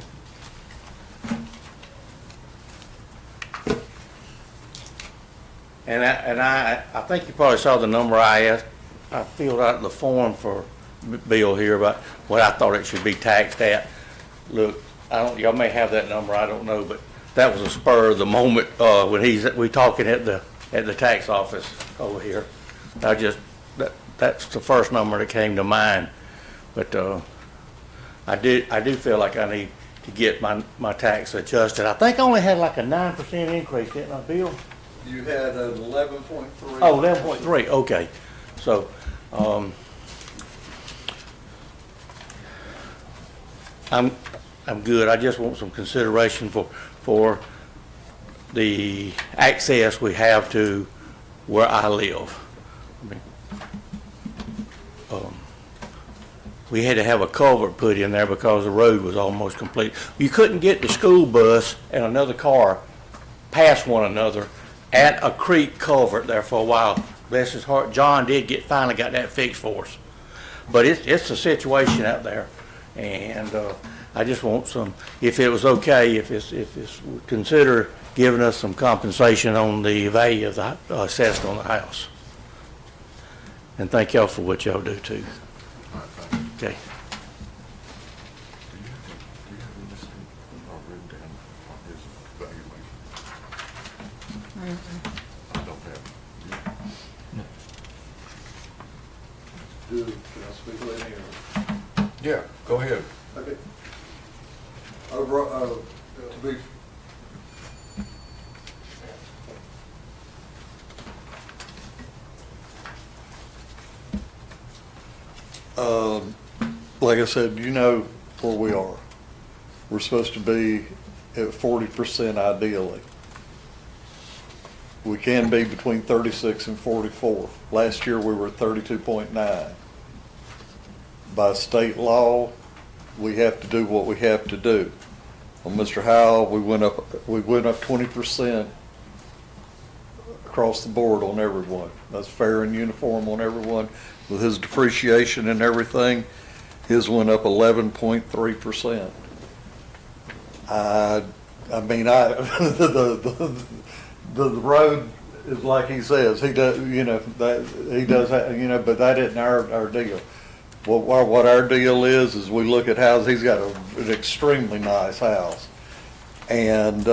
And I think you probably saw the number I filled out the form for Bill here about what I thought it should be taxed at. Look, y'all may have that number, I don't know, but that was a spur of the moment when we talking at the tax office over here. That's the first number that came to mind. But I do feel like I need to get my tax adjusted. I think I only had like a 9% increase, didn't I, Bill? You had an 11.3. Oh, 11.3, okay. So, I'm good. I just want some consideration for the access we have to where I live. I mean, we had to have a culvert put in there because the road was almost complete. You couldn't get the school bus and another car past one another at a creek culvert there for a while. Bless his heart, John finally got that fixed for us. But it's a situation out there, and I just want some, if it was okay, if it's consider giving us some compensation on the value of the assessed on the house. And thank y'all for what y'all do too. Okay. Can I speak later? Yeah, go ahead. Okay. To be like I said, you know where we are. We're supposed to be at 40% ideally. We can be between 36 and 44. Last year we were at 32.9. By state law, we have to do what we have to do. On Mr. Howell, we went up 20% across the board on everyone. That's fair and uniform on everyone. With his depreciation and everything, his went up 11.3%. I mean, the road is like he says, he does, you know, that he does, you know, but that isn't our deal. What our deal is we look at houses. He's got an extremely nice house. And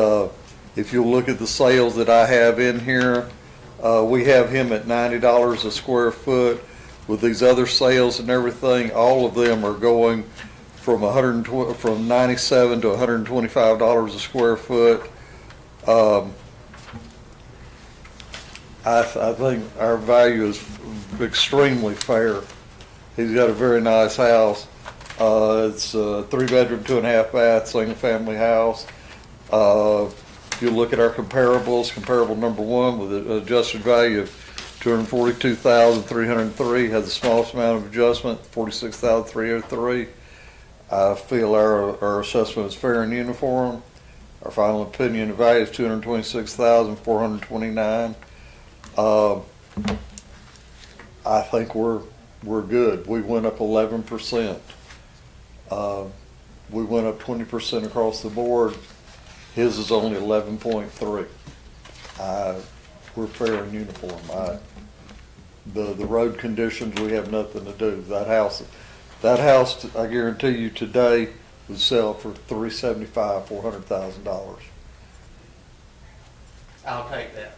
if you look at the sales that I have in here, we have him at $90 a square foot. With these other sales and everything, all of them are going from from $97 to $125 a square foot. I think our value is extremely fair. He's got a very nice house. It's a 3-bedroom, 2.5 bath, single family house. If you look at our comparables, comparable number one with an adjusted value of $242,303 has the smallest amount of adjustment, $46,303. I feel our assessment is fair and uniform. Our final opinion of value is $226,429. I think we're good. We went up 11%. We went up 20% across the board. His is only 11.3. We're fair and uniform. The road conditions, we have nothing to do. That house, I guarantee you today would sell for $375,000, $400,000. I'll take that.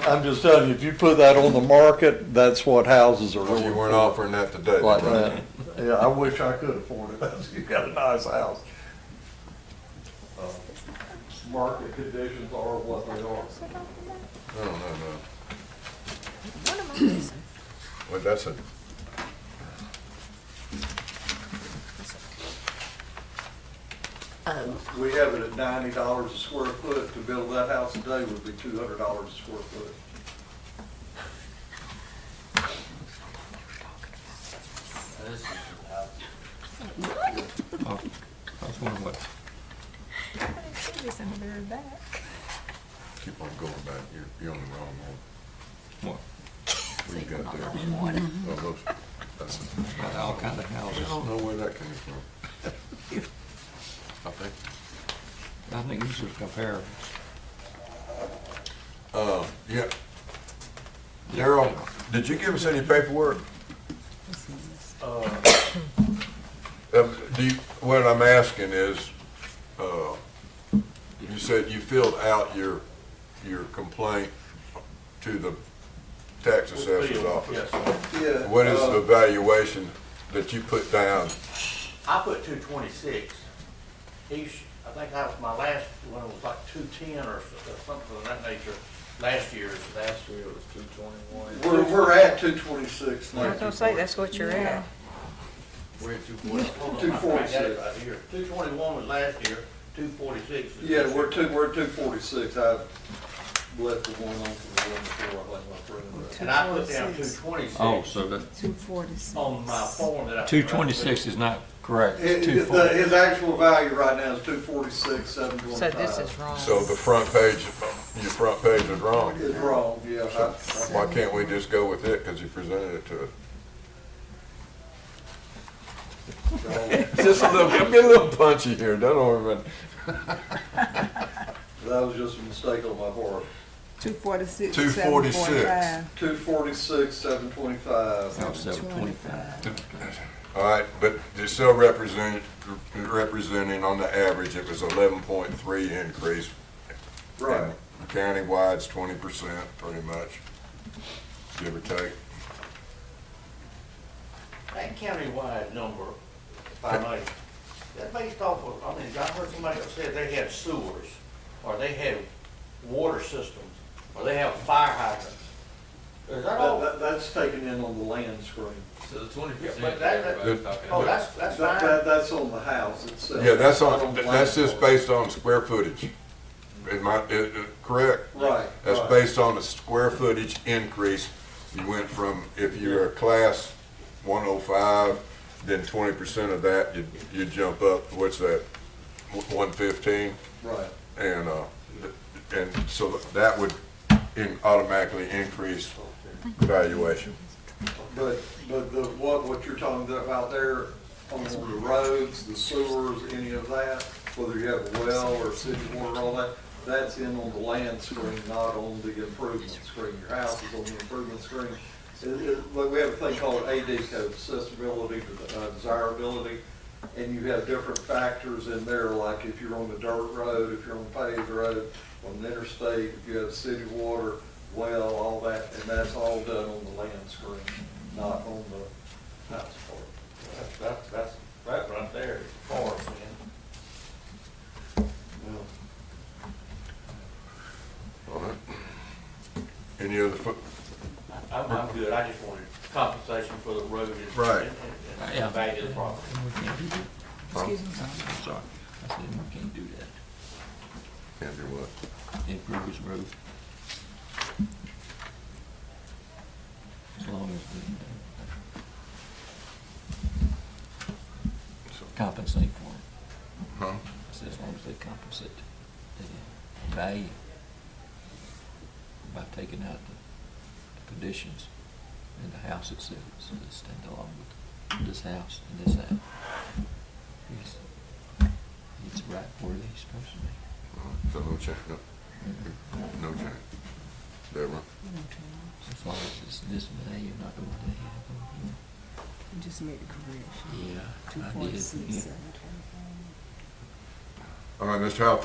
I'm just telling you, if you put that on the market, that's what houses are Well, going you for. weren't offering that today. Like right? that. Yeah, I wish I could afford it. You've got a nice house. Market conditions are what they are. No. What am I missing? Well, that's a, We have it at $90 a square foot. To build that house today would be $200 a square foot. This is Oh, I was wondering what, I didn't see this in the very back. keep on going back, you're on the wrong one. what, What you got there? Oh, those, that's, got all kind of I houses. don't know where that came from. I think, I think these are comparables. yeah. Daryl, did you give us any paperwork? What I'm asking is, you said you filled out your complaint to the tax assessor's office. Yeah. What is the valuation that you put down? I put 226. I think that was my last one, was like 210 or something of that nature. Last year it was 221. We're at 226 now. I was gonna say, that's what you're at. we're at 240. 246. Right here. 221 was last year, 246 is Yeah, this we're year. at 246. I've left the one on from the one before, I think my friend. And I put down 246. 226 Oh, so that, 246. on my form that I. 226 is not correct, it's His 240. his actual value right now is 246, So 725. this is wrong. So the front page, your front page is wrong. It's wrong, yeah. Why can't we just go with it, because you presented it to us? Just a little, I'm getting a little punchy here, don't worry about it. That was just a mistake on my part. 246. 246. 745. 246, 725. Oh, 725. All right, but they're still representing on the average, it was 11.3 increase. Right. And county-wide's 20%, pretty much, give or take. That countywide number, if I may, that based off of, I mean, I heard somebody else say they had sewers, or they had water systems, or they have fire hydrants. Is that all? That's taken in on the land screen. So the 20%. But everybody's talking Oh, about. that's fine. That's on the house itself. Yeah, that's not on, the that's land just screen. based on square footage. Correct? Right. That's right. based on the square footage increase. You went from, if you're a class 105, then 20% of that, you jump up, what's that, 115? Right. And so that would automatically increase valuation. But what you're talking about there, on the roads, the sewers, any of that, whether you have a well or city water, all that, that's in on the land screen, not on the improvement screen. Your house is on the improvement screen. Like, we have a thing called AD code, accessibility, desirability, and you have different factors in there, like if you're on a dirt road, if you're on a paved road, on an interstate, if you have city water, well, all that, and that's all done on the land screen, not on the house part. That right there is forest, man. All right. Any other, I'm good, I just wanted compensation for the road and. Right. Yeah. And value of the property. We can't do that. Excuse me. I'm sorry, I said we can't do that, can't do what? improve his road. As long as we compensate for it. Huh? I said as long as they compensate the value by taking out the conditions in the house itself, so they stand along with this house and this house. It's right where they're supposed So no change, no change. Deborah? As long as it's this value, not the one they have. You just made the correction. Yeah, I did. 2.6725. All right, Mr. Howell,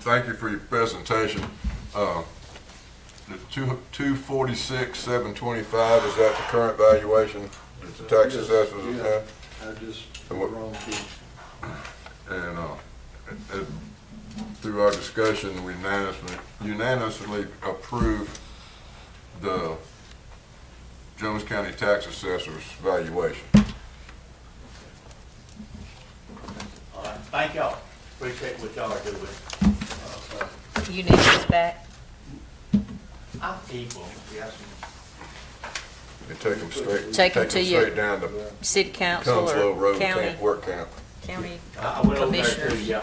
thank you for your presentation. The 246,725, is that the current valuation that the tax assessors have had? I just And what- wrong piece. And through our discussion, we unanimously approved the Jones County Tax Assessor's valuation. All right, thank y'all. Appreciate what y'all are doing. You need this back? I'm equal, yes. They take them straight, Take 'em to your straight down to City council Council or Road county, camp, work camp. county I went over there too, commissioners? yeah.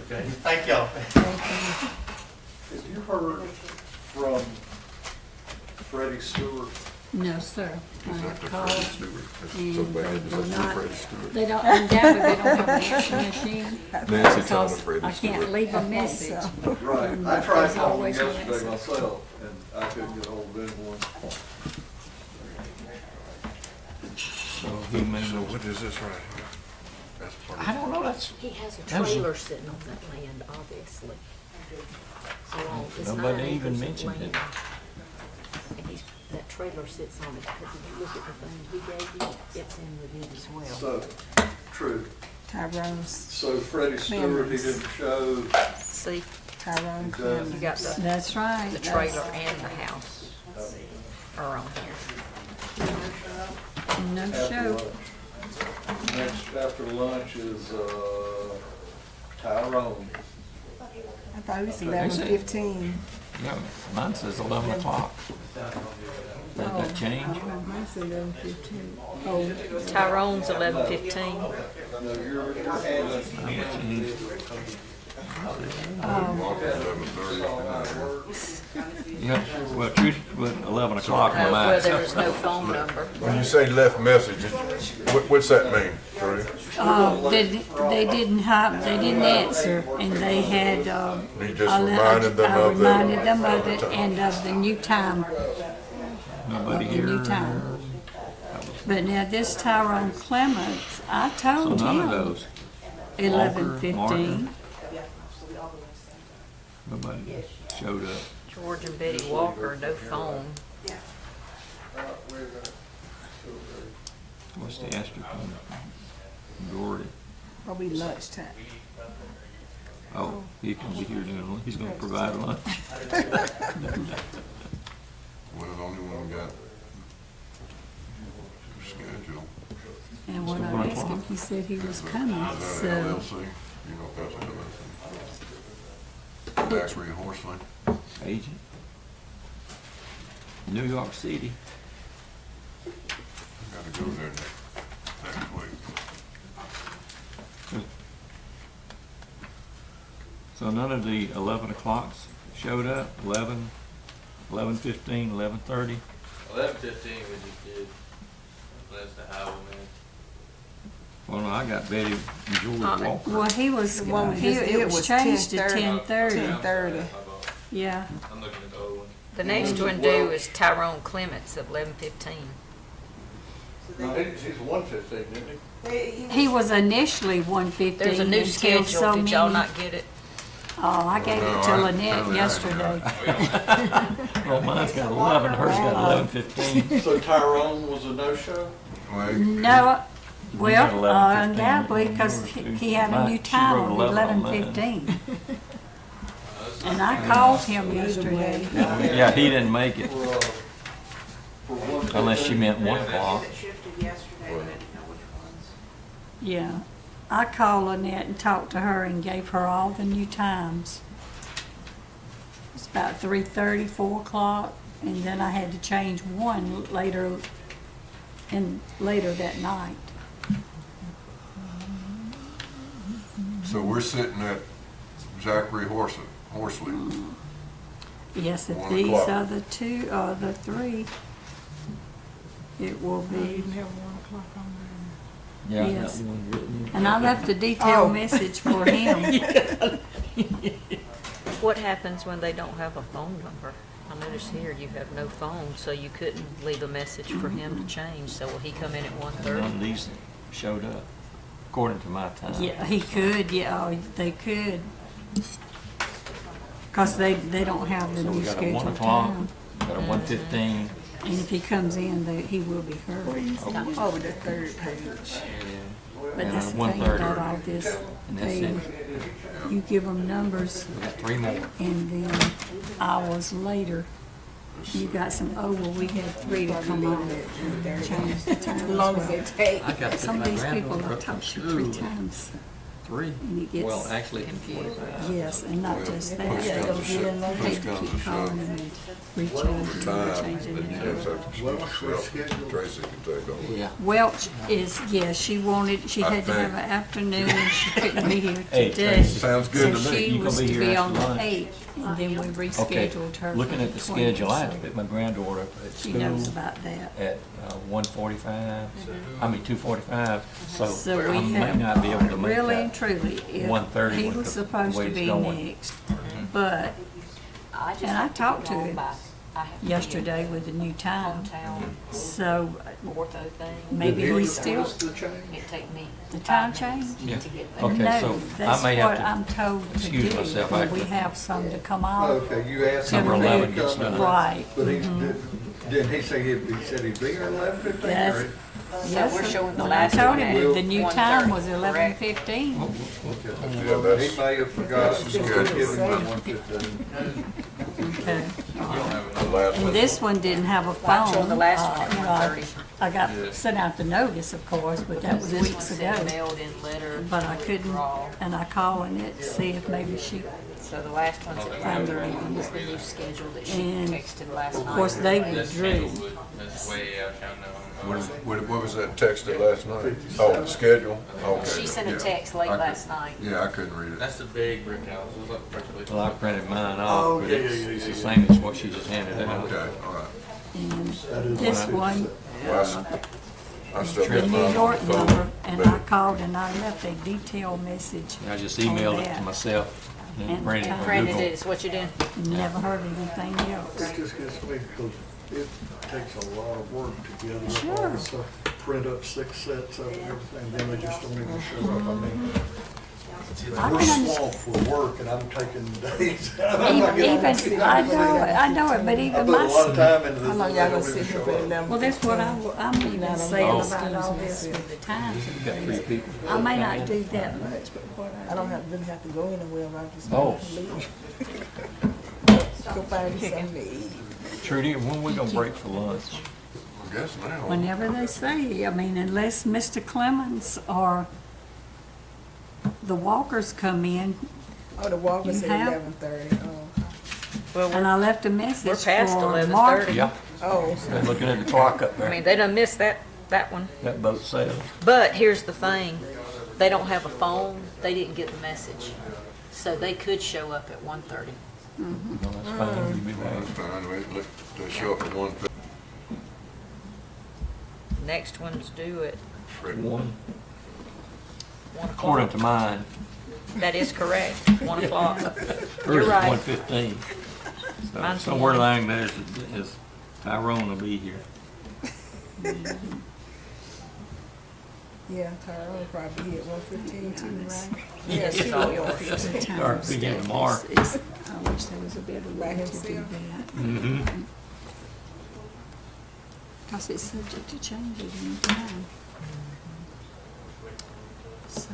Okay, thank y'all. Have you heard from Freddie Stewart? No, sir. Is I that the called, Freddie Stewart? That's so and bad, they it's do like not, Freddie Stewart. they don't, undoubtedly they don't have an answering machine. Nancy told him Because Freddie I can't Stewart. leave a message. Right, And I tried there's calling him always an yesterday answer. myself, and I couldn't get hold of anyone. So he may So know. what is this right here? That's part of. I don't know, that's, He has a That's- trailer sitting on that land, obviously. So it's Nobody 9 even acres of mentioned it. land. And that trailer sits on it, because if you look at the thing he gave you, it's in with it as well. So, true. Tyrone's, So Freddie Stewart, he didn't show, See, Tyrone He does. Clemens. you got the That's right. the trailer and the house are on here. No after show. lunch. Next, after lunch is, Tyrone. I thought it was 11:15. yeah, mine says 11 o'clock. Did that change? Mine said 11:15. Oh, Tyrone's 11:15. No, you're handling. Yeah, well, Trudy, with 11 o'clock on Where mine. there was no phone number. When you say left message, what's that mean, Trudy? They didn't have, they didn't answer, and they had, You just I reminded them I of the. reminded them of it and of the new time, Nobody the here. new time. But now this Tyrone Clements, I So told none of him those. 11:15. Nobody showed up. George and Betty Walker, no phone. What's the asterisk on it? Gordy. probably lunchtime. Oh, he can be here doing lunch. He's gonna provide lunch. We're the only one we got scheduled. And when I asked him, he said he was coming, Is that so. LLC? You know if that's an LLC. Zachary Horsley. Agent. New York City. Gotta go there next week. So none of the 11 o'clocks showed up? 11, 11:15, 11:30? 11:15 would be good. That's the Howell man. Well, no, I got Betty and George Walker. Well, he was, The one we he, just did it was was changed to 10:30. 10:30. 10:30. Yeah. I'm looking at the old one. The next one due is Tyrone Clements of 11:15. No, he's 115, isn't he? He was initially 1:15. There's a new until schedule, so did y'all many- not get it? Oh, I gave it to Lynette yesterday. Well, mine's got 11, hers got 11:15. So Tyrone was a no-show? No, We got well, 11:15 undoubtedly, because he had a new She time wrote on 11 on 11:15. And I called him yesterday. Yeah, he didn't make it, For, for one. unless she meant 1 o'clock. Yeah. I called Lynette and talked to her and gave her all the new times. It's about 3:30, 4 o'clock, and then I had to change one later that night. So we're sitting at Zachary Horsley. Yes, if 1 these o'clock. are the two, or the three, it will You be. didn't have 1 o'clock on there. Yeah, I got Yes. one written. And I left a detailed Oh. message for him. What happens when they don't have a phone number? I notice here you have no phone, so you couldn't leave a message for him to change. So will he come in at None 1:30? of these showed up, according to my time. Yeah, he could, yeah, they could. Because they don't have the So new we got a 1 scheduled o'clock, time. got a 1:15. And if he comes in, he will be heard. Over the third page. But And that's a the thing 1:30. about all this, And that's they, it. you give them numbers, We got 3 more. and then hours later, you got some, oh, well, we had 3 to come on and change the time. As long as it take. I got to Some pick of my these people granddaughter have up from talked to you 3 school. times. 3? And it gets- Well, actually, 45. Yes, and not just that. Push comes to shove, Hate push to comes keep to calling shove. them and recharging Time, and changing then you their. just have to excuse yourself. Tracy can take over. Yeah. Welch is, yeah, she wanted, she I had to have think- an afternoon, and she couldn't be here Hey, today. Tracy. Sounds good to So me. she You gonna was be to here be after on the lunch? 8th, and then we Okay, rescheduled her. looking for at the the schedule, I have 20th, to pick my granddaughter up at so She knows school about that. at 1:45, I mean 2:45, So so we I may have, not be able to make really and that. truly, if 1:30 he with was the supposed way to it's be going. next, but And I talked to him yesterday with the new time, so Ortho thing. maybe he's still, It'd take me the time change? Yeah. to get there. Okay, No, so that's I may what have I'm to, told to excuse do, myself, I when we could- have some to come off. Okay, you asked Number him. when 11 he gets come in. done. Right. But didn't he say he said he'd be here at 11:15? Yes. Yes, we're sir. showing the When I last told one him at the new time 1:30, was 11:15. Yeah, that's, He may have forgotten to good. give him 1:15. Okay. the last And one. this one didn't have a phone. showing the last one at you know, 1:30. I got sent out the notice, of course, but that was This one weeks said ago. mailed in letter. But I couldn't, draw. and I called it to see if maybe she, So the last one's at Find the 1:30 was the new schedule that she And, texted last night. of course, they That's withdrew. Candlewood, that's way out down What was that texted last night? Oh, the schedule? Okay. She sent a yeah. text late I last night. Yeah, I couldn't read it. That's the big brick house. It was like virtually. well, I printed mine off, but it's the same as what she just handed out. Okay, all right. And this one, Well, I still the got New mine on York the phone. number, and but- I called and I left a detailed message. I just emailed it that. to myself and then And printed it from Printed Google. it, it's what you did. Never heard anything else. It just gets me because it takes a lot of work to gather up Sure. all the stuff, print up 6 sets of it and everything, then they just don't even show up. I mean, I we're can understand. swamped with work and I'm taking days. I'm not getting- Even, I know it, but I even put a lot of my, time into this. How long and y'all they gonna don't sit even here show for up. 11? well, that's what I'm even saying Oh. about all this with the times You and got 3 things. people. I may not do that much, but what I don't really have to go anywhere, I just Oh. leave. Go find something to eat. Trudy, when we gonna break for lunch? I guess now. whenever they say, I mean, unless Mr. Clemens or the Walkers come in, Oh, the Walkers You at have- 11:30, oh. and I left a message We're past for 11:30. Mark. Yeah, Oh, been looking at the clock up I mean, there. they done missed that one. That boat sailed. But here's the thing, they don't have a phone, they didn't get the message. So they could show up at 1:30. No, that's fine, you be That's back. fine, look, they show up at 1:50. Next one's due at One, 1 according o'clock. to mine, That is correct, 1 o'clock. hers You're is right. 1:15. So Mine's somewhere 1. along there is Tyrone will be here. yeah, Tyrone probably here at 1:15 too, right? Yes, she it's all will. yours. The time Or is begin that tomorrow. I wish there was a better way to do himself? that. Mm-hmm. Because it's subject to change at any time. So,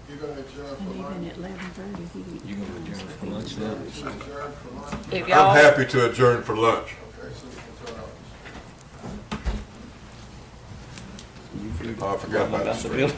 You gonna adjourn and even at 11:30, he didn't. You gonna adjourn for lunch then? If I'm y'all, happy to adjourn for lunch. I forgot about About the the bill.